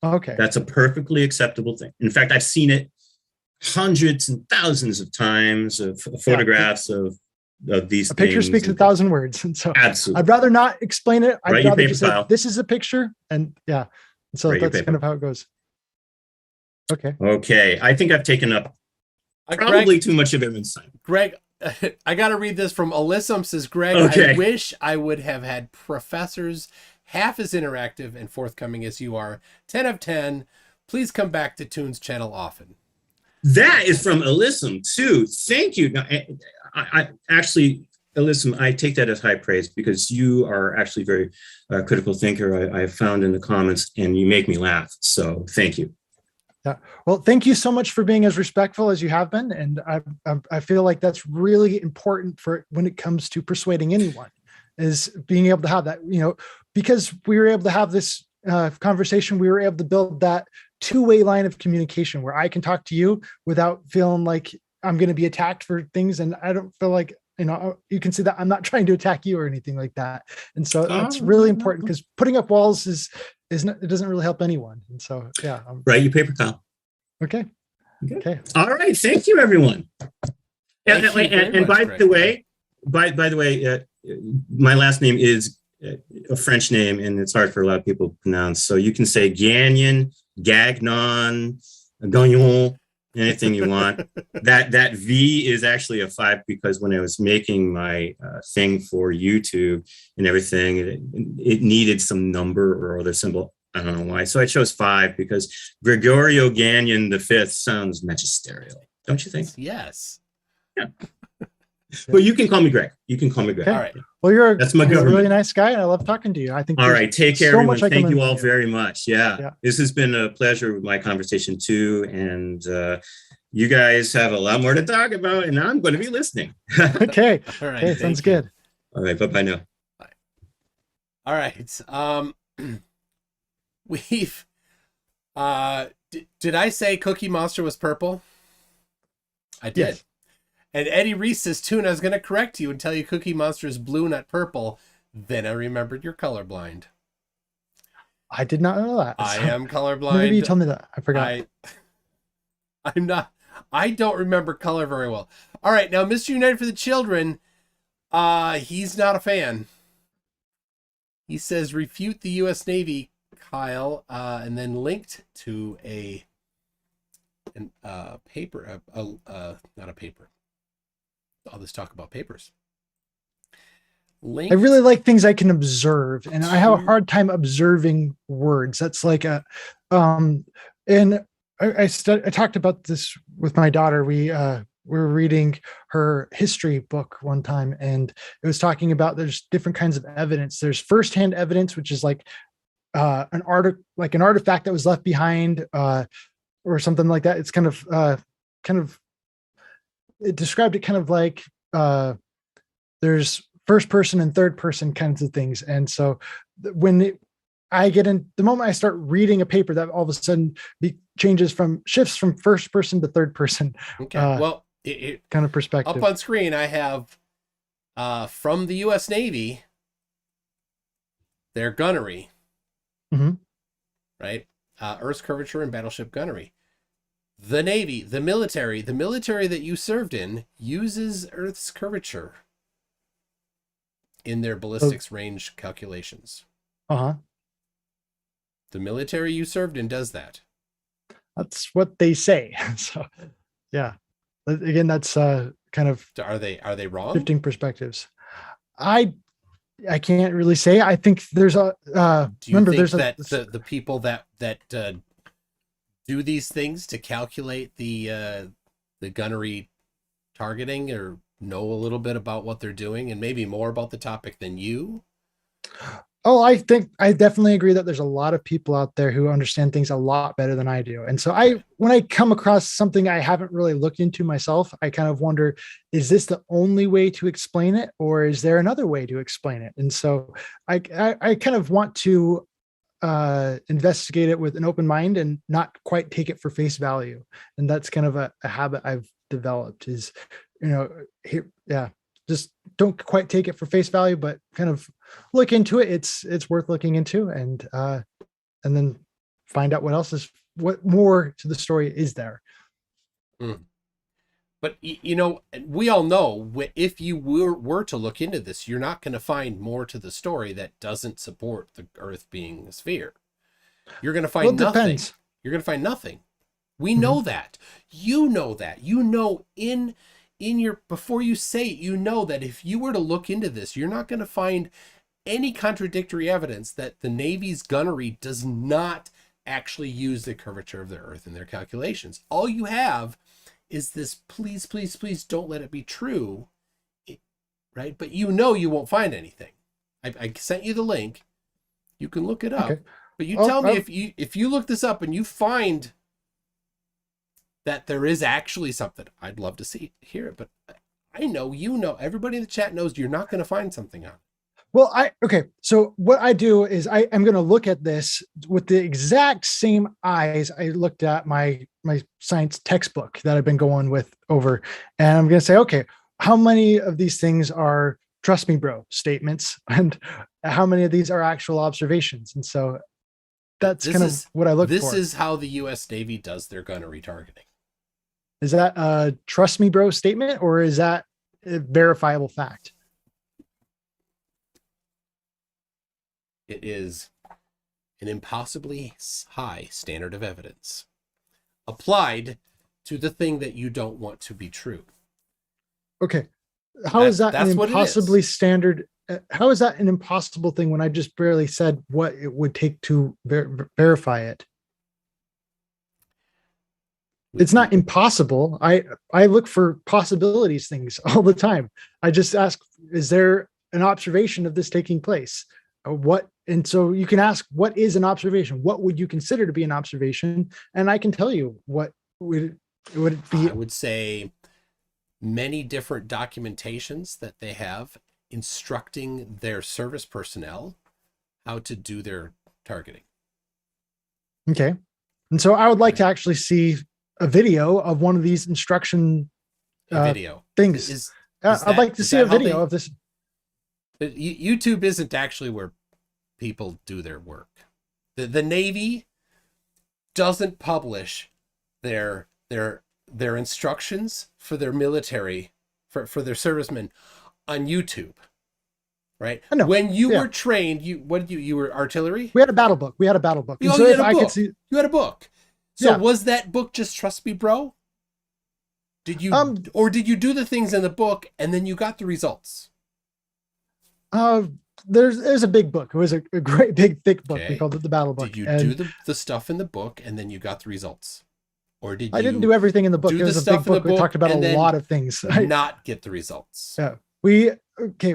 Okay, that's a perfectly acceptable thing. In fact, I've seen it hundreds and thousands of times of photographs of these things. A picture speaks 1,000 words. And so absolutely, I'd rather not explain it. I'd rather just say, this is a picture. And so that's kind of how it goes. Okay. I think I've taken up probably too much of everyone's time. Greg, I got to read this from Alyssum. Says, Greg, I wish I would have had professors half as interactive and forthcoming as you are. 10 of 10. Please come back to Toon's channel often. That is from Alyssum too. Thank you. Now, I actually, Alyssum, I take that as high praise, because you are actually a very critical thinker. I found in the comments, and you make me laugh. So thank you. Yeah. Well, thank you so much for being as respectful as you have been. And I feel like that's really important for when it comes to persuading anyone, is being able to have that, because we were able to have this conversation, we were able to build that two-way line of communication where I can talk to you without feeling like I'm going to be attacked for things. And I don't feel like, you can see that I'm not trying to attack you or anything like that. And so that's really important, because putting up walls it doesn't really help anyone. And so, write your paper, Kyle. Okay. All right. Thank you, everyone. And by the way, my last name is a French name, and it's hard for a lot of people to pronounce. So you can say Gagnon, Gagnon, Gagnon, anything you want. That V is actually a 5 because when I was making my thing for YouTube and everything, it needed some number or other symbol. I don't know why. So I chose 5 because Gregorio Gagnon V sounds magisterial, don't you think? Yes. Yeah. Well, you can call me Greg. You can call me Greg. All right. Well, That's my you're a government. really nice guy, and I love talking to you. I think. All right. Take care, so everyone. much I can Thank you learn all from very much. Yeah. Yeah. This has been a pleasure with my conversation too. And you guys have a lot more to talk about, and I'm going to be listening. Okay. All right. Okay. Sounds good. All right. Bye-bye now. Bye. All right. We've did I say Cookie Monster was purple? I did. Yes. And Eddie Reese says, Toon, I was going to correct you and tell you Cookie Monster is blue, not purple. Then I remembered you're colorblind. I did not know that. I So am colorblind. maybe you told me that. I forgot. I'm not. I don't remember color very well. All right, now Mr. United for the Children. He's not a fan. He says refute the U.S. Navy, Kyle, and then linked to a paper. Not a paper. All this talk about papers. Linked. I really like things I can observe, and I have a hard time observing words. That's like a, and I talked about this with my daughter. We were reading her history book one time, and it was talking about there's different kinds of evidence. There's firsthand evidence, which is like an artifact that was left behind, or something like that. It's kind of it described it kind of like there's first person and third person kinds of things. And so when I get in, the moment I start reading a paper, that all of a sudden shifts from first person to third person. Okay. Well, kind of perspective. Up on screen, I have from the U.S. Navy, their gunnery, right? Earth's curvature and battleship gunnery. The Navy, the military that you served in uses Earth's curvature in their ballistics range calculations. The military you served in does that. That's what they say. So, yeah. Again, that's kind of. Are they wrong? Shifting perspectives. I can't really say. I think there's a. Do you think that the people that do these things to calculate the gunnery targeting or know a little bit about what they're doing and maybe more about the topic than you? Oh, I think I definitely agree that there's a lot of people out there who understand things a lot better than I do. And so when I come across something I haven't really looked into myself, I kind of wonder, is this the only way to explain it, or is there another way to explain it? And so I kind of want to investigate it with an open mind and not quite take it for face value. And that's kind of a habit I've developed is, just don't quite take it for face value, but kind of look into it. It's worth looking into, and then find out what more to the story is there. But we all know if you were to look into this, you're not going to find more to the story that doesn't support the Earth being a sphere. You're going to find nothing. Depends. You're going to find nothing. We know that. You know that. You know in your, before you say it, you know that if you were to look into this, you're not going to find any contradictory evidence that the Navy's gunnery does not actually use the curvature of the Earth in their calculations. All you have is this, please, please, please don't let it be true, right? But you won't find anything. I sent you the link. You can look it up. Okay. But you tell me if you look this up and you find that there is actually something, I'd love to hear it. But I know, everybody in the chat knows you're not going to find something on it. Well, so what I do is I'm going to look at this with the exact same eyes I looked at my science textbook that I've been going with over. And I'm going to say, okay, how many of these things are trust me, bro statements, and how many of these are actual observations? And so that's what I look for. This is how the U.S. Navy does their gunnery targeting. Is that a trust me, bro statement, or is that a verifiable fact? It is an impossibly high standard of evidence applied to the thing that you don't want to be true. Okay. How is that an That's what it impossibly is. standard? How is that an impossible thing when I just barely said what it would take to verify it? It's not impossible. I look for possibilities things all the time. I just ask, is there an observation of this taking place? What, and so you can ask, what is an observation? What would you consider to be an observation? And I can tell you what would it be. I would say many different documentations that they have instructing their service personnel how to do their targeting. Okay. And so I would like to actually see a video of one of these instruction video things. I'd like to see a video of this. YouTube isn't actually where people do their work. The Navy doesn't publish their instructions for their military, for their servicemen on YouTube, right? When you were trained, you were artillery? We had a battle book. You had a book. You had a book. So was that book just trust me, bro? Did you or did you do the things in the book and then you got the results? There's a big book. It was a great big thick book. We called it the battle book. Did you do the stuff in the book and then you got the results? Or did you I didn't do everything in the book. It was a big book. We talked about a lot of things. Not get the results. Yeah.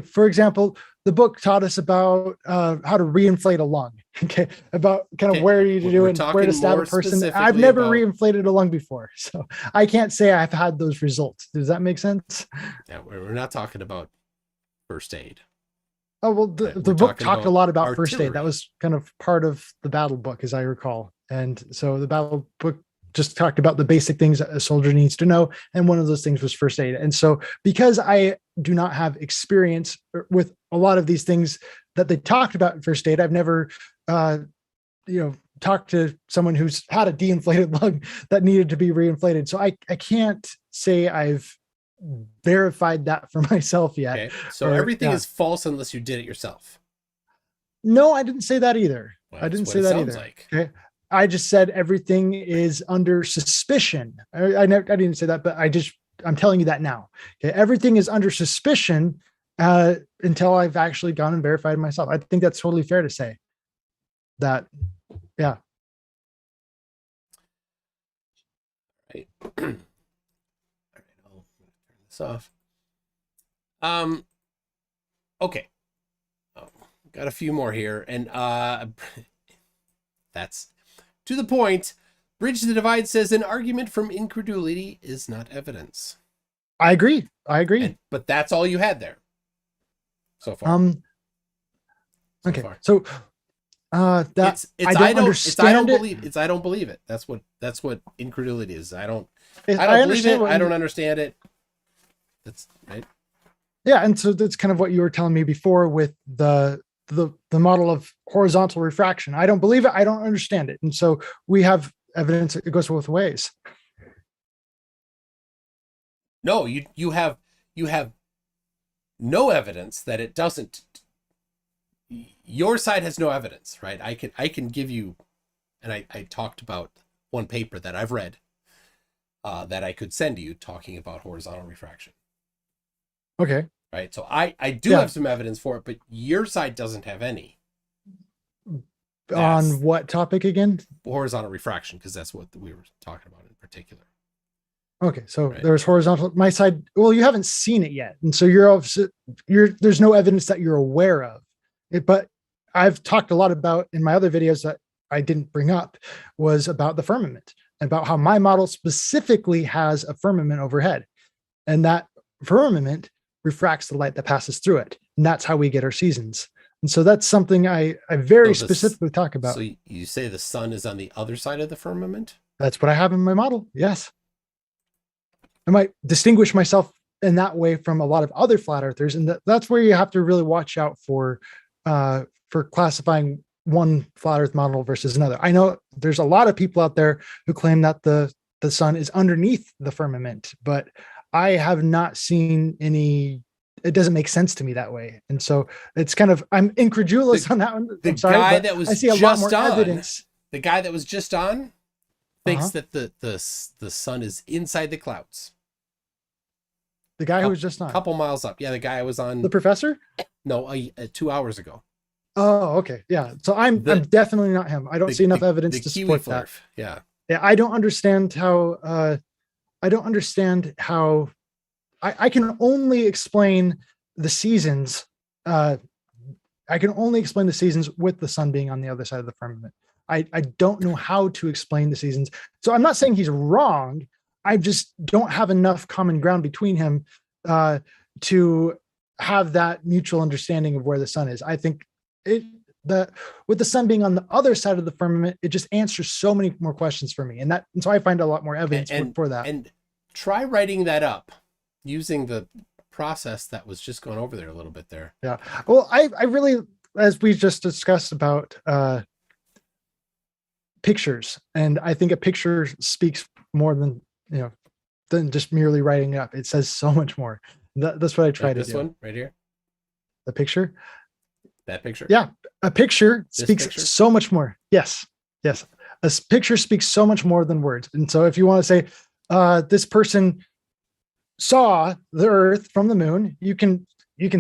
For example, the book taught us about how to reinflate a lung. Okay. About kind of where you do and where to stab a person. I've never reinflated a lung before. So I can't say I've had those results. Does that make sense? Yeah, we're not talking about first aid. Oh, well, the book talked a lot about first aid. That was kind of part of the battle book, as I recall. And so the battle book just talked about the basic things that a soldier needs to know. And one of those things was first aid. And so because I do not have experience with a lot of these things that they talked about in first aid, I've never, talked to someone who's had a de-inflated lung that needed to be reinflated. So I can't say I've verified that for myself yet. Okay. So everything is false unless you did it yourself. No, I didn't say that either. Well, I didn't say that either. Like. Okay. I just said everything is under suspicion. I didn't say that, but I'm telling you that now. Okay. Everything is under suspicion until I've actually gone and verified myself. I think that's totally fair to say that. Yeah. Right. All right. I'll turn this off. Okay. Got a few more here. And that's to the point. Bridge the Divide says an argument from incredulity is not evidence. I agree. But that's all you had there so far. Okay. So that I don't believe it. That's what incredulity is. I don't believe it. I don't understand it. That's right. Yeah, and so that's kind of what you were telling me before with the model of horizontal refraction. I don't believe it. I don't understand it. And so we have evidence. It goes both ways. No, you have no evidence that it doesn't. Your side has no evidence, right? I can give you, and I talked about one paper that I've read that I could send you talking about horizontal refraction. Okay. Right. So I do have some evidence for it, but your side doesn't have any. On what topic again? Horizontal refraction, because that's what we were talking about in particular. Okay, so there's horizontal. My side. Well, you haven't seen it yet, and so there's no evidence that you're aware of it. But I've talked a lot about in my other videos that I didn't bring up was about the firmament, about how my model specifically has a firmament overhead, and that firmament refracts the light that passes through it, and that's how we get our seasons. And so that's something I very specifically talk about. So you say the sun is on the other side of the firmament? That's what I have in my model. Yes. I might distinguish myself in that way from a lot of other flat earthers. And that's where you have to really watch out for classifying one flat earth model versus another. I know there's a lot of people out there who claim that the sun is underneath the firmament, but I have not seen any it doesn't make sense to me that way. And so it's kind of, I'm incredulous on that one. The I'm sorry, guy but that was I see a lot more just on, evidence. the guy that was just on thinks Uh-huh. that the sun is inside the clouds. The guy who was just A on. couple miles up. Yeah, the guy I was on. The professor? No, 2 hours ago. Oh, okay. Yeah. So I'm definitely not him. I don't see enough evidence to Kiwi support that. flurf. Yeah. Yeah. I don't understand how, I can only explain the seasons. I can only explain the seasons with the sun being on the other side of the firmament. I don't know how to explain the seasons. So I'm not saying he's wrong. I just don't have enough common ground between him to have that mutual understanding of where the sun is. I think with the sun being on the other side of the firmament, it just answers so many more questions for me. And so I find a lot more evidence for that. And try writing that up using the process that was just going over there a little bit there. Yeah. Well, I really, as we just discussed about pictures, and I think a picture speaks more than just merely writing it up. It says so much more. That's what I try to do. This one right here. The picture. That picture. Yeah. A picture speaks so much more. Yes. Yes. A picture speaks so much more than words. And so if you want to say, this person saw the earth from the moon, you can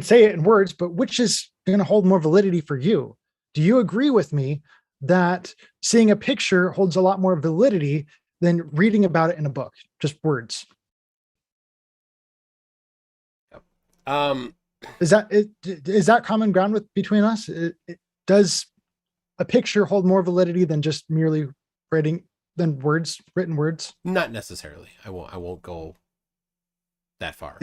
say it in words, but which is going to hold more validity for you? Do you agree with me that seeing a picture holds a lot more validity than reading about it in a book, just words? Is that common ground between us? Does a picture hold more validity than just merely written words? Not necessarily. I won't go that far.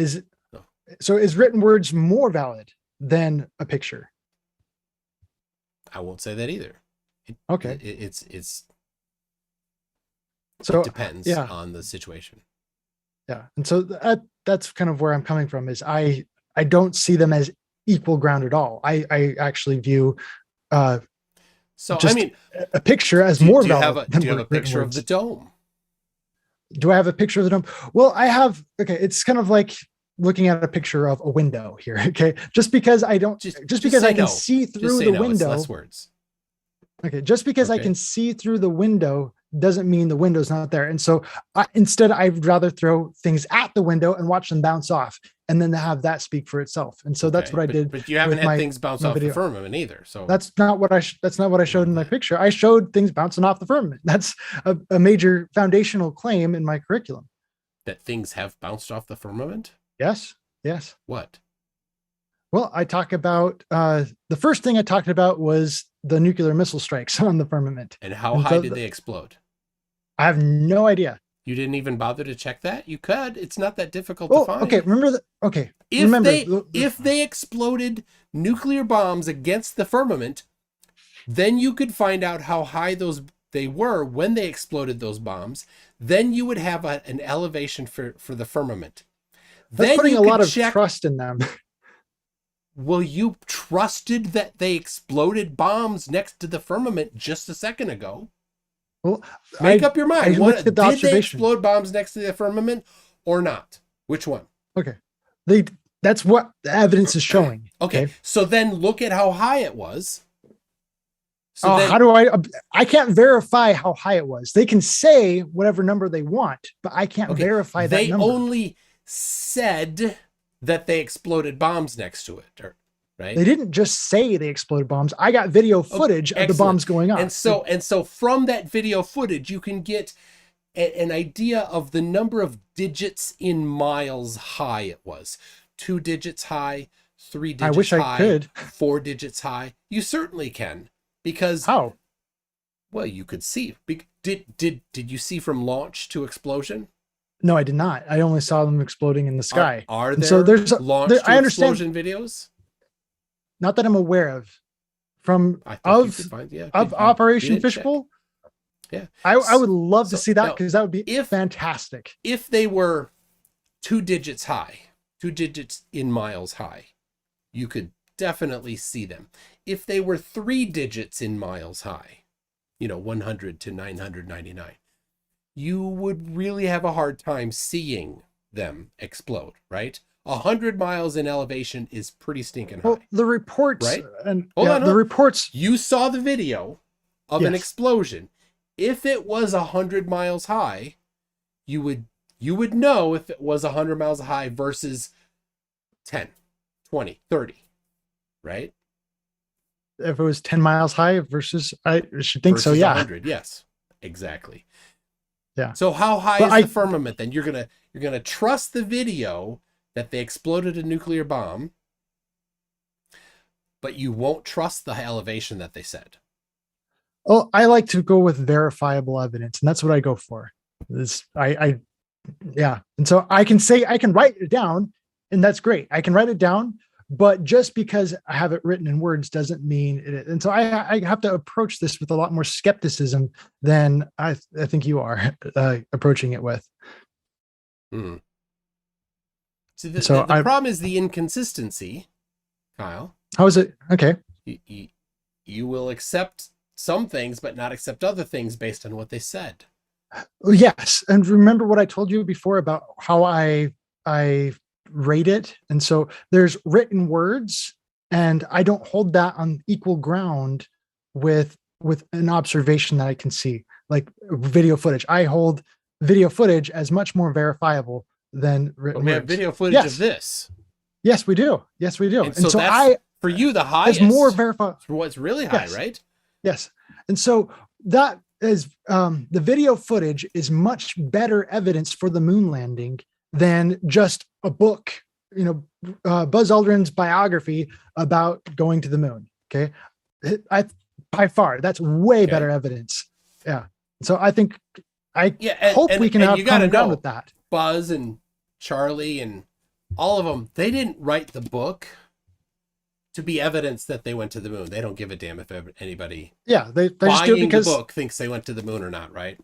So is written words more valid than a picture? I won't say that either. Okay. It depends on the situation. Yeah. And so that's kind of where I'm coming from, is I don't see them as equal ground at all. I actually view a picture as more valid. Do you have a picture of the dome? Do I have a picture of the dome? Well, I have. Okay. It's kind of like looking at a picture of a window here. Okay. Just because I can see through the window. It's less words. Okay. Just because I can see through the window doesn't mean the window's not there. And so instead, I'd rather throw things at the window and watch them bounce off, and then have that speak for itself. And so that's what I did. But you haven't had things bounce off the firmament either. So that's not what I showed in my picture. I showed things bouncing off the firmament. That's a major foundational claim in my curriculum. That things have bounced off the firmament? Yes. Yes. What? Well, I talk about the first thing I talked about was the nuclear missile strikes on the firmament. And how high did they explode? I have no idea. You didn't even bother to check that? You could. It's not that difficult to find. Okay. If they exploded nuclear bombs against the firmament, then you could find out how high they were when they exploded those bombs. Then you would have an elevation for the firmament. That's putting a lot of trust in them. Well, you trusted that they exploded bombs next to the firmament just a second ago. Well, make up your mind. Did they explode bombs next to the firmament or not? Which one? Okay. That's what the evidence is showing. Okay. So then look at how high it was. How do I can't verify how high it was. They can say whatever number they want, but I can't verify that number. They only said that they exploded bombs next to it, right? They didn't just say they exploded bombs. I got video footage of the bombs going off. And so from that video footage, you can get an idea of the number of digits in miles high it was. 2 digits high, 3 digits high. I wish I could. 4 digits high. You certainly can. Because how? Well, you could see. Did you see from launch to explosion? No, I did not. I only saw them exploding in the sky. Are there launch to explosion videos? Not that I'm aware of. Of Operation Fishbowl? Yeah. I would love to see that, because that would be fantastic. If they were 2 digits high, 2 digits in miles high, you could definitely see them. If they were 3 digits in miles high, 100 to 999, you would really have a hard time seeing them explode, right? 100 miles in elevation is pretty stinking high. Well, the reports right? and Hold on, the reports. You saw the video of an Yes. explosion. If it was 100 miles high, you would know if it was 100 miles high versus 10, 20, 30, right? If it was 10 miles high versus, I should think so. Versus Yeah. 100, yes, exactly. Yeah. So how high But is the firmament then? You're gonna trust the video that they exploded a nuclear bomb, but you won't trust the elevation that they said. Oh, I like to go with verifiable evidence, and that's what I go for. Yeah. And so I can write it down, and that's great. I can write it down, but just because I have it written in words doesn't mean it. And so I have to approach this with a lot more skepticism than I think you are approaching it with. Mm. So the problem is the inconsistency, Kyle. How is it? Okay. You will accept some things, but not accept other things based on what they said. Yes. And remember what I told you before about how I rate it. And so there's written words, and I don't hold that on equal ground with an observation that I can see, like video footage. I hold video footage as much more verifiable than written But we words. have video footage of this. Yes, we do. Yes, we do. And so that's, for you, the highest. It's more verifiable. For what's really high, Yes. right? Yes. And so that is the video footage is much better evidence for the moon landing than just a book, Buzz Aldrin's biography about going to the moon. Okay. By far, that's way better evidence. Yeah. So I think hope we can have common ground with that. Buzz and Charlie and all of them, they didn't write the book to be evidence that they went to the moon. They don't give a damn if anybody they just do it because the book thinks they went to the moon or not, right?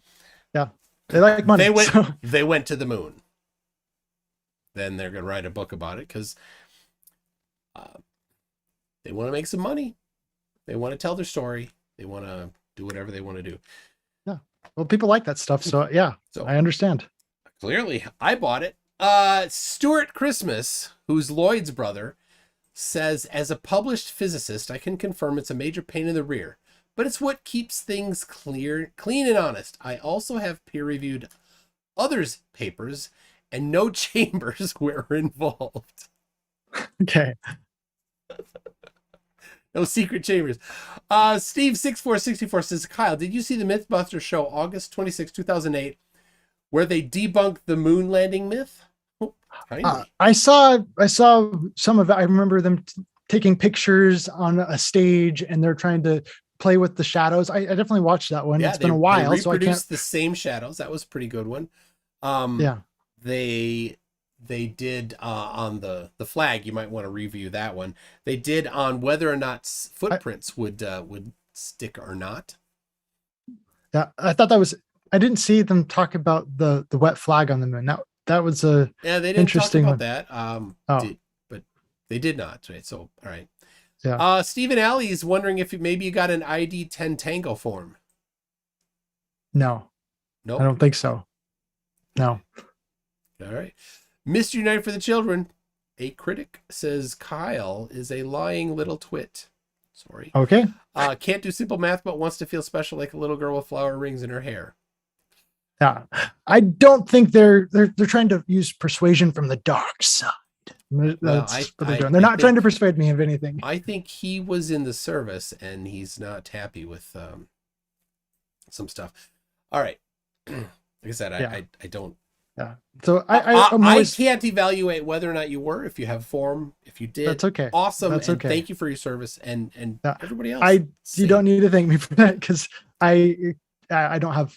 Yeah. They like money. They went to the moon. Then they're going to write a book about it because they want to make some money. They want to tell their story. They want to do whatever they want to do. Yeah. Well, people like that stuff. So yeah, so I understand. Clearly, I bought it. Stuart Christmas, who's Lloyd's brother, says, as a published physicist, I can confirm it's a major pain in the rear, but it's what keeps things clean and honest. I also have peer-reviewed others' papers, and no chambers were involved. Okay. No secret chambers. Steve6464 says, Kyle, did you see the Mythbusters show August 26, 2008, where they debunked the moon landing myth? I saw some of it. I remember them taking pictures on a stage, and they're trying to play with the shadows. I definitely watched that one. Yeah, it's been a while, they so I can't. The same shadows. That was a pretty good one. They did on the flag. You might want to review that one. They did on whether or not footprints would stick or not. Yeah, I thought that was. I didn't see them talk about the wet flag on the moon. That was a they didn't interesting talk about that. But they did not. Right. So all right. Yeah. Stephen Alley is wondering if maybe you got an ID 10 Tango form. No. Nope. I don't think so. No. All right. Mr. United for the Children, a critic, says Kyle is a lying little twit. Sorry. Okay. Can't do simple math, but wants to feel special like a little girl with flower rings in her hair. Yeah. I don't think they're trying to use persuasion from the dark side. That's what they're doing. They're not trying to persuade me of anything. I think he was in the service and he's not happy with some stuff. All right. Like I said, I don't. Yeah. So I can't evaluate whether or not you were. If you have form, if you did, that's okay. Awesome. That's and okay. Thank you for your service and everybody else. You don't need to thank me for that, because I don't have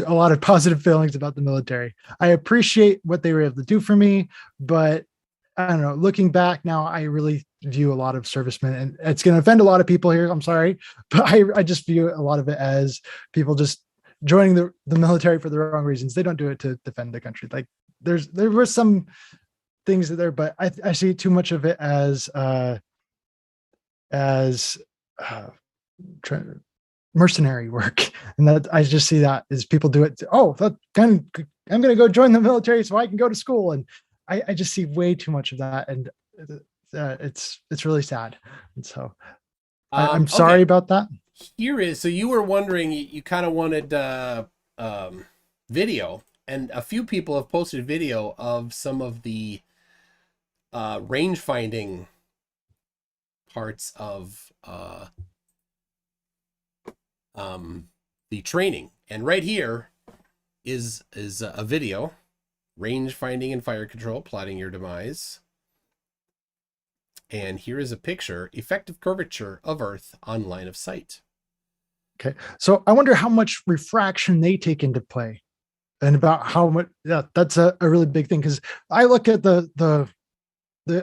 a lot of positive feelings about the military. I appreciate what they were able to do for me, but I don't know. Looking back now, I really view a lot of servicemen, and it's going to offend a lot of people here. I'm sorry, but I just view a lot of it as people just joining the military for the wrong reasons. They don't do it to defend the country. Like there were some things there, but I see too much of it as mercenary work, and that I just see that as people do it. I'm going to go join the military so I can go to school, and I just see way too much of that, and it's really sad. And so I'm sorry Okay. about that. Here is, so you were wondering, you kind of wanted video, and a few people have posted video of some of the range finding parts of the training. And right here is a video, range finding and fire control, plotting your demise. And here is a picture, effective curvature of Earth on line of sight. Okay, so I wonder how much refraction they take into play, and about how much. Yeah, that's a really big thing, because I look at the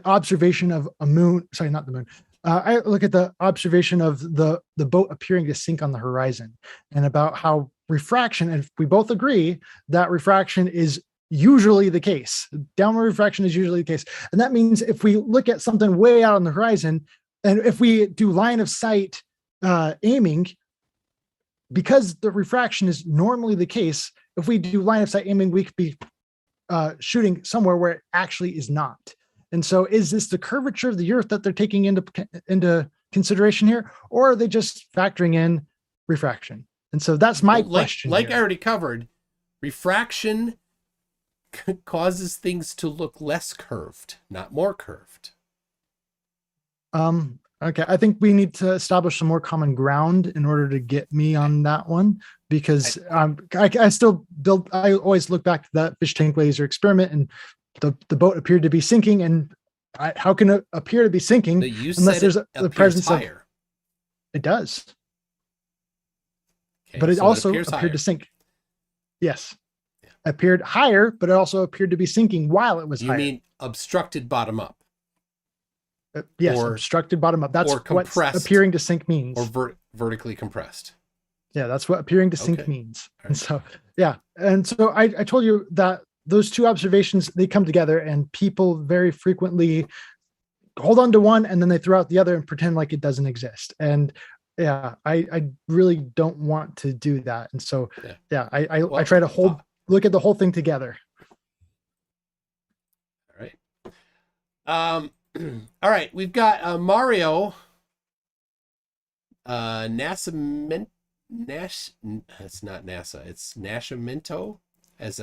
observation of a moon. Sorry, not the moon. I look at the observation of the boat appearing to sink on the horizon, and about how refraction. And we both agree that refraction is usually the case. Downward refraction is usually the case, and that means if we look at something way out on the horizon, and if we do line of sight aiming, because the refraction is normally the case, if we do line of sight aiming, we could be shooting somewhere where it actually is not. And so is this the curvature of the Earth that they're taking into consideration here, or are they just factoring in refraction? And so that's my question. Like I already covered, refraction causes things to look less curved, not more curved. Okay, I think we need to establish some more common ground in order to get me on that one, because I still build. I always look back to that fish tank laser experiment, and the boat appeared to be sinking. And how can it appear to be sinking unless there's the presence higher. Of? It does, okay, but it also appeared to sink. Yes, yeah. Appeared higher, but it also appeared to be sinking while it was higher. You mean obstructed bottom up? Yes, or obstructed bottom up. That's what appearing to sink means. Or vertically compressed. Yeah, that's what appearing to sink means. Right. And so, yeah. And so I told you that those two observations, they come together, and people very frequently hold on to one and then they throw out the other and pretend like it doesn't exist. And yeah, I really don't want to do that. And so, I try to look at the whole thing together. All right. All right, we've got Mario it's not NASA, it's Nascimento, as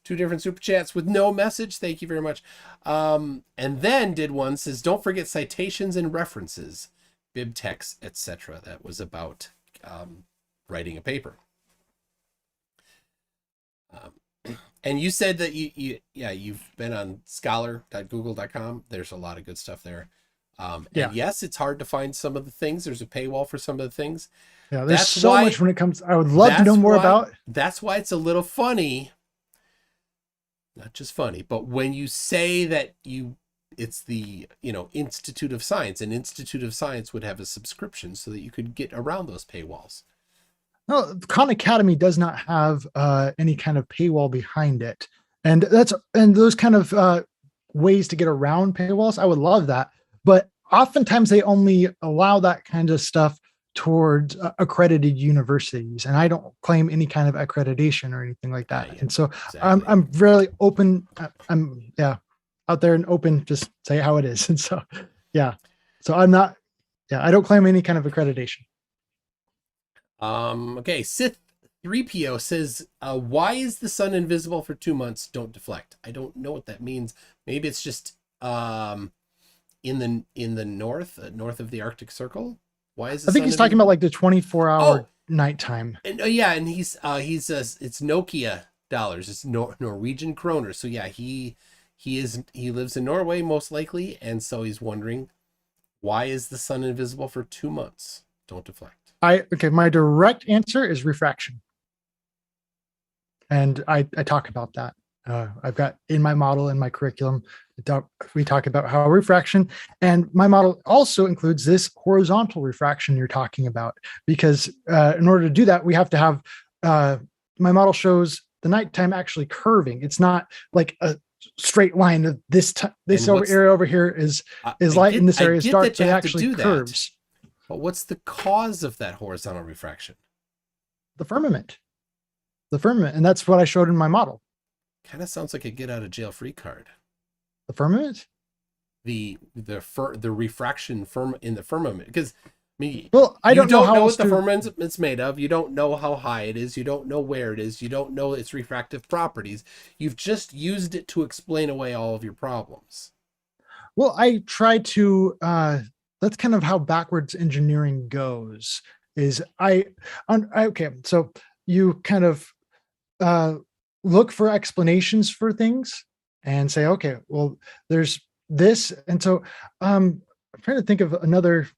two different super chats with no message. Thank you very much. And then did one, says, don't forget citations and references, bib text, etc. That was about writing a paper. And you said that you've been on scholar.google.com. There's a lot of good stuff there. And yes, it's hard to find some of the things. There's a paywall for some of the things. Yeah, there's so much when it comes. I would love to know more about. That's why it's a little funny. Not just funny, but when you say that it's the Institute of Science, an Institute of Science would have a subscription so that you could get around those paywalls. No, Khan Academy does not have any kind of paywall behind it, and those kind of ways to get around paywalls. I would love that, but oftentimes they only allow that kind of stuff towards accredited universities, and I don't claim any kind of accreditation or anything like that. Yeah, and so exactly. I'm really open. I'm out there and open. Just say how it is, and so so I'm not. I don't claim any kind of accreditation. Okay, Sith 3PO says, why is the sun invisible for 2 months? Don't deflect. I don't know what that means. Maybe it's just in the north of the Arctic Circle. Why is I think he's talking about like the 24-hour nighttime. And and he's it's Nokia dollars. It's Norwegian kroner. So yeah, he lives in Norway most likely, and so he's wondering, why is the sun invisible for 2 months? Don't deflect. My direct answer is refraction. And I talk about that. I've got in my model, in my curriculum, we talk about how refraction, and my model also includes this horizontal refraction you're talking about, because in order to do that, we have to have, my model shows the nighttime actually curving. It's not like a straight line of this area over here is light and this area is dark, so it actually curves. But what's the cause of that horizontal refraction? The firmament. And that's what I showed in my model. Kind of sounds like a get out of jail free card. The firmament? The refraction in the firmament, because I mean, Well, I don't know how know else what the to. firmament's made of. You don't know how high it is. You don't know where it is. You don't know its refractive properties. You've just used it to explain away all of your problems. Well, I try to. That's kind of how backwards engineering goes. Is okay? So you kind of look for explanations for things and say, okay, well, there's this, and so I'm trying to think of another.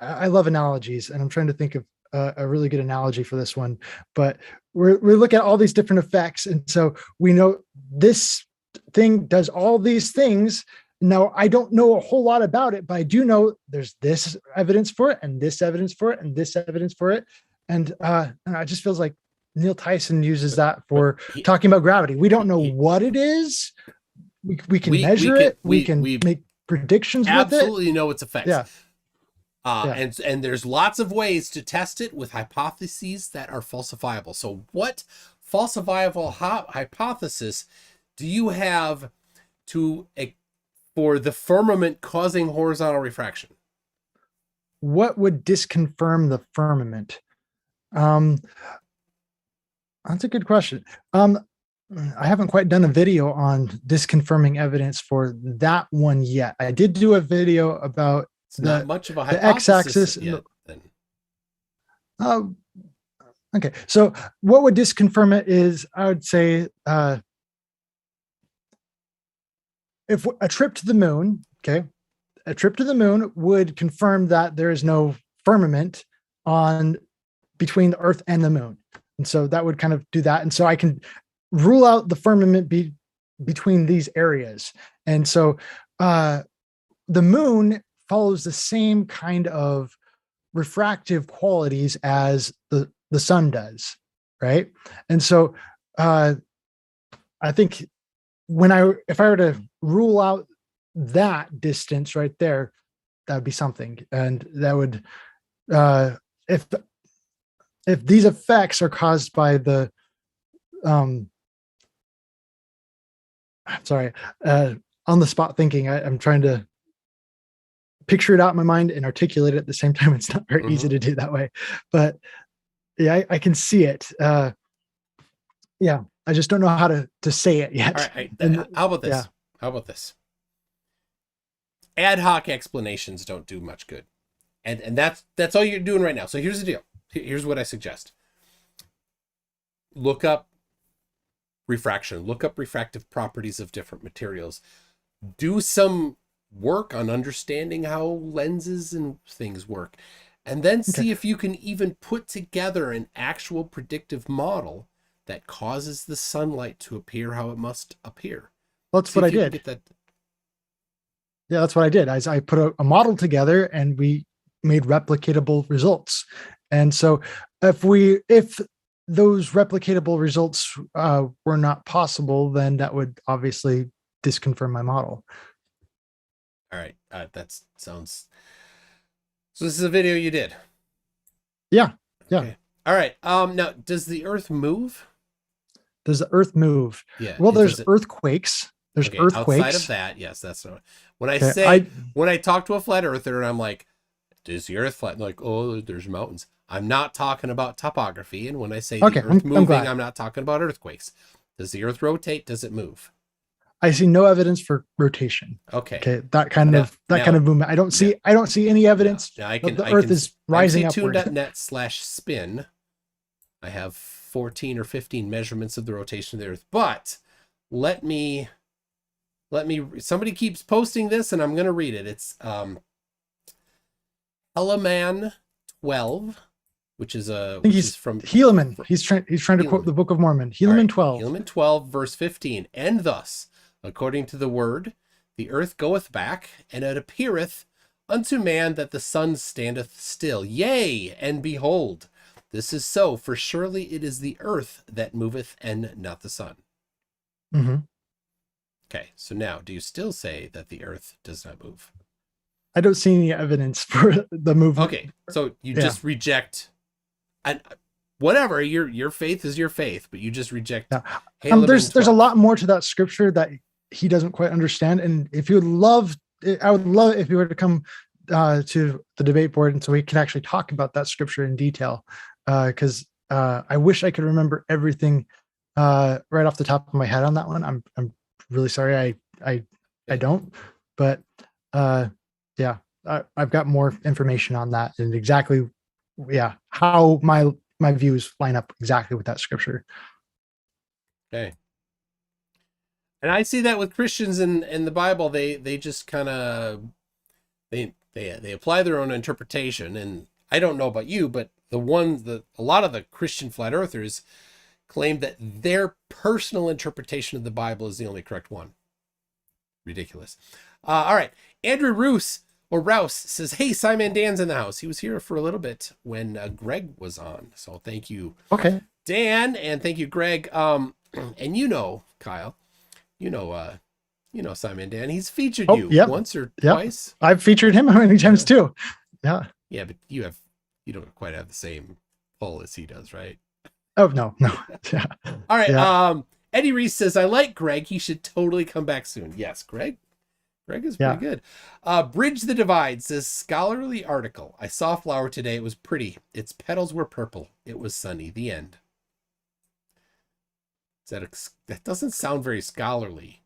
I love analogies, and I'm trying to think of a really good analogy for this one. But we look at all these different effects, and so we know this thing does all these things. Now, I don't know a whole lot about it, but I do know there's this evidence for it, and this evidence for it, and this evidence for it, and it just feels like Neil Tyson uses that for talking about gravity. We don't know what it is. We can measure it. We can make predictions with it. Absolutely know its effects. Yeah. And there's lots of ways to test it with hypotheses that are falsifiable. So what falsifiable hypothesis do you have for the firmament causing horizontal refraction? What would disconfirm the firmament? That's a good question. I haven't quite done a video on disconfirming evidence for that one yet. I did do a video about not much of a the x-axis yet, then. Okay, so what would disconfirm it is, I would say, if a trip to the moon, okay, a trip to the moon would confirm that there is no firmament between the Earth and the moon, and so that would kind of do that, and so I can rule out the firmament between these areas, and so the moon follows the same kind of refractive qualities as the sun does, right? And so I think if I were to rule out that distance right there, that would be something. And that would if these effects are caused by the sorry, on the spot thinking, I'm trying to picture it out in my mind and articulate it at the same time. It's not very easy to do that way, but yeah, I can see it. Yeah, I just don't know how to say it yet. All right. How about this? Yeah. How about this? Ad hoc explanations don't do much good. And that's all you're doing right now. So here's the deal. Here's what I suggest. Look up refraction. Look up refractive properties of different materials. Do some work on understanding how lenses and things work. And then see if you can even put together an actual predictive model that causes the sunlight to appear how it must appear. Well, that's what I did. Yeah, that's what I did. I put a model together and we made replicatable results. And so if those replicatable results were not possible, then that would obviously disconfirm my model. All right. That sounds... So this is a video you did? Yeah. Yeah. Okay. All right. Now, does the Earth move? Does the Earth move? Yeah. Well, there's earthquakes. There's earthquakes. Outside of that, yes, that's not... When I talk to a flat earther and I'm like, is the Earth flat? I'm like, oh, there's mountains. I'm not talking about topography. And when I say the Earth moving, I'm not talking about earthquakes. Does the Earth rotate? Does it move? I see no evidence for rotation. Okay. That kind of movement. I don't see any evidence that the Earth is rising upward. mct2.net/spin. I have 14 or 15 measurements of the rotation of the Earth. But let me somebody keeps posting this and I'm going to read it. It's Helaman 12, which is from Helaman. He's trying to quote the Book of Mormon. Helaman 12. Helaman 12 verse 15. And thus, according to the word, the earth goeth back, and it appeareth unto man that the sun standeth still. Yea, and behold, this is so, for surely it is the earth that moveth, and not the sun. Mm-hmm. Okay, so now, do you still say that the earth does not move? I don't see any evidence for the movement. Okay, so you just reject, and whatever, your faith is your faith, but you just reject. Yeah. There's a lot more to that scripture that he doesn't quite understand. And if you would love, I would love if you were to come to the debate board, and so we can actually talk about that scripture in detail. Because I wish I could remember everything right off the top of my head on that one. I'm really sorry. I don't, but yeah, I've got more information on that and exactly, how my views line up exactly with that scripture. Okay. And I see that with Christians in the Bible, they just kind of they apply their own interpretation. And I don't know about you, but a lot of the Christian flat earthers claim that their personal interpretation of the Bible is the only correct one. Ridiculous. All right. Andrew Rouse says, hey, Simon Dan's in the house. He was here for a little bit when Greg was on. So thank you, Okay, Dan, and thank you, Greg. And Kyle, Simon Dan. He's featured you once or twice. I've featured him many times too. Yeah. Yeah, but you don't quite have the same pull as he does, right? Oh, no. Yeah. All right. Yeah. Eddie Reese says, I like Greg. He should totally come back soon. Yes, Greg is pretty good. Bridge the Divide says, scholarly article. I saw a flower today. It was pretty. Its petals were purple. It was sunny. The end. That doesn't sound very scholarly,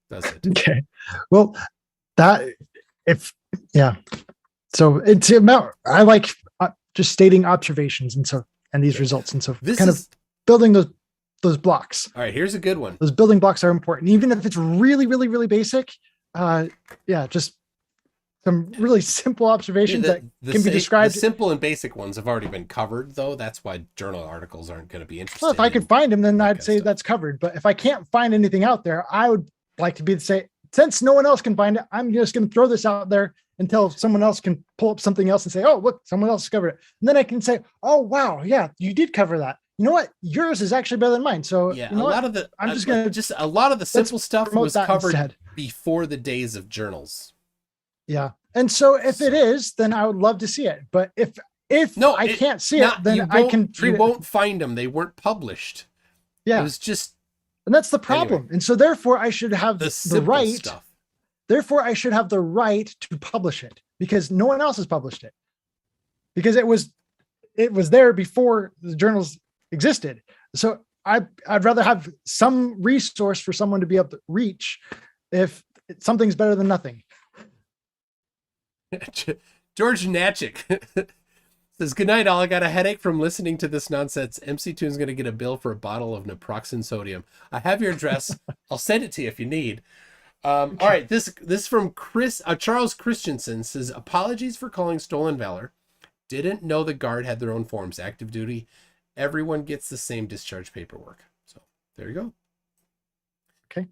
does it? Okay. Well, so it's about, I like just stating observations and these results. And so of building those blocks. All right, here's a good one. Those building blocks are important, even if it's really, really, really basic. Just some really simple observations that can be described. The simple and basic ones have already been covered, though. That's why journal articles aren't going to be interesting. Well, if I could find them, then I'd say that's covered. But if I can't find anything out there, I would like to say, since no one else can find it, I'm just going to throw this out there until someone else can pull up something else and say, oh, look, someone else covered it. And then I can say, oh, wow, yeah, you did cover that. You know what? Yours is actually better than mine. So yeah, a lot of the simple stuff was covered instead. Before the days of journals. Yeah. And so if it is, then I would love to see it. But if I can't see it, then I can treat it. You won't find them. They weren't published. Yeah. It was just. And that's the problem. Anyway, and so therefore I should have the right. Stuff. Therefore I should have the right to publish it because no one else has published it. Because it was there before the journals existed. So I'd rather have some resource for someone to be able to reach if something's better than nothing. George Natchik says, good night, all. I got a headache from listening to this nonsense. MC Toon's going to get a bill for a bottle of naproxen sodium. I have your address. I'll send it to you if you need. All right. This from Charles Christensen says, apologies for calling stolen valor. Didn't know the guard had their own forms. Active duty. Everyone gets the same discharge paperwork. So there you go. Okay.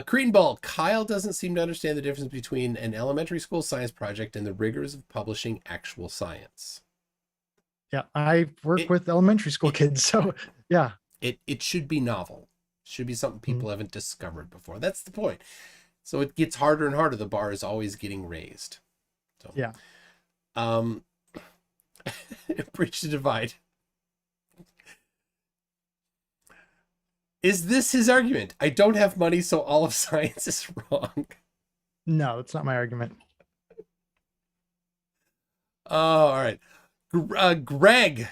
Cretan Ball, Kyle doesn't seem to understand the difference between an elementary school science project and the rigors of publishing actual science. Yeah, I work with elementary school kids, so yeah. It should be novel. It should be something people haven't discovered before. That's the point. So it gets harder and harder. The bar is always getting raised. So yeah. Bridge the Divide. Is this his argument? I don't have money, so all of science is wrong. No, that's not my argument. Oh, all right. Greg,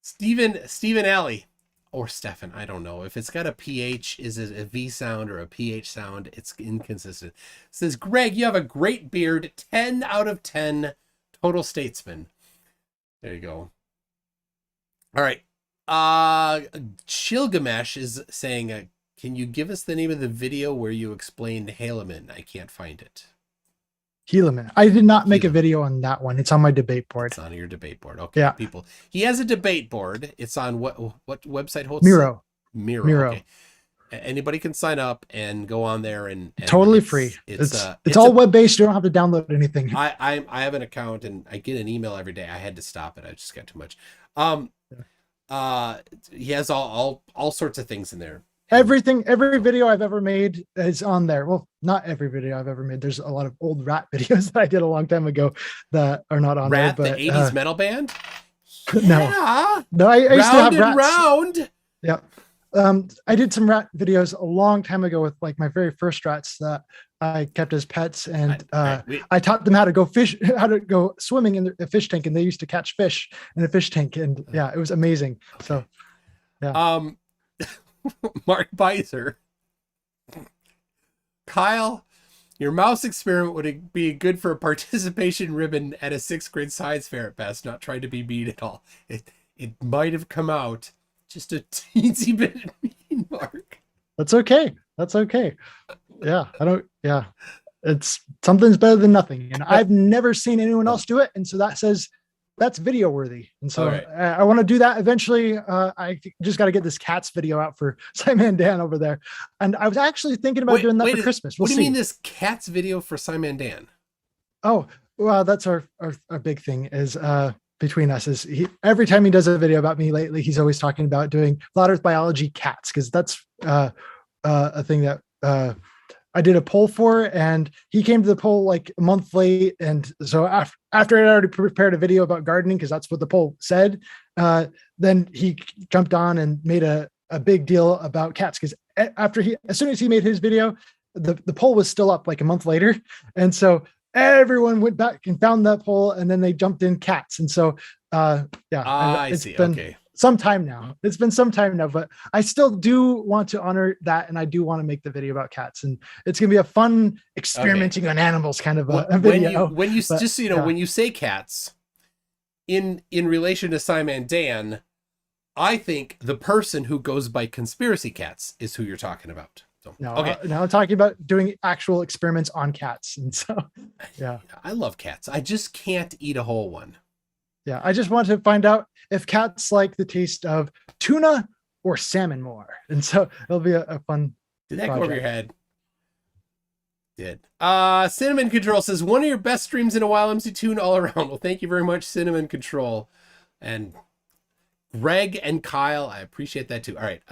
Stephen Alley, or Stefan, I don't know. If it's got a PH, is it a V sound or a PH sound? It's inconsistent. Says, Greg, you have a great beard. 10 out of 10. Total statesman. There you go. All right. Chilgamesh is saying, can you give us the name of the video where you explained Helaman? I can't find it. Helaman. I did not make a video on that one. It's on my debate board. It's on your debate board. Okay, yeah. People. He has a debate board. It's on what website holds Miro. it? Miro. Okay. Anybody can sign up and go on there and totally free. It's all web-based. You don't have to download anything. I have an account and I get an email every day. I had to stop it. I just got too much. He has all sorts of things in there. Every video I've ever made is on there. Well, not every video I've ever made. There's a lot of old Rat videos that I did a long time ago that are not on Rat, there. But the 80s metal band? No. Yeah. No, I used to have Rats. Round. Yeah. I did some rat videos a long time ago with like my very first rats that I kept as pets, and I taught them how to go fish, how to go swimming in a fish tank, and they used to catch fish in a fish tank, and yeah, it was amazing. Okay. So, yeah. Mark Beiser, Kyle, your mouse experiment would be good for a participation ribbon at a 6th grade science fair at best. Not trying to be mean at all. It might have come out just a teensy bit mean, Mark. That's okay. That's okay. Yeah, it's something's better than nothing, and I've never seen anyone else do it, and so that says that's video worthy. And so right. I want to do that eventually. I just got to get this cats video out for Simon and Dan over there, and I was actually thinking about doing that for Christmas. What do you mean this cats video for Simon and Dan? Oh, well, that's our big thing is between us is every time he does a video about me lately, he's always talking about doing flat earth biology cats, because that's a thing that I did a poll for, and he came to the poll like a month late. And so after I already prepared a video about gardening, because that's what the poll said, then he jumped on and made a big deal about cats. Because as soon as he made his video, the poll was still up like a month later. And so everyone went back and found that poll, and then they jumped in cats. And so, I see. Okay. Some time now. It's been some time now, but I still do want to honor that, and I do want to make the video about cats, and it's gonna be a fun experimenting on animals kind of a video. When you just so you know, when you say cats, in relation to Simon and Dan, I think the person who goes by Conspiracy Cats is who you're talking about. So, no, okay. Now I'm talking about doing actual experiments on cats, and so yeah, I love cats. I just can't eat a whole one. Yeah, I just want to find out if cats like the taste of tuna or salmon more. And so it'll be a fun Did that project. Go over your head? Did. Cinnamon Control says, one of your best streams in a while, MC Toon all around. Well, thank you very much, Cinnamon Control. And Greg and Kyle, I appreciate that too. All right.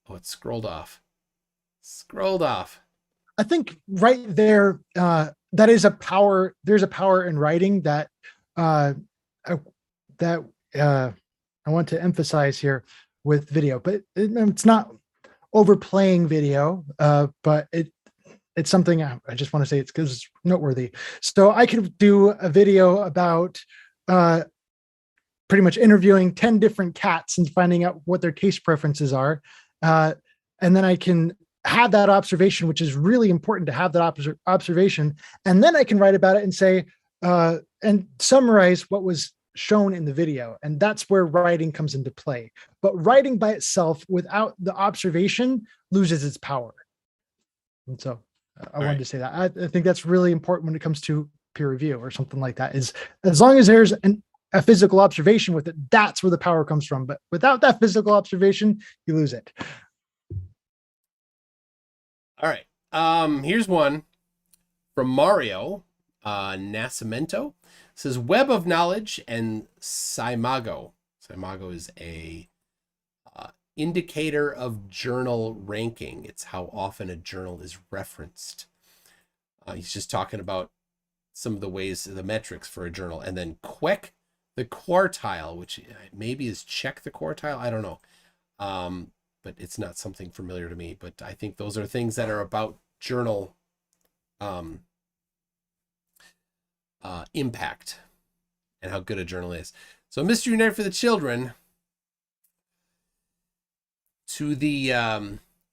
It scrolled off. I think right there, that is a power. There's a power in writing that I want to emphasize here with video, but it's not overplaying video, but it's something I just want to say it's because it's noteworthy. So I could do a video about pretty much interviewing 10 different cats and finding out what their taste preferences are. And then I can have that observation, which is really important to have that observation. And then I can write about it and say, and summarize what was shown in the video. And that's where writing comes into play. But writing by itself without the observation loses its power. And so I wanted to say that. I think that's really important when it comes to peer review or something like that, is as long as there's a physical observation with it, that's where the power comes from. But without that physical observation, you lose it. All right. Here's one from Mario Nascimento. It says Web of Knowledge and Simago. Simago is a indicator of journal ranking. It's how often a journal is referenced. He's just talking about some of the ways, the metrics for a journal. And then Quek the Quartile, which maybe is check the quartile. I don't know. But it's not something familiar to me. But I think those are things that are about journal impact and how good a journal is. So Mystery Night for the Children, to the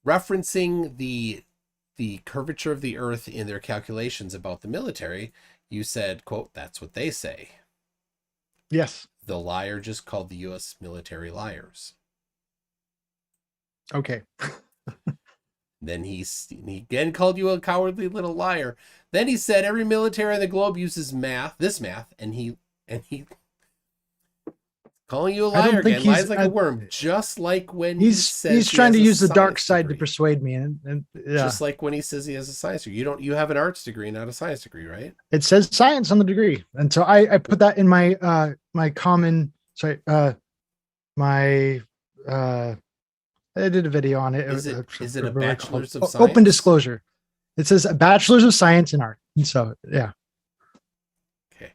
referencing the curvature of the earth in their calculations about the military, you said, quote, that's what they say. Yes. The liar just called the U.S. military liars. Okay. Then he again called you a cowardly little liar. Then he said every military on the globe uses math, and he calling you a liar again, lies like a worm, just like when he's trying to use the dark side to persuade me, and yeah. Just like when he says he has a science degree. You have an arts degree, not a science degree, right? It says science on the degree, and so I put that in my I did a video on it. Is it a bachelor's of science? Open disclosure. It says a bachelor's of science in art. And so, yeah. Okay.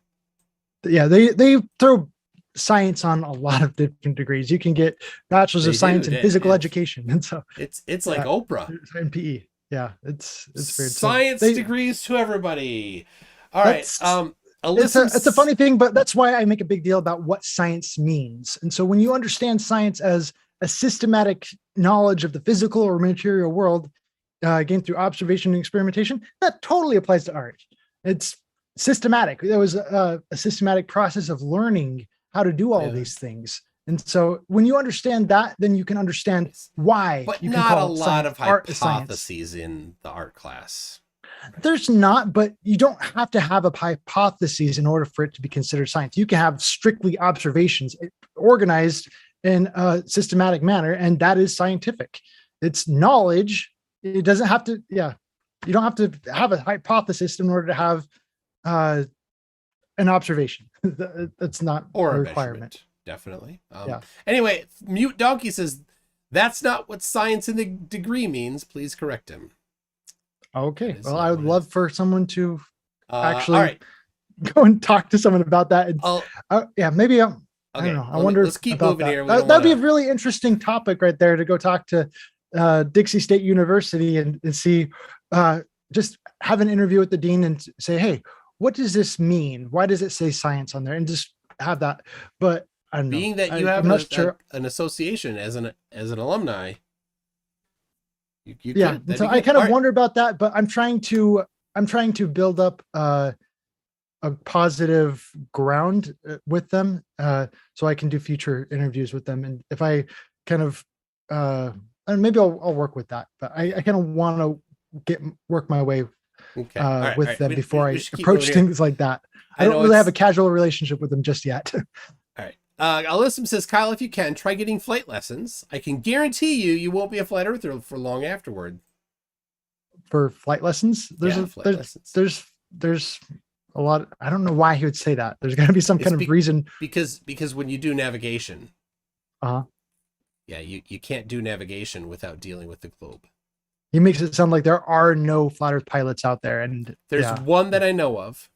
Yeah, they throw science on a lot of different degrees. You can get bachelor's of science in physical education, and so it's like Oprah and PE. Yeah, it's weird. Science degrees to everybody. All right. It's a funny thing, but that's why I make a big deal about what science means. And so when you understand science as a systematic knowledge of the physical or material world, gained through observation and experimentation, that totally applies to art. It's systematic. There was a systematic process of learning how to do all these things. And so when you understand that, then you can understand why. But you not can call a lot of hypotheses science. in the art class. There's not, but you don't have to have a hypothesis in order for it to be considered science. You can have strictly observations organized in a systematic manner, and that is scientific. It's knowledge. It doesn't have to, you don't have to have a hypothesis in order to have an observation. That's not a requirement. Definitely. Anyway, Mute Donkey says, that's not what science in the degree means. Please correct him. Okay. Well, I would love for someone to actually go and talk to someone about that. Maybe I don't know. I wonder. Let's keep moving here. That'd be a really interesting topic right there to go talk to Dixie State University and see, just have an interview with the dean and say, hey, what does this mean? Why does it say science on there? And just have that. But I don't know. Being that you have an association as an alumni. So I kind of wonder about that, but I'm trying to build up a positive ground with them, so I can do future interviews with them. And if I kind of, and maybe I'll work with that, but I kind of want to work my way with them before I approach things like that. I don't really have a casual relationship with them just yet. All right. Alyssum says, Kyle, if you can, try getting flight lessons. I can guarantee you won't be a flight earther for long afterward. For flight lessons? There's a lot. I don't know why he would say that. There's got to be some kind of reason. Because when you do navigation, you can't do navigation without dealing with the globe. He makes it sound like there are no flat earth pilots out there. And there's one that I know of.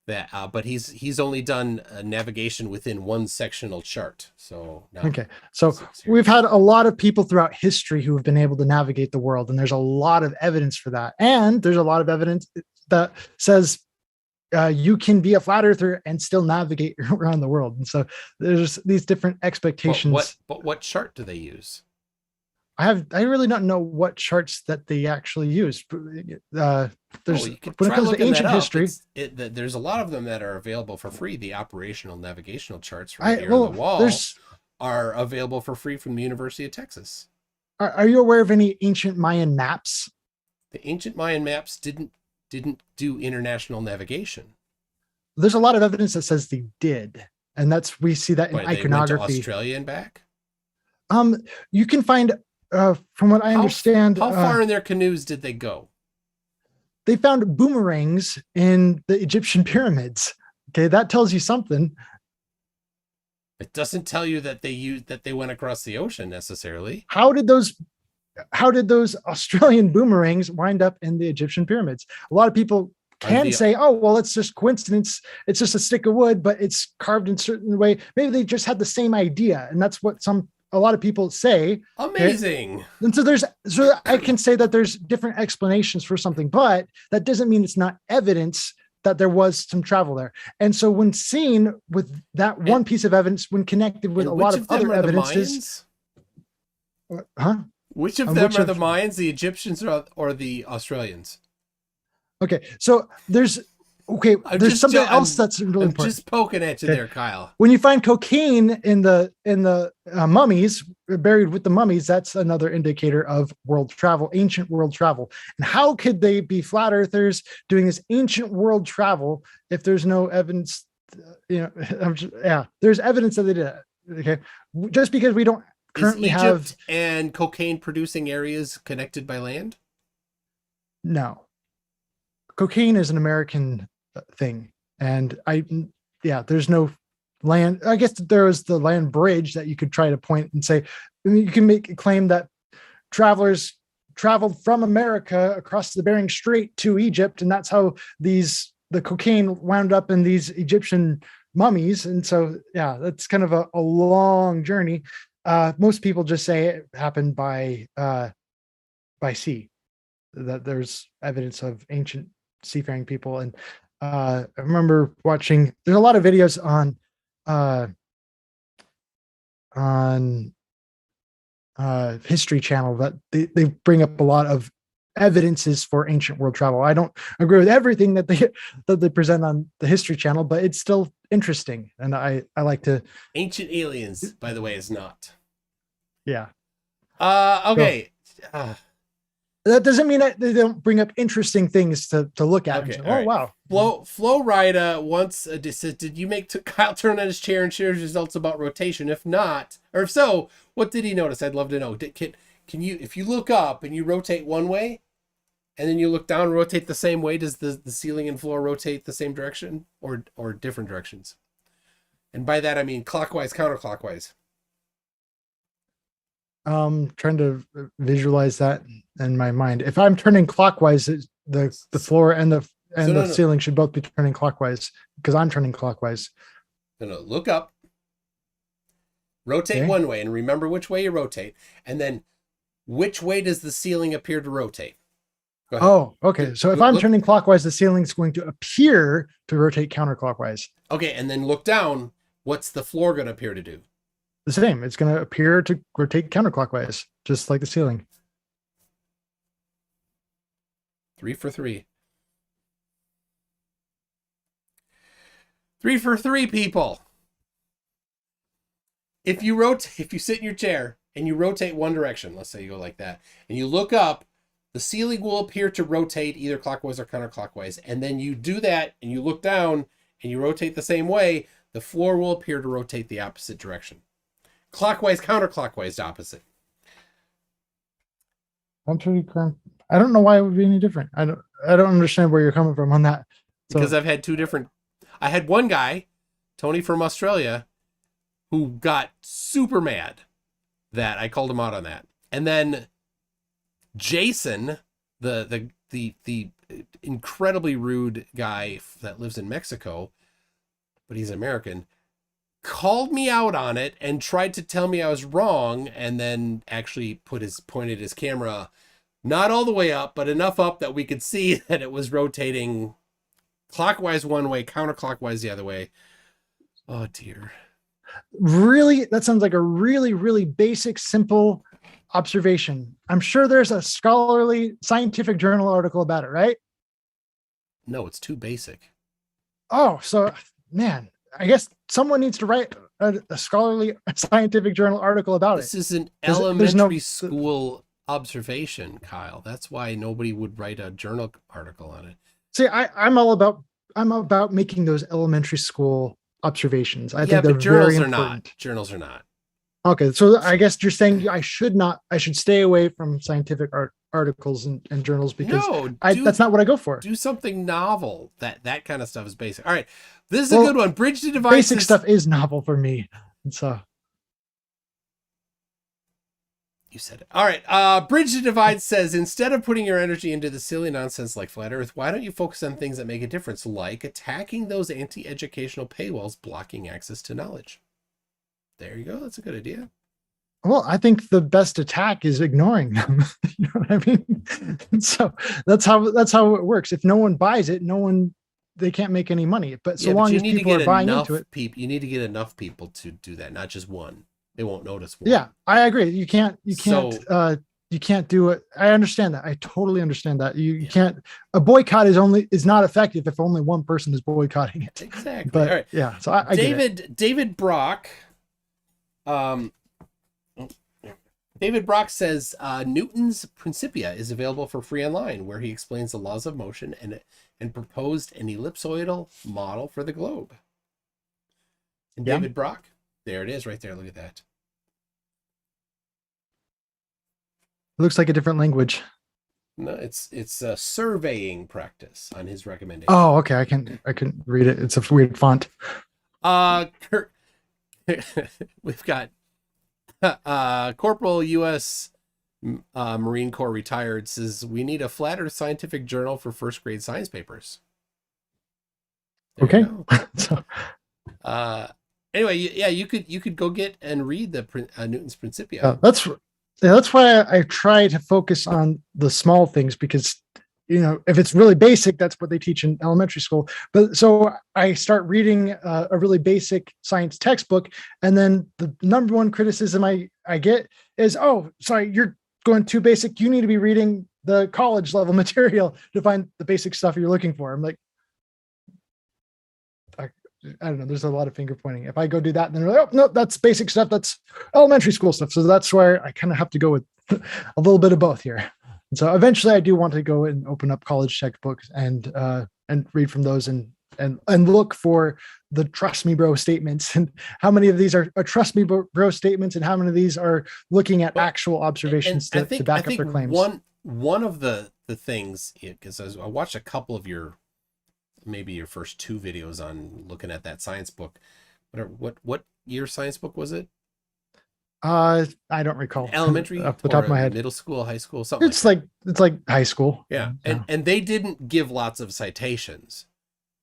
But he's only done navigation within one sectional chart. So we've had a lot of people throughout history who have been able to navigate the world, and there's a lot of evidence for that. And there's a lot of evidence that says you can be a flat earther and still navigate around the world. And so there's these different expectations. But what chart do they use? I really don't know what charts that they actually use. When it comes to ancient history, there's a lot of them that are available for free. The operational navigational charts here on the wall are available for free from the University of Texas. Are you aware of any ancient Mayan maps? The ancient Mayan maps didn't do international navigation. There's a lot of evidence that says they did, and we see that in iconography. They went to Australia and back. You can find. From what I understand, how far in their canoes did they go? They found boomerangs in the Egyptian pyramids. Okay, that tells you something. It doesn't tell you that they went across the ocean necessarily. How did those Australian boomerangs wind up in the Egyptian pyramids? A lot of people can say, oh, well, it's just coincidence. It's just a stick of wood, but it's carved in a certain way. Maybe they just had the same idea, and that's what a lot of people say. Amazing. And so I can say that there's different explanations for something, but that doesn't mean it's not evidence that there was some travel there. And so when seen with that one piece of evidence, when connected with a lot of other evidences, which of them are the Mayans, the Egyptians or the Australians? Okay. So there's something else that's really important. Just poking at you there, Kyle. When you find cocaine in the mummies, buried with the mummies, that's another indicator of ancient world travel. And how could they be flat earthers doing this ancient world travel if there's no evidence? There's evidence that they did it. Okay, just because we don't currently have and cocaine producing areas connected by land. No, cocaine is an American thing, and there's no land. I guess there was the land bridge that you could try to point and say, you can make a claim that travelers traveled from America across the Bering Strait to Egypt, and that's how the cocaine wound up in these Egyptian mummies. And so, yeah, that's kind of a long journey. Most people just say it happened by sea, that there's evidence of ancient seafaring people. And I remember watching, there's a lot of videos uh, on History Channel that they bring up a lot of evidences for ancient world travel. I don't agree with everything that they present on the History Channel, but it's still interesting, and I like to. Ancient Aliens, by the way, is not. Yeah. Okay. That doesn't mean that they don't bring up interesting things to look at. Okay. And say, oh, right. wow. Flo Rida once said, did you make Kyle turn on his chair and share his results about rotation? If not, or if so, what did he notice? I'd love to know. Can you, if you look up and you rotate one way and then you look down and rotate the same way, does the ceiling and floor rotate the same direction or different directions? And by that, I mean clockwise, counterclockwise. Trying to visualize that in my mind. If I'm turning clockwise, the floor and the ceiling should both be turning clockwise because I'm turning clockwise. No, look up, rotate one way, and remember which way you rotate, and then which way does the ceiling appear to rotate? Oh, okay. So if I'm turning clockwise, the ceiling's going to appear to rotate counterclockwise. Okay, and then look down. What's the floor going to appear to do? The same. It's going to appear to rotate counterclockwise, just like the ceiling. 3 for 3. 3 for 3, people. If you sit in your chair and you rotate one direction, let's say you go like that, and you look up, the ceiling will appear to rotate either clockwise or counterclockwise. And then you do that and you look down and you rotate the same way, the floor will appear to rotate the opposite direction. Clockwise, counterclockwise, opposite. I don't know why it would be any different. I don't understand where you're coming from on that. Because I've had I had one guy, Tony from Australia, who got super mad that I called him out on that. And then Jason, the incredibly rude guy that lives in Mexico, but he's American, called me out on it and tried to tell me I was wrong, and then actually pointed his camera not all the way up, but enough up that we could see that it was rotating clockwise one way, counterclockwise the other way. Oh dear. Really? That sounds like a really, really basic, simple observation. I'm sure there's a scholarly scientific journal article about it, right? No, it's too basic. Oh, so man, I guess someone needs to write a scholarly scientific journal article about This it. is an elementary school observation, Kyle. That's why nobody would write a journal article on it. See, I'm about making those elementary school observations. I think they're very important. Journals are not. Okay, so I guess you're saying I should stay away from scientific articles and journals because that's not what I go for. Do something novel. That kind of stuff is basic. All right, this is a good one. Bridge to Divide. Basic stuff is novel for me. So you said it. All right. Bridge to Divide says, instead of putting your energy into the silly nonsense like Flat Earth, why don't you focus on things that make a difference, like attacking those anti-educational paywalls blocking access to knowledge? There you go. That's a good idea. Well, I think the best attack is ignoring them. You know what I mean? So that's how it works. If no one buys it, they can't make any money. But long as people are buying into it, you need to get enough people to do that, not just one. They won't notice one. Yeah, I agree. You can't do it. I understand that. I totally understand that. You can't. A boycott is not effective if only one person is boycotting it. Exactly. But all right. Yeah. So I David Brock. David Brock says Newton's Principia is available for free online, where he explains the laws of motion and proposed an ellipsoidal model for the globe. And David Brock, there it is right there. Look at that. It looks like a different language. No, it's a surveying practice on his recommendation. Oh, okay. I can read it. It's a weird font. We've got Corporal U.S. Marine Corps retired says we need a Flat Earth scientific journal for first grade science papers. There okay. So Anyway, yeah, you could go get and read the Newton's Principia. That's why I try to focus on the small things, because if it's really basic, that's what they teach in elementary school. But so I start reading a really basic science textbook, and then the number one criticism I get is, "Oh, sorry, you're going too basic. You need to be reading the college level material to find the basic stuff you're looking for." I'm like, I don't know. There's a lot of finger pointing. If I go do that, then they're like, "Oh no, that's basic stuff. That's elementary school stuff." So that's where I kind of have to go with a little bit of both here. And so eventually, I do want to go and open up college textbooks and read from those and look for the "trust me, bro" statements, and how many of these are "trust me, bro" statements, and how many of these are looking at actual observations to back up their claims. One of the things, because I watched a couple of maybe your first two videos on looking at that science book. What year science book was it? I don't recall. Elementary, off the top of my head. Middle school, high school, something. It's like high school. Yeah, and they didn't give lots of citations.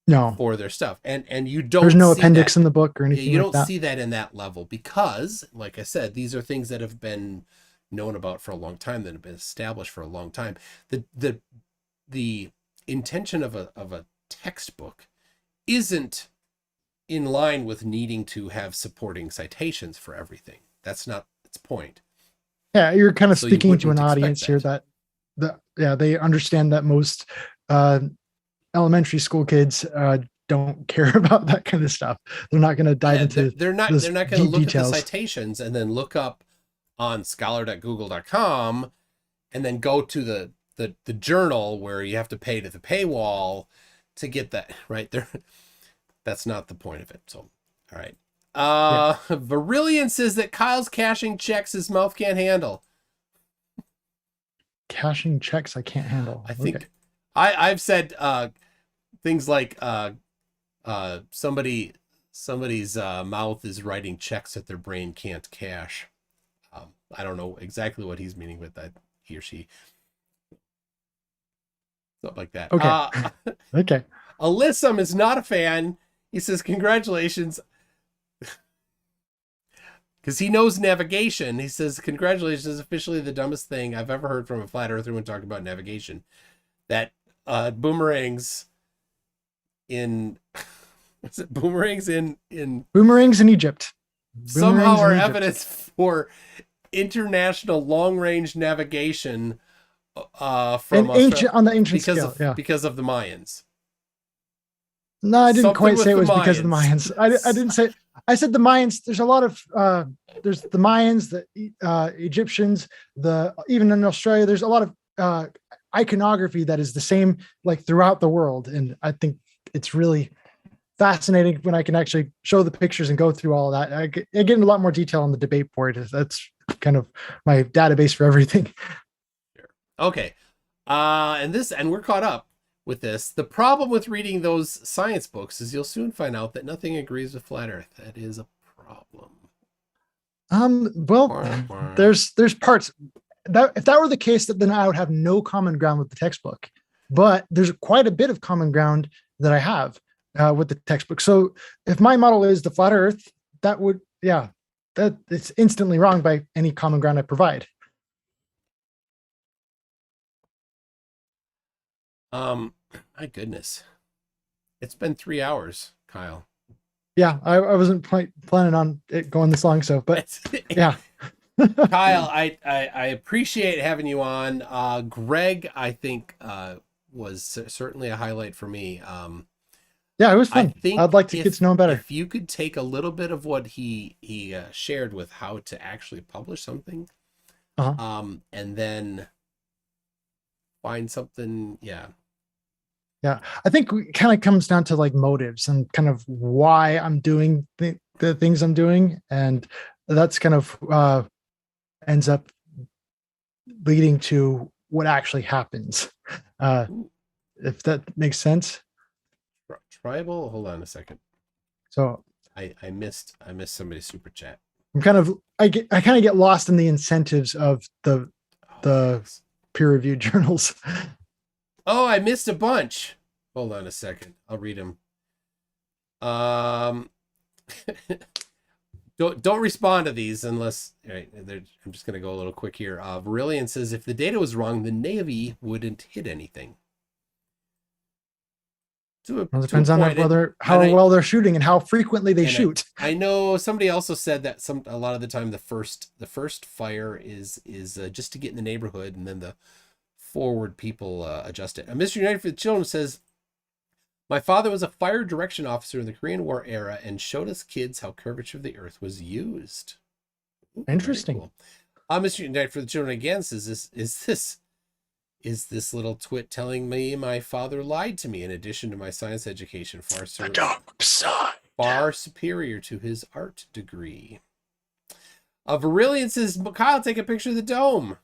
No, for their stuff, and you don't. There's no appendix in the book or anything. You don't see that in that level, because, like I said, these are things that have been known about for a long time, that have been established for a long time. The intention of a textbook isn't in line with needing to have supporting citations for everything. That's not its point. Yeah, you're kind of speaking to an audience here that they understand that most elementary school kids don't care about that kind of stuff. They're not going to dive into. They're not going to look details. At the citations and then look up on scholar.google.com and then go to the journal where you have to pay to the paywall to get that right there. That's not the point of it. So, all right. Virillion says that Kyle's cashing checks his mouth can't handle. Cashing checks I can't handle. I think I've said things like somebody's mouth is writing checks that their brain can't cash. I don't know exactly what he's meaning with that, he or she. Something like that. Okay. Okay. Alyssum is not a fan. He says, congratulations. Because he knows navigation. He says, congratulations is officially the dumbest thing I've ever heard from a flat earther when talking about navigation. That boomerangs in... Is it boomerangs in boomerangs in Egypt. Somehow are evidence for international long-range navigation from on the ancient scale, because of the Mayans. No, I didn't quite say it was because of the Mayans. I didn't say. I said the Mayans. There's a lot of there's the Mayans, the Egyptians, even in Australia. There's a lot of iconography that is the same like throughout the world, and I think it's really fascinating when I can actually show the pictures and go through all of that. I get into a lot more detail on the debate board. That's kind of my database for everything. Okay. And we're caught up with this. The problem with reading those science books is you'll soon find out that nothing agrees with flat Earth. That is a problem. Well, there's parts that if that were the case, then I would have no common ground with the textbook. But there's quite a bit of common ground that I have with the textbook. So if my model is the flat Earth, that it's instantly wrong by any common ground I provide. My goodness, it's been 3 hours, Kyle. Yeah, I wasn't planning on it going this long, but yeah. Kyle, I appreciate having you on. Greg, I think was certainly a highlight for me. Yeah, it was fun. I'd like to get to know him better. If you could take a little bit of what he shared with how to actually publish something, and then find something, yeah, I think it kind of comes down to like motives and kind of why I'm doing the things I'm doing, and that's kind of ends up leading to what actually happens, if that makes sense. Tribal, hold on a second. So I missed somebody's super chat. I kind of get lost in the incentives of the peer-reviewed journals. Oh, I missed a bunch. Hold on a second. I'll read them. Don't respond to these unless. All right, I'm just going to go a little quick here. Brilliant says if the data was wrong, the Navy wouldn't hit anything. Well, it depends on how well they're shooting and how frequently they shoot. I know somebody also said that a lot of the time the first fire is just to get in the neighborhood, and then the forward people adjust it. Mr. United for the Children says, my father was a fire direction officer in the Korean War era and showed us kids how curvature of the earth was used. Ooh, interesting. Cool. Mr. United for the Children again says, is this little twit telling me my father lied to me in addition to my science education far superior to his art degree? Virillion says, Kyle, take a picture of the dome.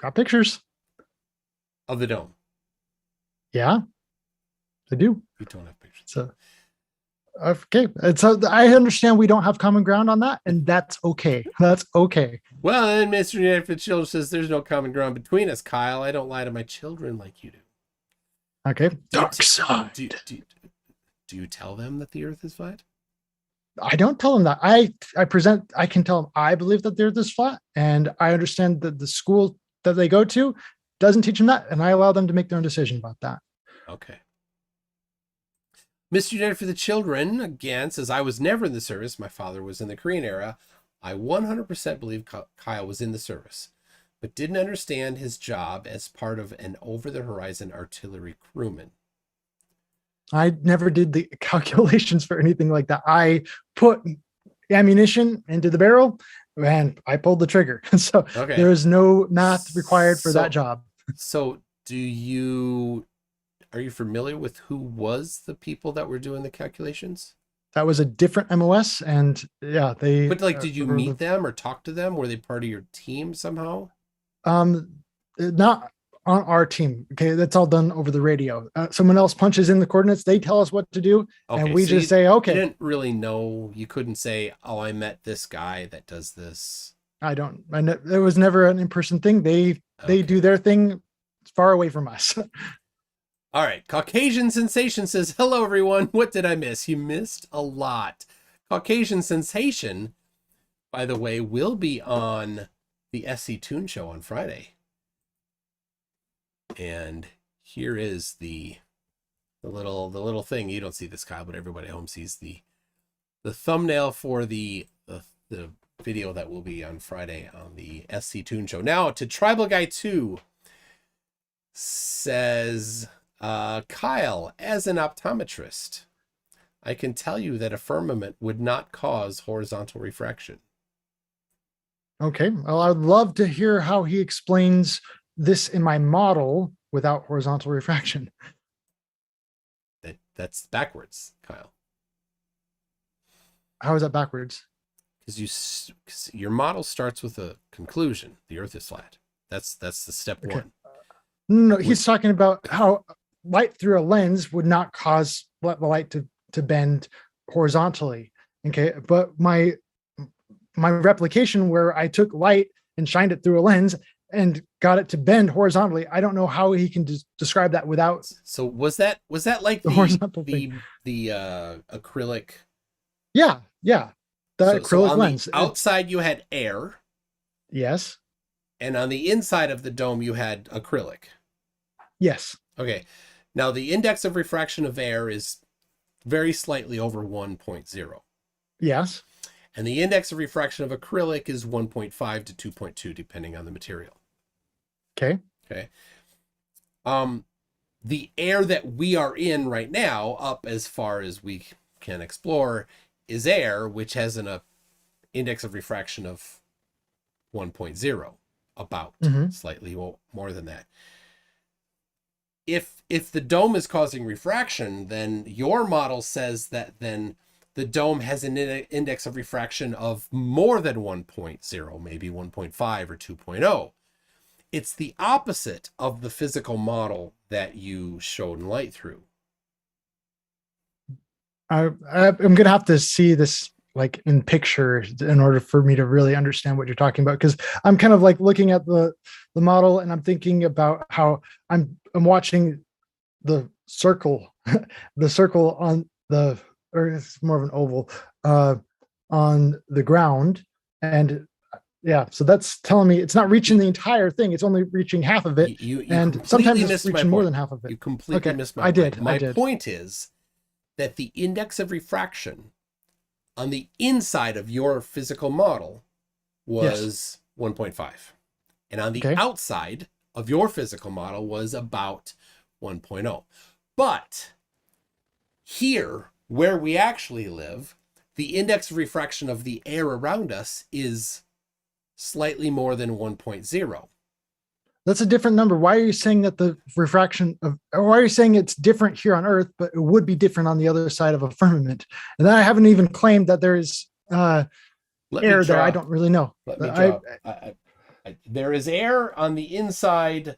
Got pictures. Of the dome. Yeah, I do. You don't have pictures. So, okay. So I understand we don't have common ground on that, and that's okay. That's okay. Well, then Mr. United for the Children says there's no common ground between us, Kyle. I don't lie to my children like you do. Okay. Dark side. Do you tell them that the earth is flat? I don't tell them that. I can tell them I believe that the earth is flat, and I understand that the school that they go to doesn't teach them that, and I allow them to make their own decision about that. Okay. Mr. United for the Children, again, says, I was never in the service. My father was in the Korean era. I 100% believe Kyle was in the service, but didn't understand his job as part of an over-the-horizon artillery crewman. I never did the calculations for anything like that. I put ammunition into the barrel and I pulled the trigger. So okay. There is no math required for that job. So are you familiar with who was the people that were doing the calculations? That was a different MOS, and yeah, they. But did you meet them or talk to them? Were they part of your team somehow? Not on our team. Okay, that's all done over the radio. Someone else punches in the coordinates. They tell us what to do, and we just say, okay. You didn't really know. You couldn't say, "Oh, I met this guy that does this." I don't. And it was never an in-person thing. They do their thing far away from us. All right. Caucasian Sensation says, hello, everyone. What did I miss? You missed a lot. Caucasian Sensation, by the way, will be on the SC Toon Show on Friday. And here is the little thing. You don't see this, Kyle, but everybody at home sees the thumbnail for the video that will be on Friday on the SC Toon Show. Now to Tribal Guy 2 says... Kyle, as an optometrist, I can tell you that a firmament would not cause horizontal refraction. Okay. Well, I'd love to hear how he explains this in my model without horizontal refraction. That's backwards, Kyle. How is that backwards? Because your model starts with a conclusion. The Earth is flat. That's the step one. No, he's talking about how light through a lens would not cause the light to bend horizontally. Okay. But my replication where I took light and shined it through a lens and got it to bend horizontally, I don't know how he can describe that without. So was that like the acrylic? Yeah. The acrylic lens. Outside you had air. Yes. And on the inside of the dome you had acrylic. Yes. Okay. Now, the index of refraction of air is very slightly over 1.0. Yes. And the index of refraction of acrylic is 1.5 to 2.2, depending on the material. Okay. The air that we are in right now, up as far as we can explore, is air, which has an index of refraction of 1.0, about slightly more than that. If the dome is causing refraction, then your model says that then the dome has an index of refraction of more than 1.0, maybe 1.5 or 2.0. It's the opposite of the physical model that you showed light through. I'm going to have to see this like in picture in order for me to really understand what you're talking about, because I'm kind of like looking at the model and I'm thinking about how I'm watching the circle on the or it's more of an oval, on the ground. And yeah, so that's telling me it's not reaching the entire thing. It's only reaching half of it. You And completely sometimes it's missed my reaching more point. than half of it. You completely Okay, missed my I point. did. My I did. point is that the index of refraction on the inside of your physical model was 1.5. And on the Okay. outside of your physical model was about 1.0. But here, where we actually live, the index of refraction of the air around us is slightly more than 1.0. That's a different number. Why are you saying that the refraction of, or why are you saying it's different here on Earth, but it would be different on the other side of a firmament? And then I haven't even claimed that there is air there. I don't really know. Let me draw. There is air on the inside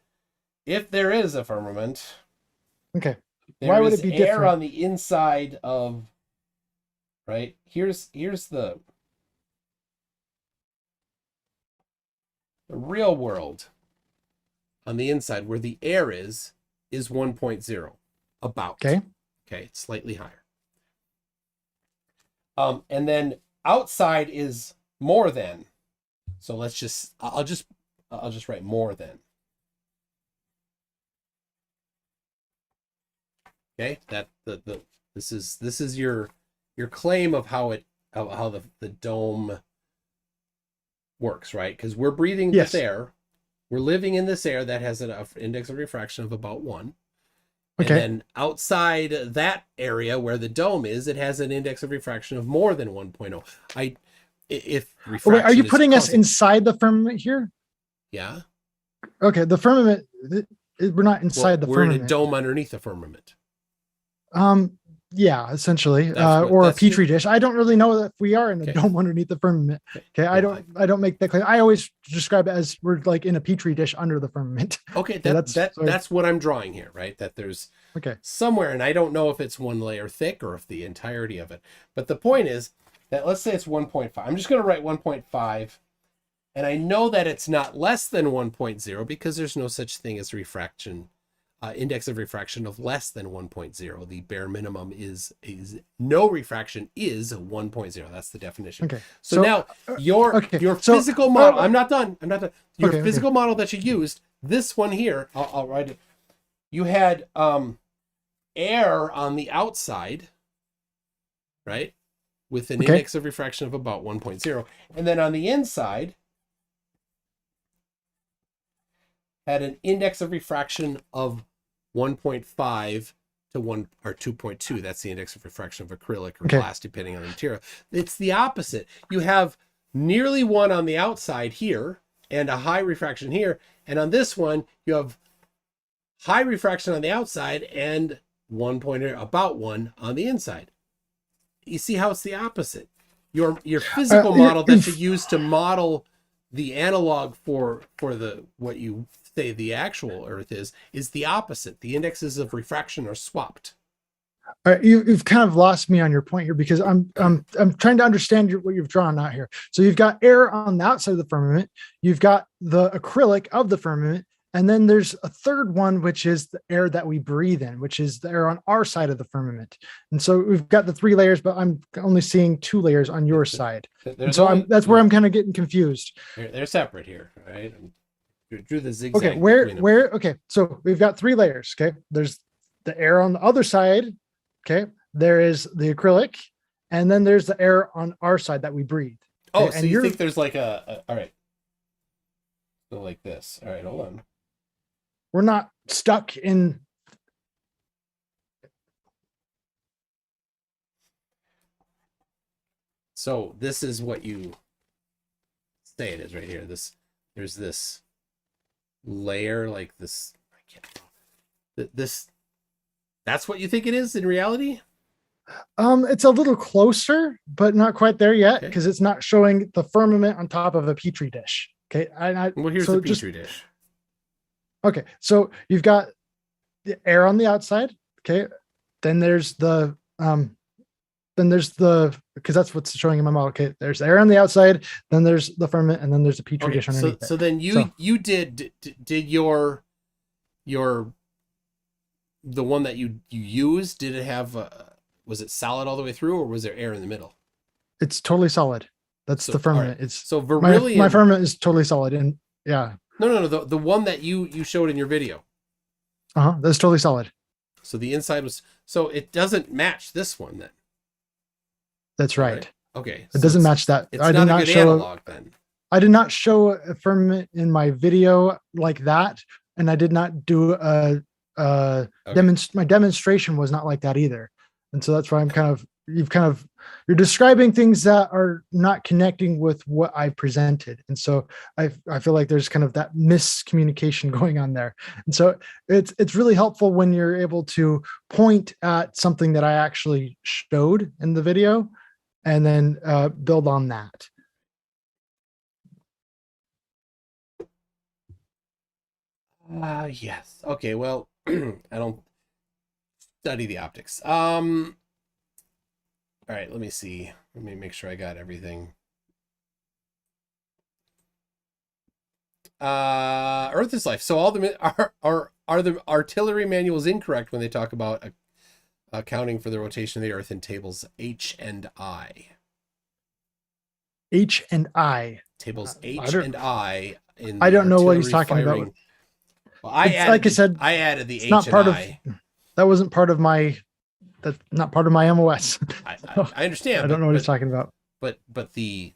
if there is a firmament. Okay. Why would it be different? Air on the inside of, right? Here's the real world on the inside where the air is 1.0 about. Okay. Okay, it's slightly higher. And then outside is more than. So let's just I'll just write more than. Okay, that this is your claim of how the dome works, right? Because we're breathing this air. We're living in this air that has an index of refraction of about 1. Okay. And then outside that area where the dome is, it has an index of refraction of more than 1.0. If refraction Wait, are you putting us constant, inside the firmament here? Yeah. Okay, the firmament, we're not inside the firmament. We're in a dome underneath the firmament. Yeah, essentially, or a petri dish. I don't really know if we are in a dome underneath the firmament. Okay, I don't make that claim. I always describe it as we're like in a petri dish under the firmament. Okay, that's what I'm drawing here, right? That there's somewhere, and I don't know if it's one layer thick or if the entirety of it. But the point is that let's say it's 1.5. I'm just going to write 1.5, and I know that it's not less than 1.0 because there's no such thing as refraction. Index of refraction of less than 1.0. The bare minimum is no refraction is 1.0. That's the definition. Okay. So now your physical model. I'm not done. Your physical model that you used, this one here, I'll write it. You had air on the outside, right, with an index of refraction of about 1.0, and then on the inside had an index of refraction of 1.5 to 1 or 2.2. That's the index of refraction of acrylic or glass, depending on the material. It's the opposite. You have nearly 1 on the outside here and a high refraction here. And on this one, you have high refraction on the outside and about 1 on the inside. You see how it's the opposite. Your physical model that you use to model the analog for the what you say the actual Earth is the opposite. The indexes of refraction are swapped. All right, you've kind of lost me on your point here because I'm trying to understand what you've drawn out here. So you've got air on the outside of the firmament, you've got the acrylic of the firmament, and then there's a third one, which is the air that we breathe in, which is the air on our side of the firmament. And so we've got the 3 layers, but I'm only seeing 2 layers on your side. And so that's where I'm kind of getting confused. They're separate here, right? Drew the zigzag. Okay, where? Okay, so we've got 3 layers. Okay, there's the air on the other side. Okay, there is the acrylic, and then there's the air on our side that we breathe. Okay? Oh, so you think there's like all right. So like this. All right, hold on. We're not stuck in. So this is what you say it is right here. There's this layer like this. That's what you think it is in reality? It's a little closer, but not quite there yet because it's not showing the firmament on top of a petri dish. Okay. Well, here's the petri dish. Okay. So you've got the air on the outside. Okay. Then there's the because that's what's showing in my model. Okay. There's air on the outside, then there's the firmament, and then there's a petri dish underneath. So then you did your the one that you used, did it have was it solid all the way through, or was there air in the middle? It's totally solid. That's the firmament. Right. It's so Vermilion. My firmament is totally solid, and yeah. No. The one that you showed in your video. That's totally solid. So the inside was, so it doesn't match this one then. That's right. Okay. It doesn't match that. It's not a good analog then. I did not show a firmament in my video like that, and I did not do my demonstration was not like that either. And so that's why you're describing things that are not connecting with what I presented. And so I feel like there's kind of that miscommunication going on there. And so it's really helpful when you're able to point at something that I actually showed in the video and then build on that. Yes. Okay. Well, I don't study the optics. All right, let me see. Let me make sure I got everything. Earth is life. So all the are the artillery manuals incorrect when they talk about accounting for the rotation of the Earth in tables H and I? H and I. Tables H and I. I don't know what he's talking about. Well, I added the H not and part I. That wasn't part of my. That's not part of my MOS. I understand. I don't know what he's talking about. But the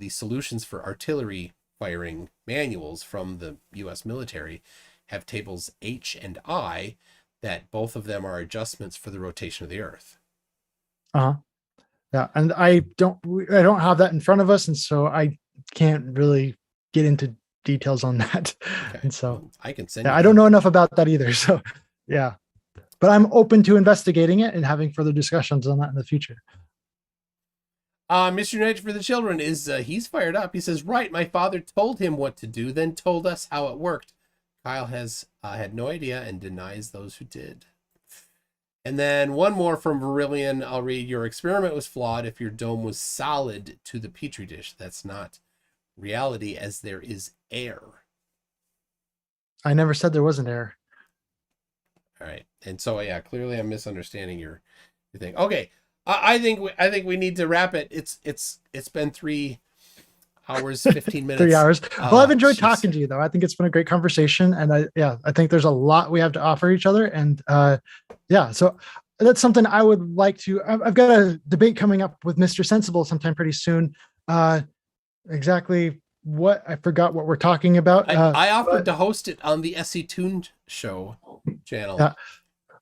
solutions for artillery firing manuals from the U.S. military have tables H and I, that both of them are adjustments for the rotation of the Earth. Yeah, and I don't have that in front of us, and so I can't really get into details on that. Okay. And so well, I can send. I don't know enough about that either. So yeah. But I'm open to investigating it and having further discussions on that in the future. Mr. United for the Children he's fired up. He says, right, my father told him what to do, then told us how it worked. Kyle has had no idea and denies those who did. And then one more from Verillion. I'll read. Your experiment was flawed if your dome was solid to the Petri dish. That's not reality, as there is air. I never said there wasn't air. All right. And so, yeah, clearly I'm misunderstanding your thing. Okay. I think we need to wrap it. It's been 3 hours, 15 minutes. 3 hours. Well, I've enjoyed talking to you though. I think it's been a great conversation, and I think there's a lot we have to offer each other. And so that's something I would like to, I've got a debate coming up with Mr. Sensible sometime pretty soon. Exactly what, I forgot what we're talking about. I offered to host it on the SC Tuned show channel.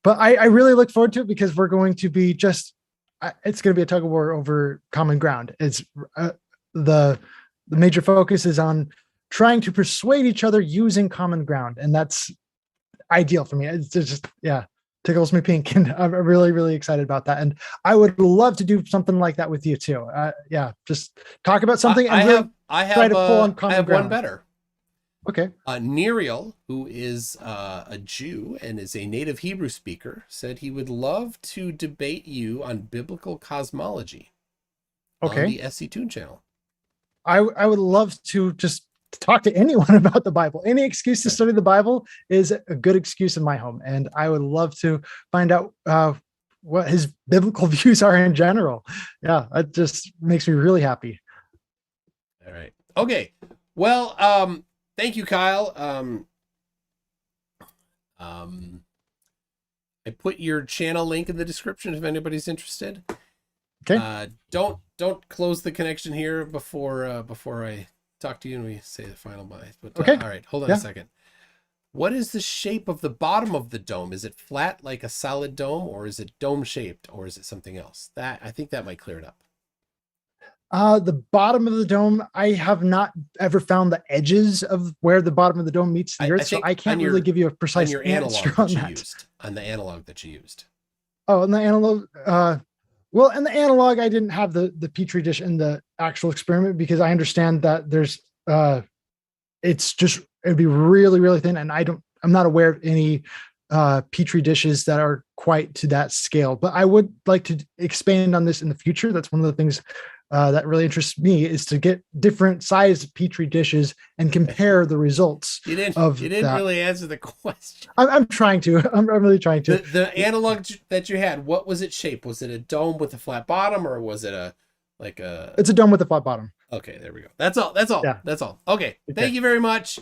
But I really look forward to it, because we're going to be it's going to be a tug of war over common ground. It's the major focus is on trying to persuade each other using common ground. And that's ideal for me. It's just, tickles me pink. And I'm really, really excited about that. And I would love to do something like that with you too. Just talk about something and try to pull on common ground. One better. Okay. Neriel, who is a Jew and is a native Hebrew speaker, said he would love to debate you on biblical cosmology on the SC Tune channel. I would love to just talk to anyone about the Bible. Any excuse to study the Bible is a good excuse in my home. And I would love to find out what his biblical views are in general. Yeah, that just makes me really happy. All right. Okay. Well, thank you, Kyle. I put your channel link in the description if anybody's interested. Okay. Don't close the connection here before I talk to you and we say the final bye. But okay. All right, hold on a second. What is the shape of the bottom of the dome? Is it flat like a solid dome, or is it dome shaped, or is it something else? I think that might clear it up. The bottom of the dome, I have not ever found the edges of where the bottom of the dome meets the earth, so I can't really give you a precise answer on that. On the analog that you used. Oh, and the analog. Well, in the analog, I didn't have the Petri dish in the actual experiment, because I understand that there's it'd be really, really thin, and I'm not aware of any Petri dishes that are quite to that scale. But I would like to expand on this in the future. That's one of the things that really interests me is to get different sized petri dishes and compare the results. You didn't that. really answer the question. I'm trying to. I'm really trying to. The analog that you had, what was its shape? Was it a dome with a flat bottom, or was it It's a dome with a flat bottom. Okay, there we go. That's all. Yeah. That's all. Okay. Thank you very much.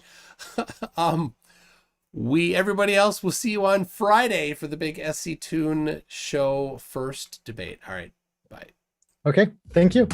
Everybody else will see you on Friday for the big SC Tune show first debate. All right. Bye. Okay. Thank you.